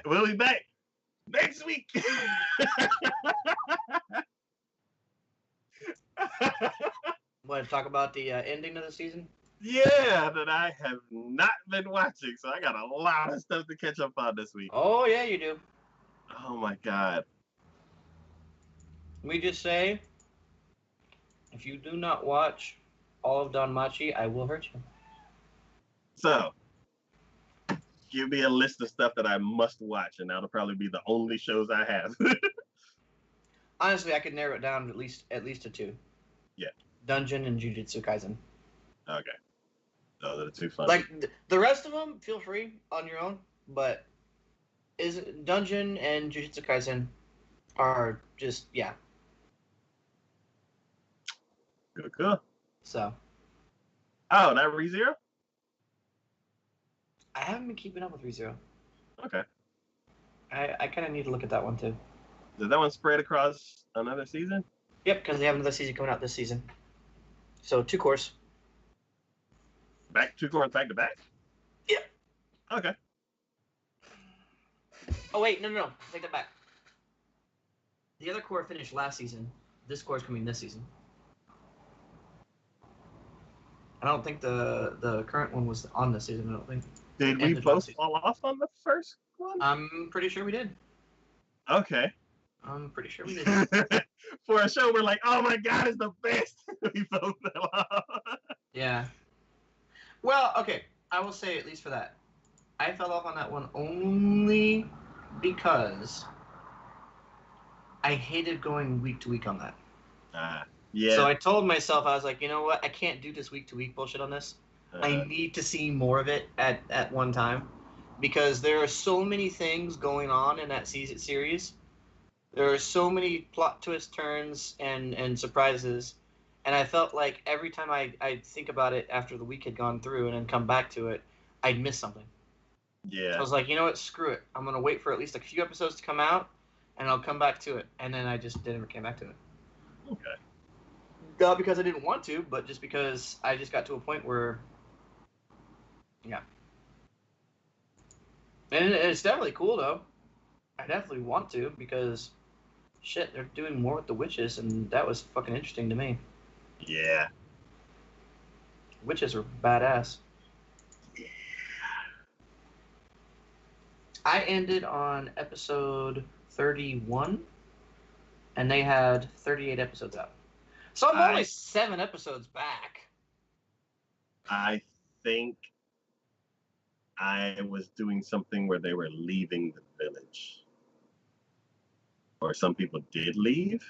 we'll be back next week. Want to talk about the ending of the season? Yeah, that I have not been watching, so I got a lot of stuff to catch up on this week. Oh yeah, you do. Oh my god. We just say, if you do not watch all of Don Machi, I will hurt you. So, give me a list of stuff that I must watch, and that'll probably be the only shows I have. Honestly, I could narrow it down at least to 2. Yeah. Dungeon and Jujutsu Kaisen. Okay. Those are the 2 fun. Like the rest of them, feel free on your own. But Dungeon and Jujutsu Kaisen are just Cool. So. Oh, that ReZero? I haven't been keeping up with ReZero. Okay. I kind of need to look at that one too. Did that one spread across another season? Yep, because they have another season coming out this season. So 2 course. 2 course back to back? Yep. Okay. Oh wait, no. Take that back. The other core finished last season. This core is coming this season. I don't think the current one was on this season. I don't think. Did we Ended last both season. fall off on the first one? I'm pretty sure we did. Okay. I'm pretty sure we did. For a show, we're like, oh my god, it's the best. We both fell off. Yeah. Well, okay. I will say, at least for that, I fell off on that one only because I hated going week to week on that. Yeah. So I told myself, I was like, you know what? I can't do this week to week bullshit on this. I need to see more of it at one time, because there are so many things going on in that series. There are so many plot twists, turns, and surprises, and I felt like every time I'd think about it after the week had gone through and then come back to it, I'd miss something. Yeah. So I was like, you know what? Screw it. I'm gonna wait for at least a few episodes to come out, and I'll come back to it. And then I just never came back to it. Okay. Not because I didn't want to, but just because I just got to a point where, yeah. And it's definitely cool though. I definitely want to, because shit, they're doing more with the witches, and that was fucking interesting to me. Yeah. Witches are badass. Yeah. I ended on episode 31, and they had 38 episodes out. So I'm only 7 episodes back. I think I was doing something where they were leaving the village. Or some people did leave.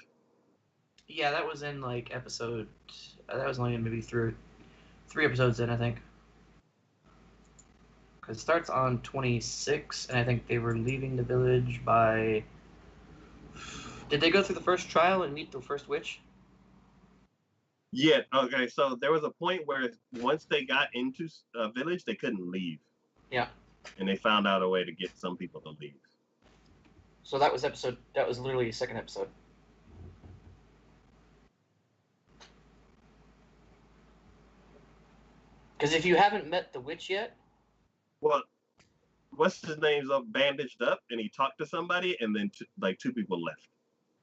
Yeah, that was in like episode. That was only maybe three episodes in, I think. Because it starts on 26, and I think they were leaving the village by. Did they go through the first trial and meet the first witch? Yeah. Okay. So there was a point where once they got into a village, they couldn't leave. Yeah. And they found out a way to get some people to leave. So that was episode. That was literally a second episode. Because if you haven't met the witch yet. Well, what's his name's up bandaged up, and he talked to somebody, and then like 2 people left.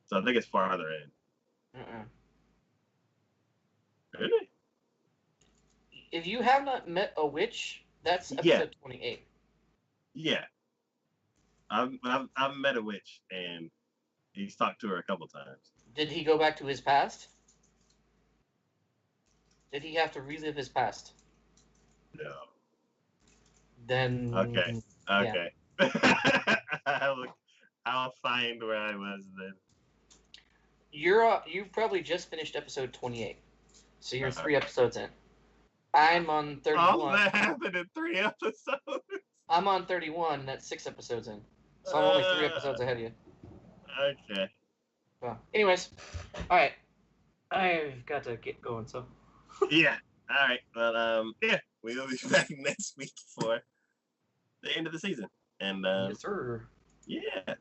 So I think it's farther in. Really? If you have not met a witch, that's episode 28. Yeah. I've met a witch, and he's talked to her a couple times. Did he go back to his past? Did he have to relive his past? No. Then. Okay. Yeah. I'll find where I was then. You've probably just finished episode 28, so you're 3 episodes in. I'm on 31. All that happened in 3 episodes. I'm on 31, and that's 6 episodes in. So I'm only 3 episodes ahead of you. Okay. Well, anyways, all right. I've got to get going, so. Yeah. All right. Well, yeah, we'll be back next week for the end of the season. And yes, sir. Yeah.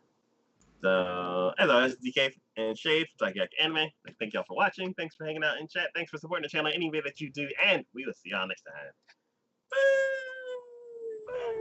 So, as always, DK and Shade from TacoYaki Anime. Thank y'all for watching. Thanks for hanging out in chat. Thanks for supporting the channel any way that you do. And we will see y'all next time. Bye.